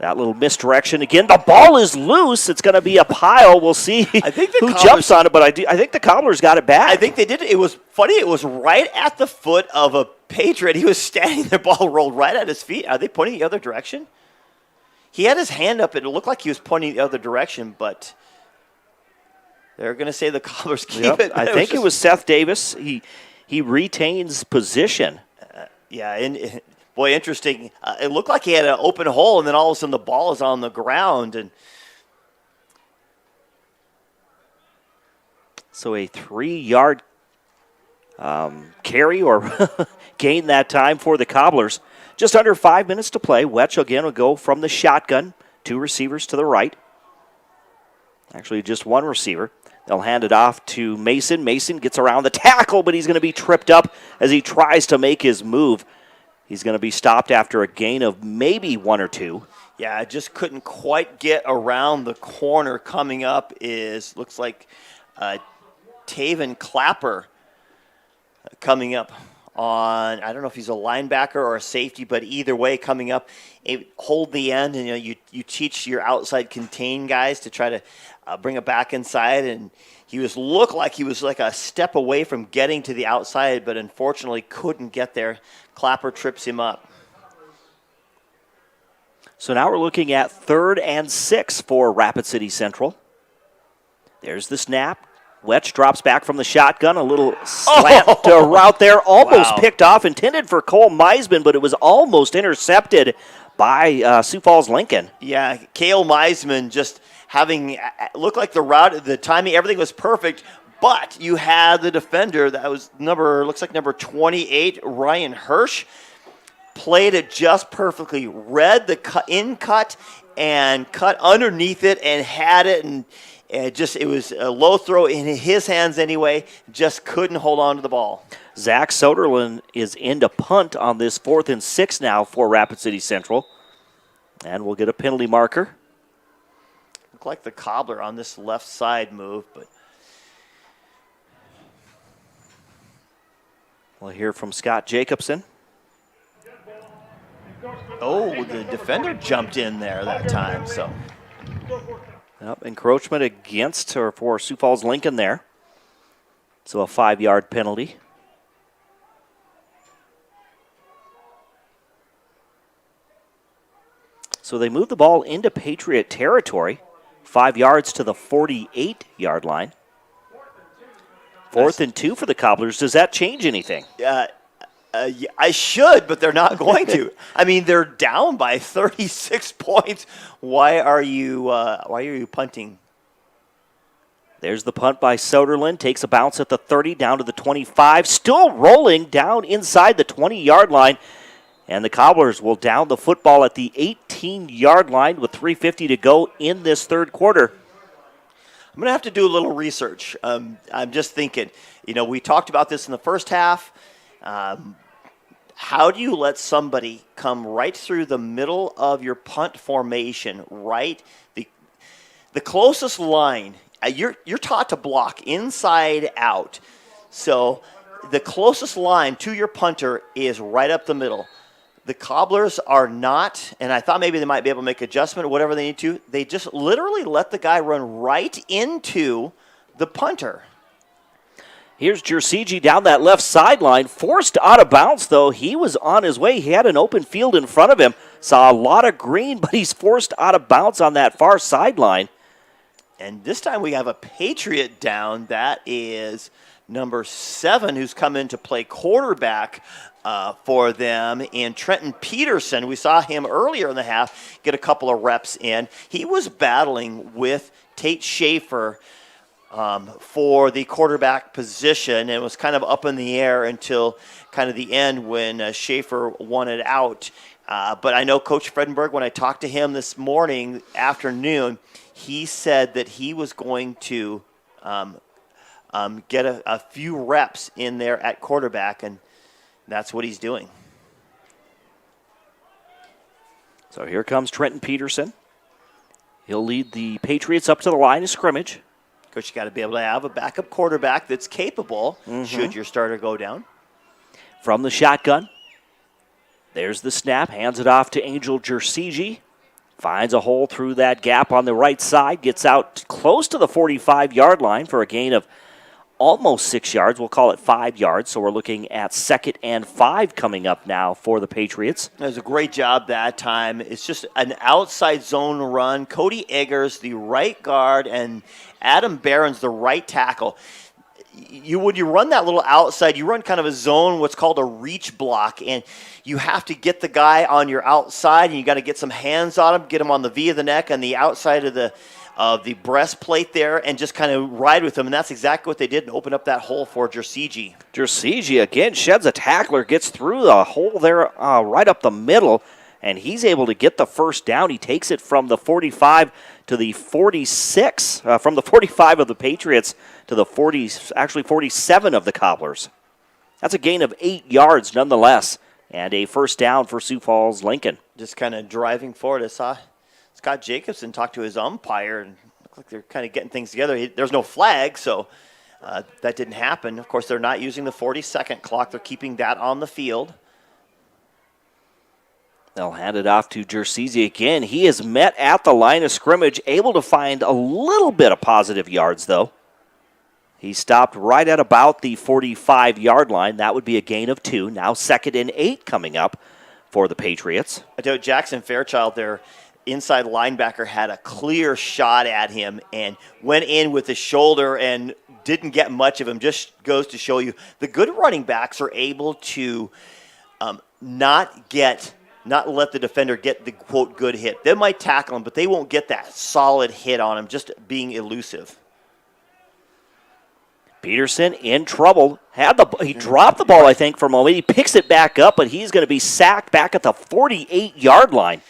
That little misdirection again. The ball is loose. It's going to be a pile. We'll see who jumps on it, but I think the Cobblers got it back. I think they did. It was funny. It was right at the foot of a Patriot. He was standing there, ball rolled right at his feet. Are they pointing the other direction? He had his hand up. It looked like he was pointing the other direction, but they're going to say the Cobblers keep it. I think it was Seth Davis. He retains position. And boy, interesting. It looked like he had an open hole, and then all of a sudden the ball is on the ground. And so a 3-yard carry or gain that time for the Cobblers. Just under 5 minutes to play. Wetch again will go from the shotgun. 2 receivers to the right. Actually, just 1 receiver. They'll hand it off to Mason. Mason gets around the tackle, but he's going to be tripped up as he tries to make his move. He's going to be stopped after a gain of maybe 1 or 2. Yeah, I just couldn't quite get around the corner. Coming up looks like Taven Clapper coming up on, I don't know if he's a linebacker or a safety, but either way, coming up, hold the end, and you teach your outside contain guys to try to bring it back inside, and looked like he was like a step away from getting to the outside, but unfortunately couldn't get there. Clapper trips him up. So now we're looking at 3rd and 6 for Rapid City Central. There's the snap. Wetch drops back from the shotgun. A little slant route there. Almost picked off, intended for Cole Meisman, but it was almost intercepted by Sioux Falls Lincoln. Yeah, Cale Meisman just looked like the route, the timing, everything was perfect, but you had the defender that was looks like number 28, Ryan Hirsch, played it just perfectly, read the cut and cut underneath it and had it, and it was a low throw in his hands anyway, just couldn't hold on to the ball. Zach Soderlund is in to punt on this 4th and 6 now for Rapid City Central, and we'll get a penalty marker. Looked like the Cobbler on this left side move, but we'll hear from Scott Jacobson. Oh, the defender jumped in there that time. So, encroachment against or for Sioux Falls Lincoln there. So a 5-yard penalty. So they move the ball into Patriot territory. 5 yards to the 48-yard line. 4th and 2 for the Cobblers. Does that change anything? I should, but they're not going to. I mean, they're down by 36 points. Why are you punting? There's the punt by Soderlund. Takes a bounce at the 30, down to the 25. Still rolling down inside the 20-yard line. And the Cobblers will down the football at the 18-yard line with 3:50 to go in this third quarter. I'm going to have to do a little research. I'm just thinking, we talked about this in the first half. how do you let somebody come right through the middle of your punt formation, right? The closest line, you're taught to block inside out. So the closest line to your punter is right up the middle. The Cobblers are not, and I thought maybe they might be able to make adjustment or whatever they need to. They just literally let the guy run right into the punter. Here's Jersey down that left sideline, forced out of bounds, though. He was on his way. He had an open field in front of him. Saw a lot of green, but he's forced out of bounds on that far sideline. And this time we have a Patriot down. That is number 7, who's come in to play quarterback for them, and Trenton Peterson. We saw him earlier in the half get a couple of reps in. He was battling with Tate Schaefer for the quarterback position, and it was kind of up in the air until kind of the end when Schaefer won it out. But I know Coach Fredenberg, when I talked to him this afternoon, he said that he was going to get a few reps in there at quarterback, and that's what he's doing. So here comes Trenton Peterson. He'll lead the Patriots up to the line of scrimmage. Coach, you got to be able to have a backup quarterback that's capable should your starter go down. From the shotgun, there's the snap. Hands it off to Angel Jersey. Finds a hole through that gap on the right side. Gets out close to the 45-yard line for a gain of almost 6 yards. We'll call it 5 yards. So we're looking at 2nd and 5 coming up now for the Patriots. It was a great job that time. It's just an outside zone run. Cody Eggers, the right guard, and Adam Barron's the right tackle. When you run that little outside, you run kind of a zone, what's called a reach block, and you have to get the guy on your outside, and you got to get some hands on him, get him on the V of the neck and the outside of the breastplate there, and just kind of ride with him, and that's exactly what they did and open up that hole for Jersey. Jersey again sheds a tackler, gets through the hole there right up the middle, and he's able to get the first down. He takes it from the 45 to the 46, from the 45 of the Patriots to the 47 of the Cobblers. That's a gain of 8 yards nonetheless, and a first down for Sioux Falls Lincoln. Just kind of driving forward. I saw Scott Jacobson talk to his umpire, and looked like they're kind of getting things together. There's no flag, so that didn't happen. Of course, they're not using the 40-second clock. They're keeping that on the field. They'll hand it off to Jersey again. He is met at the line of scrimmage, able to find a little bit of positive yards, though. He stopped right at about the 45-yard line. That would be a gain of 2. Now 2nd and 8 coming up for the Patriots. I know Jackson Fairchild, their inside linebacker, had a clear shot at him and went in with his shoulder and didn't get much of him. Just goes to show you the good running backs are able to not let the defender get the, quote, good hit. They might tackle him, but they won't get that solid hit on him, just being elusive. Peterson in trouble. He dropped the ball, I think, for a moment. He picks it back up, but he's going to be sacked back at the 48-yard line.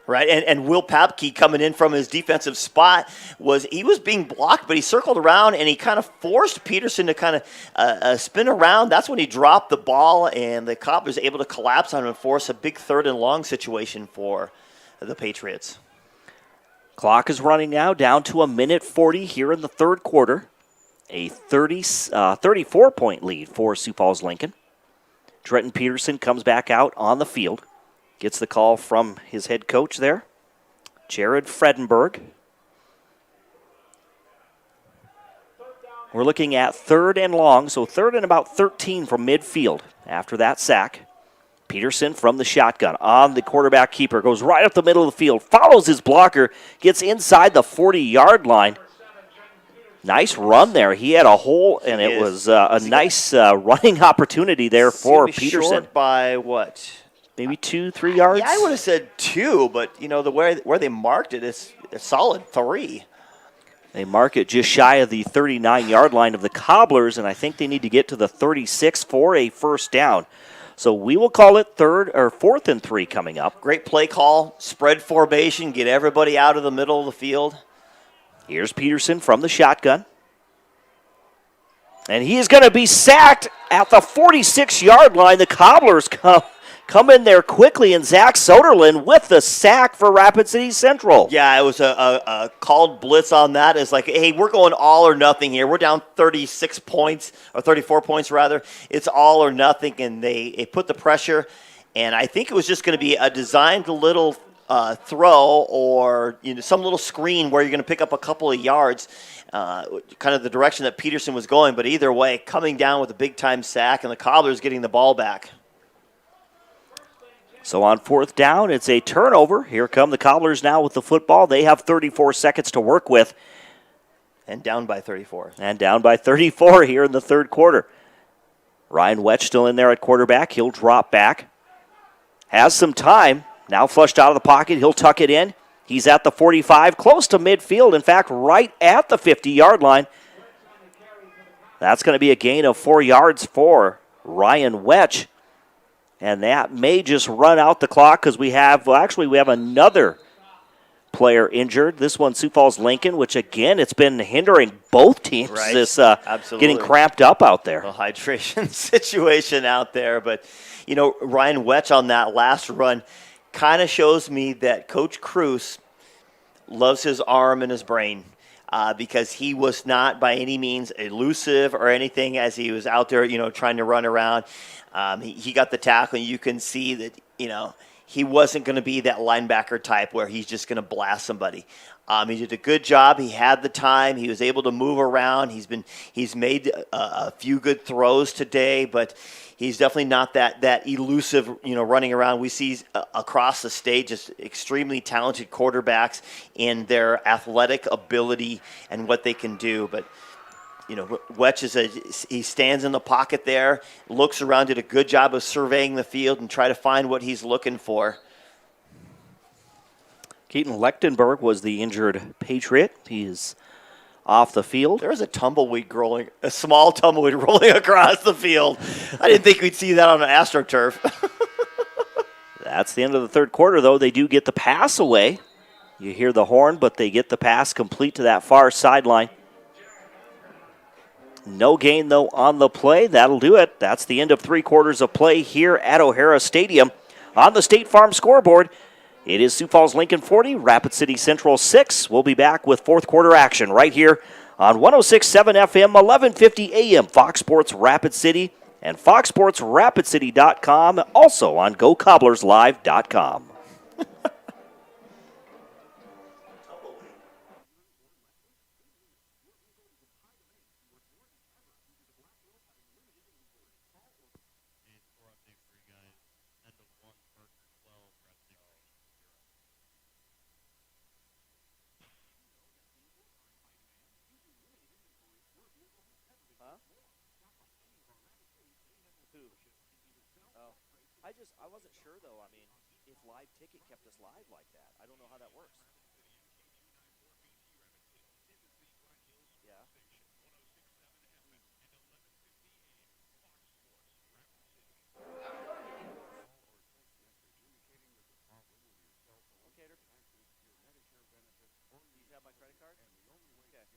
Right, and Will Papke coming in from his defensive spot was being blocked, but he circled around and he kind of forced Peterson to kind of spin around. That's when he dropped the ball, and the Cobblers able to collapse on him and force a big 3rd and long situation for the Patriots. Clock is running now down to 1:40 here in the 3rd quarter. A 34-point lead for Sioux Falls Lincoln. Trenton Peterson comes back out on the field. Gets the call from his head coach there, Jared Fredenberg. We're looking at 3rd and long, so 3rd and about 13 from midfield after that sack. Peterson from the shotgun on the quarterback keeper, goes right up the middle of the field, follows his blocker, gets inside the 40-yard line. Nice run there. He had a hole, and it was a nice running opportunity there for Peterson. Short by what? Maybe 2-3 yards? Yeah, I would have said 2, but, the where they marked it is a solid 3. They mark it just shy of the 39-yard line of the Cobblers, and I think they need to get to the 36 for a first down. So we will call it 4th and 3 coming up. Great play call, spread formation, get everybody out of the middle of the field. Here's Peterson from the shotgun. And he is going to be sacked at the 46-yard line. The Cobblers come in there quickly, and Zach Soderlund with the sack for Rapid City Central. Yeah, it was a called blitz on that. It's like, hey, we're going all or nothing here. We're down 36 points, or 34 points rather. It's all or nothing, and they put the pressure. And I think it was just going to be a designed little throw or some little screen where you're going to pick up a couple of yards, kind of the direction that Peterson was going. But either way, coming down with a big-time sack, and the Cobblers getting the ball back. So on fourth down, it's a turnover. Here come the Cobblers now with the football. They have 34 seconds to work with. And down by 34. And down by 34 here in the third quarter. Ryan Wetch still in there at quarterback. He'll drop back. Has some time. Now flushed out of the pocket. He'll tuck it in. He's at the 45, close to midfield. In fact, right at the 50-yard line. That's going to be a gain of 4 yards for Ryan Wetch. And that may just run out the clock because we have another player injured. This one, Sioux Falls Lincoln, which again, it's been hindering both teams. Right. This Absolutely. getting cramped up out there. A hydration situation out there. But, Ryan Wetch on that last run kind of shows me that Coach Cruz loves his arm and his brain. Because he was not by any means elusive or anything as he was out there, trying to run around. He got the tackle, and you can see that, he wasn't going to be that linebacker type where he's just going to blast somebody. He did a good job. He had the time. He was able to move around. He's made a few good throws today, but he's definitely not that elusive, running around. We see across the stage just extremely talented quarterbacks in their athletic ability and what they can do. But, Wetch he stands in the pocket there, looks around, did a good job of surveying the field and try to find what he's looking for. Keaton Lechtenberg was the injured Patriot. He is off the field. There's a small tumbleweed rolling across the field. I didn't think we'd see that on an AstroTurf. That's the end of the third quarter, though. They do get the pass away. You hear the horn, but they get the pass complete to that far sideline. No gain, though, on the play. That'll do it. That's the end of 3 quarters of play here at O'Hara Stadium. On the State Farm scoreboard, it is Sioux Falls Lincoln 40, Rapid City Central 6. We'll be back with fourth quarter action right here on 106.7 FM, 1150 AM, Fox Sports Rapid City, and foxsportsrapidcity.com, also on GoCobblersLive.com. I wasn't sure, though, if Live Ticket kept us live like that. I don't know how that works. Yeah. Okay. Do you have my credit card? Okay.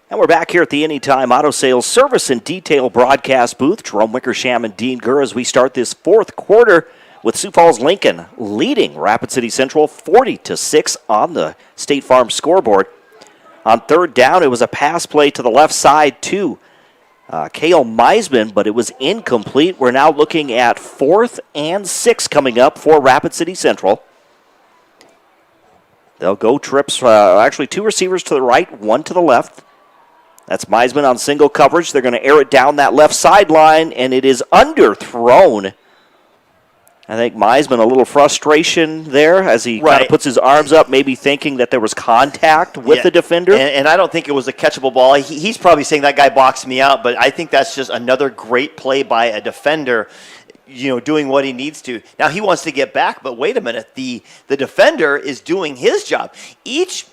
And we're back here at the Anytime Auto Sales Service and Detail broadcast booth. Jerome Wickersham and Dean Gurr as we start this fourth quarter with Sioux Falls Lincoln leading Rapid City Central 40-6 on the State Farm scoreboard. On third down, it was a pass play to the left side to Cale Meisman, but it was incomplete. We're now looking at 4th and 6 coming up for Rapid City Central. They'll go trips, actually 2 receivers to the right, 1 to the left. That's Meisman on single coverage. They're going to air it down that left sideline, and it is underthrown. I think Meisman, a little frustration there as he kind Right. of puts his arms up, maybe thinking that there was contact with the defender. And I don't think it was a catchable ball. He's probably saying that guy boxed me out, but I think that's just another great play by a defender, doing what he needs to. Now he wants to get back, but wait a minute. The defender is doing his job. Each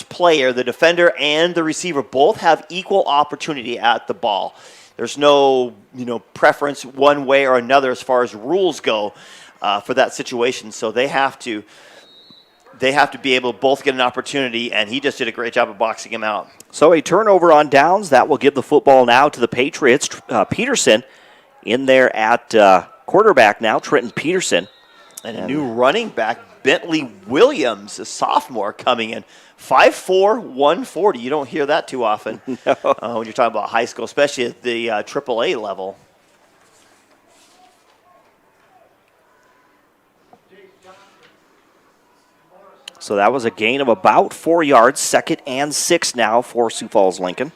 player, the defender and the receiver, both have equal opportunity at the ball. There's no, preference one way or another as far as rules go for that situation. So they have to be able to both get an opportunity, and he just did a great job of boxing him out. So a turnover on downs. That will give the football now to the Patriots. Peterson in there at quarterback now, Trenton Peterson. And a new running back, Bentley Williams, a sophomore, coming in. 5'4", 140. You don't hear that too often when you're talking about high school, especially at the AAA level. So that was a gain of about 4 yards, 2nd and 6 now for Sioux Falls Lincoln.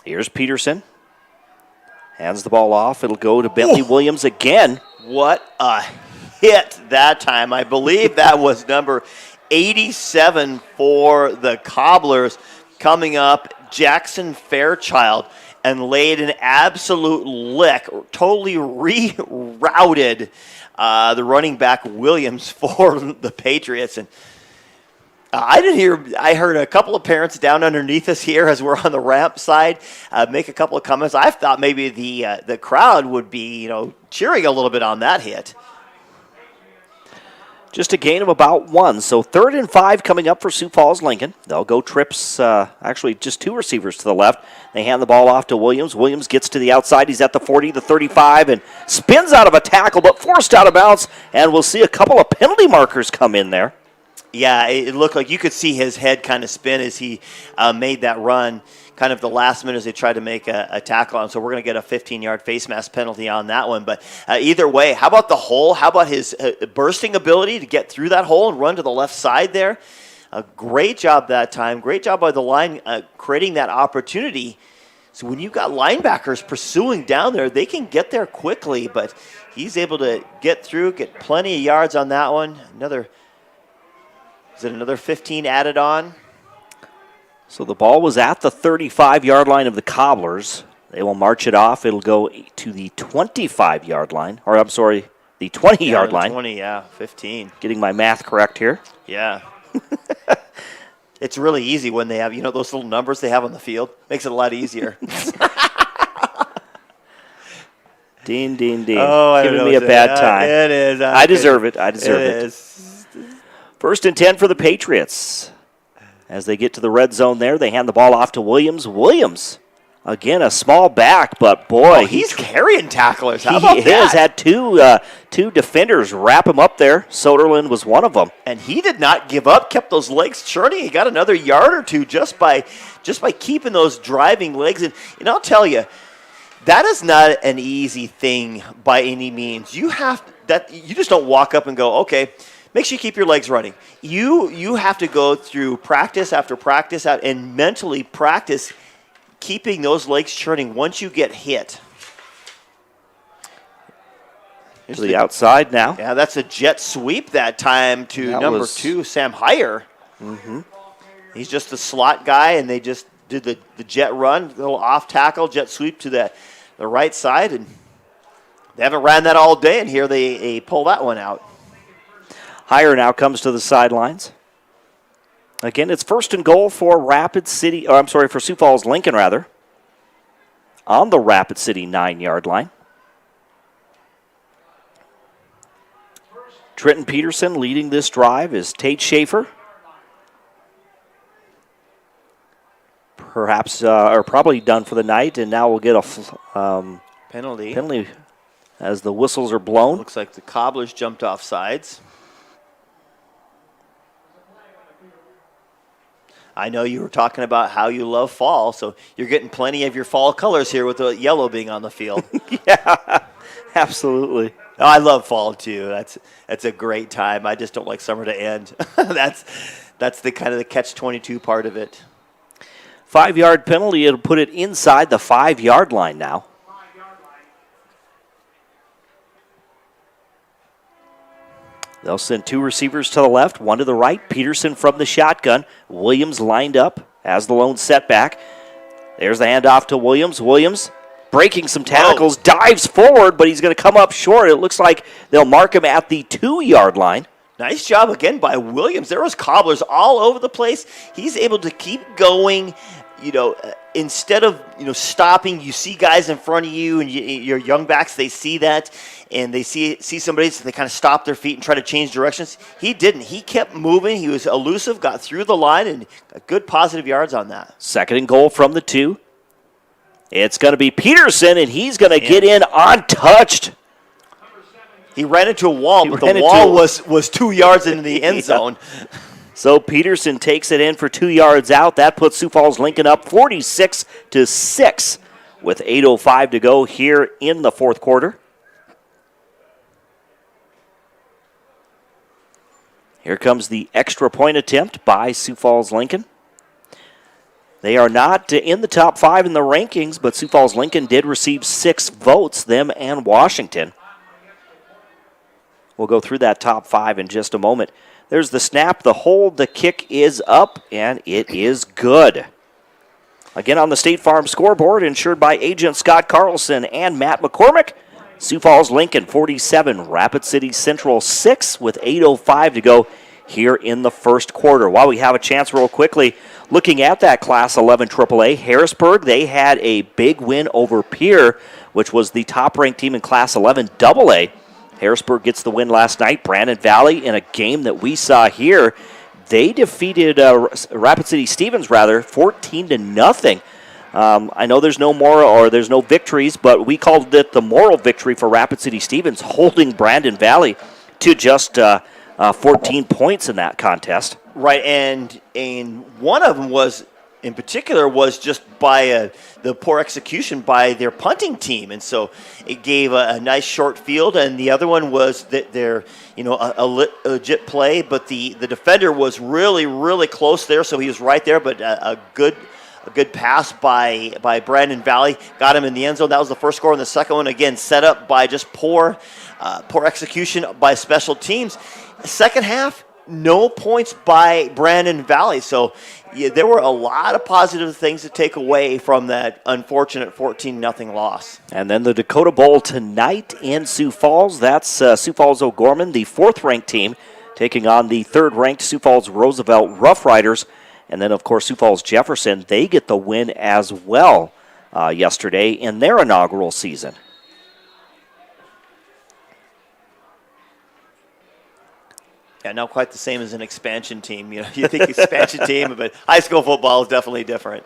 Here's Peterson. Hands the ball off. It'll go to Bentley Williams again. What a hit that time. I believe that was number 87 for the Cobblers coming up, Jackson Fairchild, and laid an absolute lick, totally rerouted the running back Williams for the Patriots. And I heard a couple of parents down underneath us here as we're on the ramp side make a couple of comments. I thought maybe the crowd would be, cheering a little bit on that hit. Just a gain of about 1. So 3rd and 5 coming up for Sioux Falls Lincoln. They'll go trips, actually just 2 receivers to the left. They hand the ball off to Williams. Williams gets to the outside. He's at the 40, the 35, and spins out of a tackle, but forced out of bounds. And we'll see a couple of penalty markers come in there. Yeah, it looked like you could see his head kind of spin as he made that run, kind of the last minute as they tried to make a tackle on. So we're going to get a 15-yard face mask penalty on that one. But either way, how about the hole? How about his bursting ability to get through that hole and run to the left side there? A great job that time. Great job by the line creating that opportunity. So when you've got linebackers pursuing down there, they can get there quickly. But he's able to get through, get plenty of yards on that one. Is it another 15 added on? So the ball was at the 35-yard line of the Cobblers. They will march it off. It'll go to the 25-yard line. Or, I'm sorry, the 20-yard line. 15. Getting my math correct here. Yeah. It's really easy when they have, those little numbers they have on the field. Makes it a lot easier. Dean. Oh, giving me a bad time. It is. I deserve it. It is. 1st and 10 for the Patriots. As they get to the red zone there, they hand the ball off to Williams. Williams, again, a small back, but boy. He's carrying tacklers. How about that? He has had two defenders wrap him up there. Soderlund was one of them. And he did not give up, kept those legs churning. He got another yard or two just by keeping those driving legs. And I'll tell you, that is not an easy thing by any means. You just don't walk up and go, okay, make sure you keep your legs running. You have to go through practice after practice out and mentally practice keeping those legs churning once you get hit. To the outside now. Yeah, that's a jet sweep that time to number 2, Sam Heyer. Mm-hmm. He's just a slot guy, and they just did the jet run, little off tackle, jet sweep to the right side, and they haven't ran that all day, and here they pull that one out. Heyer now comes to the sidelines. Again, it's 1st and goal for for Sioux Falls Lincoln, on the Rapid City 9-yard line. Trenton Peterson leading this drive is Tate Schaefer. Perhaps, or probably done for the night, and now we'll get a penalty as the whistles are blown. Looks like the Cobblers jumped off sides. I know you were talking about how you love fall, so you're getting plenty of your fall colors here with the yellow being on the field. Yeah, absolutely. Oh, I love fall too. That's a great time. I just don't like summer to end. That's the kind of the catch-22 part of it. 5-yard penalty. It'll put it inside the 5-yard line now. They'll send two receivers to the left, one to the right. Peterson from the shotgun. Williams lined up as the lone setback. There's the handoff to Williams. Williams breaking some tackles, dives forward, but he's going to come up short. It looks like they'll mark him at the 2-yard line. Nice job again by Williams. There was Cobblers all over the place. He's able to keep going. Instead of stopping, you see guys in front of you, and your young backs, they see that, and they see somebody, so they kind of stop their feet and try to change directions. He didn't. He kept moving. He was elusive, got through the line, and got good positive yards on that. Second and goal from the 2. It's going to be Peterson, and he's going to get in untouched. He ran into a wall, but the wall was 2 yards into the end zone. So Peterson takes it in for 2 yards out. That puts Sioux Falls Lincoln up 46-6 with 8:05 to go here in the fourth quarter. Here comes the extra point attempt by Sioux Falls Lincoln. They are not in the top 5 in the rankings, but Sioux Falls Lincoln did receive 6 votes, them and Washington. We'll go through that top 5 in just a moment. There's the snap, the hold, the kick is up, and it is good. Again on the State Farm scoreboard, insured by agent Scott Carlson and Matt McCormick. Sioux Falls Lincoln 47, Rapid City Central 6 with 8:05 to go here in the first quarter. While we have a chance real quickly, looking at that Class 11 AAA, Harrisburg, they had a big win over Pierre, which was the top-ranked team in Class 11 AA. Harrisburg gets the win last night. Brandon Valley, in a game that we saw here, they defeated Rapid City Stevens, 14-0. I know there's no victories, but we called it the moral victory for Rapid City Stevens, holding Brandon Valley to just 14 points in that contest. Right, and one of them was, in particular, was just by the poor execution by their punting team, and so it gave a nice short field. And the other one was that they're a legit play, but the defender was really, really close there, so he was right there. But a good pass by Brandon Valley got him in the end zone. That was the first score, and the second one again set up by just poor execution by special teams. Second half, no points by Brandon Valley. So there were a lot of positive things to take away from that unfortunate 14-0 loss. And then the Dakota Bowl tonight in Sioux Falls. That's Sioux Falls O'Gorman, the 4th-ranked team, taking on the 3rd-ranked Sioux Falls Roosevelt Rough Riders. And then, of course, Sioux Falls Jefferson, they get the win as well yesterday in their inaugural season. Yeah, not quite the same as an expansion team. You think expansion team, but high school football is definitely different.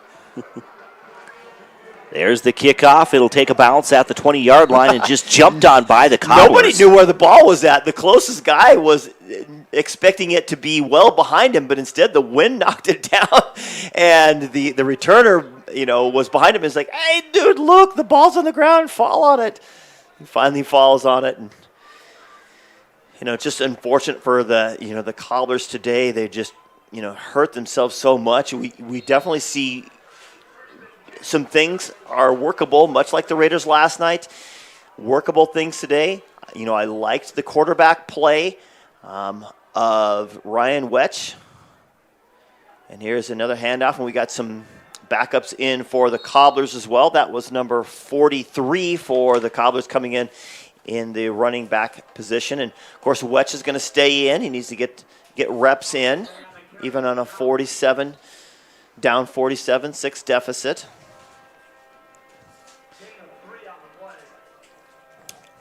There's the kickoff. It'll take a bounce at the 20-yard line and just jumped on by the Cobblers. Nobody knew where the ball was at. The closest guy was expecting it to be well behind him, but instead the wind knocked it down, and the returner, was behind him. Is like, hey, dude, look, the ball's on the ground. Fall on it. He finally falls on it, and just unfortunate for the Cobblers today. They just hurt themselves so much. We definitely see some things are workable, much like the Raiders last night. Workable things today. I liked the quarterback play of Ryan Wetch. And here's another handoff, and we got some backups in for the Cobblers as well. That was number 43 for the Cobblers coming in the running back position. And, of course, Wetch is going to stay in. He needs to get reps in, even on a 6 deficit.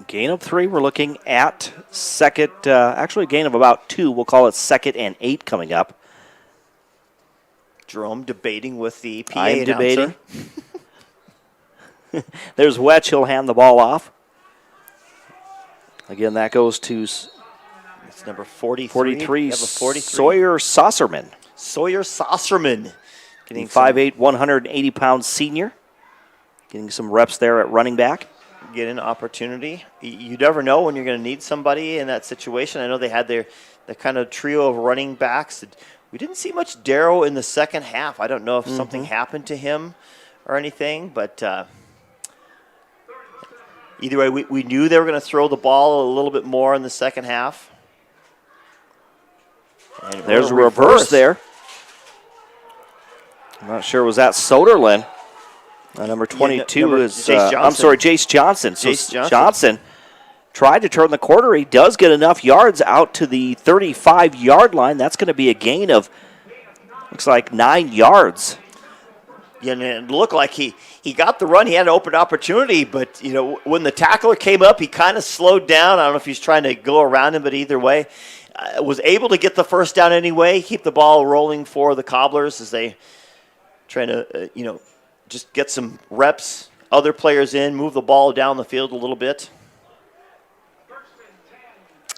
Gain of 3. We're looking at second, actually a gain of about 2. We'll call it 2nd and 8 coming up. Jerome debating with the PA I'm announcer. Debating. There's Wetch. He'll hand the ball off. Again, that goes to it's number 43. 43, 43. Sawyer Saucerman. Getting 5'8", 180-pound senior. Getting some reps there at running back. Get an opportunity. You never know when you're going to need somebody in that situation. I know they had their kind of trio of running backs. We didn't see much Darrow in the second half. I don't know if something happened to him or anything, but either way, we knew they were going to throw the ball a little bit more in the second half. And there's a reverse there. I'm not sure, was that Soderlin? Number 22 is, Jace Johnson. So Johnson tried to turn the corner. He does get enough yards out to the 35-yard line. That's going to be a gain of, looks like 9 yards. Yeah, and it looked like he got the run. He had an open opportunity, but, when the tackler came up, he kind of slowed down. I don't know if he's trying to go around him, but either way, was able to get the first down anyway, keep the ball rolling for the Cobblers as they try to, just get some reps, other players in, move the ball down the field a little bit.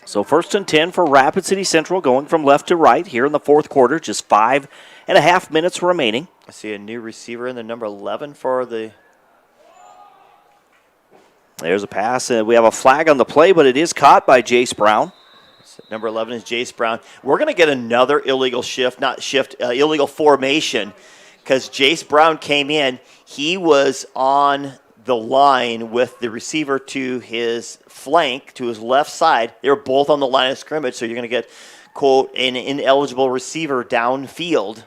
So 1st and 10 for Rapid City Central, going from left to right here in the fourth quarter, just 5.5 minutes remaining. I see a new receiver in the number 11 for the... There's a pass. We have a flag on the play, but it is caught by Jace Brown. Number 11 is Jace Brown. We're going to get another illegal illegal formation because Jace Brown came in. He was on the line with the receiver to his flank, to his left side. They were both on the line of scrimmage, so you're going to get, quote, an ineligible receiver downfield.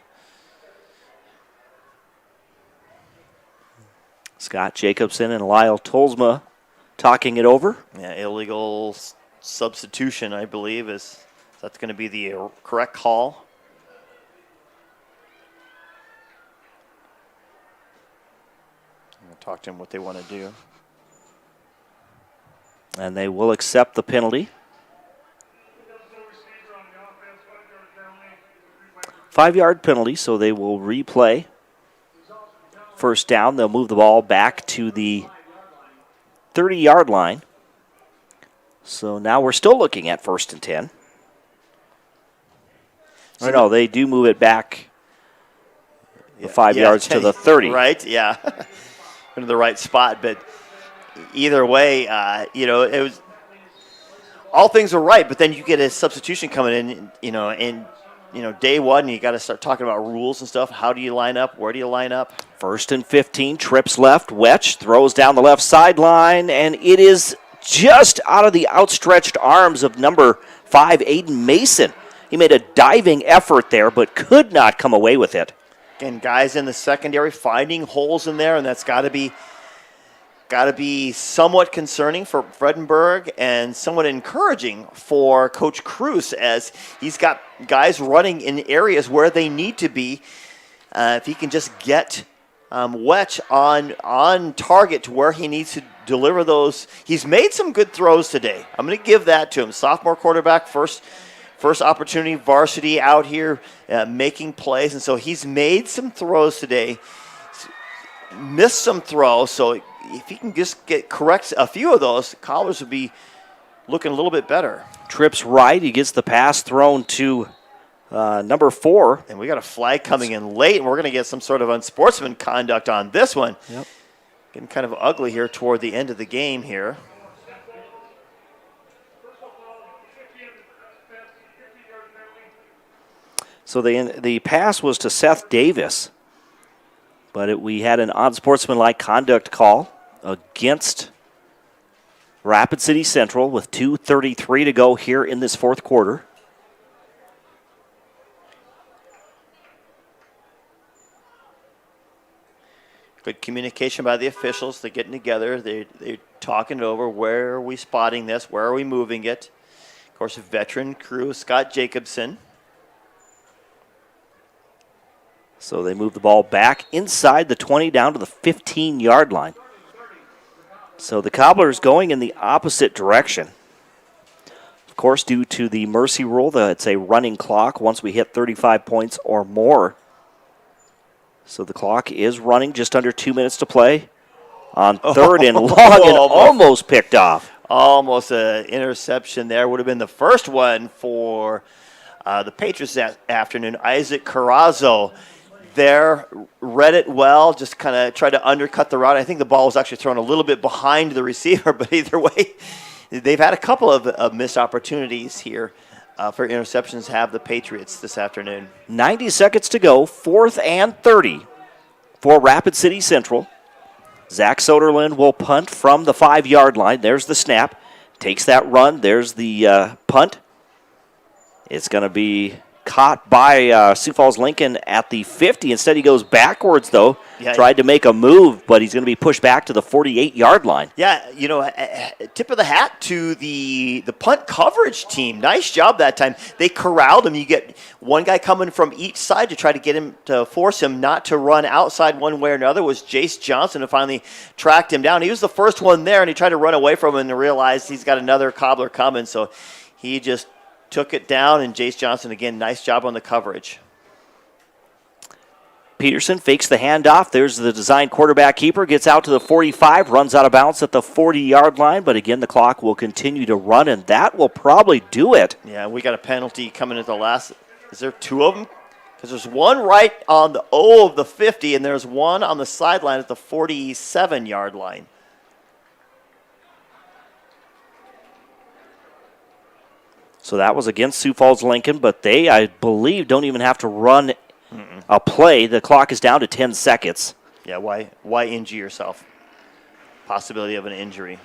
Scott Jacobson and Lyle Tolsma talking it over. Yeah, illegal substitution, I believe, that's going to be the correct call. I'm going to talk to him what they want to do. And they will accept the penalty. 5-yard penalty, so they will replay. First down, they'll move the ball back to the 30-yard line. So now we're still looking at 1st and 10. Or no, they do move it back the 5 yards to the 30. Right, yeah. Into the right spot. But either way, it was all things are right, but then you get a substitution coming in, and day one, you got to start talking about rules and stuff. How do you line up? Where do you line up? 1st and 15, trips left. Wetch throws down the left sideline, and it is just out of the outstretched arms of number 5, Aiden Mason. He made a diving effort there, but could not come away with it. Again, guys in the secondary finding holes in there, and that's got to be somewhat concerning for Fredenberg and somewhat encouraging for Coach Cruz as he's got guys running in areas where they need to be. If he can just get Wetch on target to where he needs to deliver those. He's made some good throws today. I'm going to give that to him. Sophomore quarterback, first opportunity, varsity out here making plays. And so he's made some throws today, missed some throws. So if he can just correct a few of those, Cobblers would be looking a little bit better. Trips right. He gets the pass thrown to number 4. And we got a flag coming in late, and we're going to get some sort of unsportsman conduct on this one. Yep. Getting kind of ugly here toward the end of the game here. So the pass was to Seth Davis, but we had an unsportsmanlike conduct call against Rapid City Central with 2:33 to go here in this fourth quarter. Good communication by the officials. They're getting together. They're talking it over. Where are we spotting this? Where are we moving it? Of course, a veteran crew, Scott Jacobson. So they move the ball back inside the 20 down to the 15-yard line. So the Cobblers going in the opposite direction. Of course, due to the mercy rule, it's a running clock once we hit 35 points or more. So the clock is running, just under 2 minutes to play on 3rd and long, and almost picked off. Almost an interception there. Would have been the first one for the Patriots that afternoon. Isaac Carrazzo there read it well, just kind of tried to undercut the route. I think the ball was actually thrown a little bit behind the receiver, but either way, they've had a couple of missed opportunities here for interceptions have the Patriots this afternoon. 90 seconds to go, 4th and 30 for Rapid City Central. Zach Soderlund will punt from the 5-yard line. There's the snap. Takes that run. There's the punt. It's going to be caught by Sioux Falls Lincoln at the 50. Instead, he goes backwards, though. Yeah. Tried to make a move, but he's going to be pushed back to the 48-yard line. Yeah, you know, tip of the hat to the punt coverage team. Nice job that time. They corralled him. You get one guy coming from each side to try to get him to force him not to run outside one way or another. Was Jace Johnson who finally tracked him down. He was the first one there, and he tried to run away from him and realized he's got another cobbler coming. So he just took it down, and Jace Johnson, again, nice job on the coverage. Peterson fakes the handoff. There's the design quarterback keeper. Gets out to the 45, runs out of bounds at the 40-yard line. But again, the clock will continue to run, and that will probably do it. Yeah, we got a penalty coming at the last. Is there two of them? Because there's one right on the O of the 50, and there's one on the sideline at the 47-yard line. So that was against Sioux Falls Lincoln, but they, I believe, don't even have to run a play. The clock is down to 10 seconds. Yeah, why injure yourself? Possibility of an injury.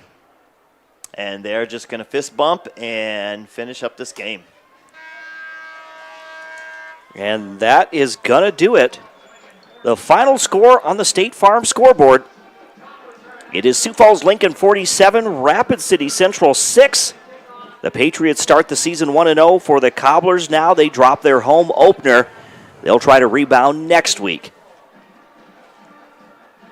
And they're just going to fist bump and finish up this game. And that is going to do it. The final score on the State Farm scoreboard. It is Sioux Falls Lincoln 47, Rapid City Central 6. The Patriots start the season 1-0 for the Cobblers. Now they drop their home opener. They'll try to rebound next week.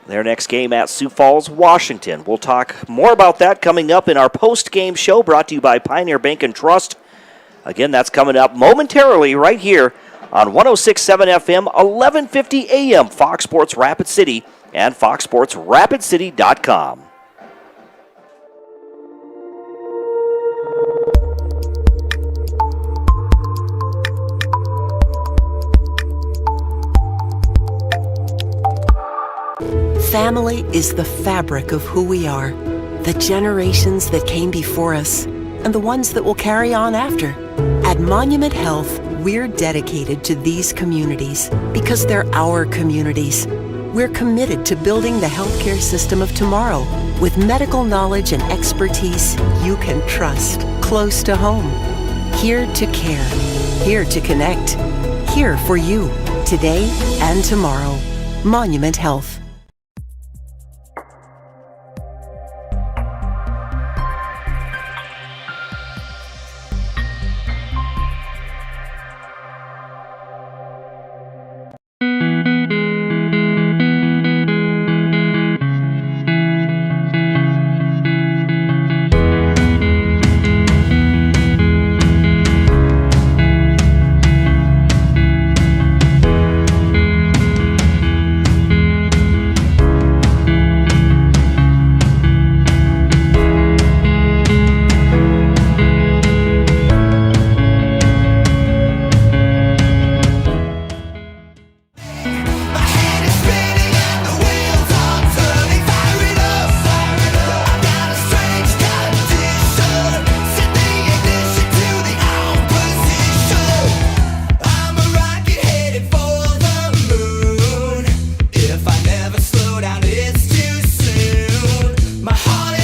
Their next game at Sioux Falls, Washington. We'll talk more about that coming up in our post-game show brought to you by Pioneer Bank and Trust. Again, that's coming up momentarily right here on 106.7 FM, 1150 AM, Fox Sports Rapid City and foxsportsrapidcity.com. Family is the fabric of who we are, the generations that came before us, and the ones that will carry on after. At Monument Health, we're dedicated to these communities because they're our communities. We're committed to building the healthcare system of tomorrow with medical knowledge and expertise you can trust close to home. Here to care, here to connect, here for you today and tomorrow. Monument Health.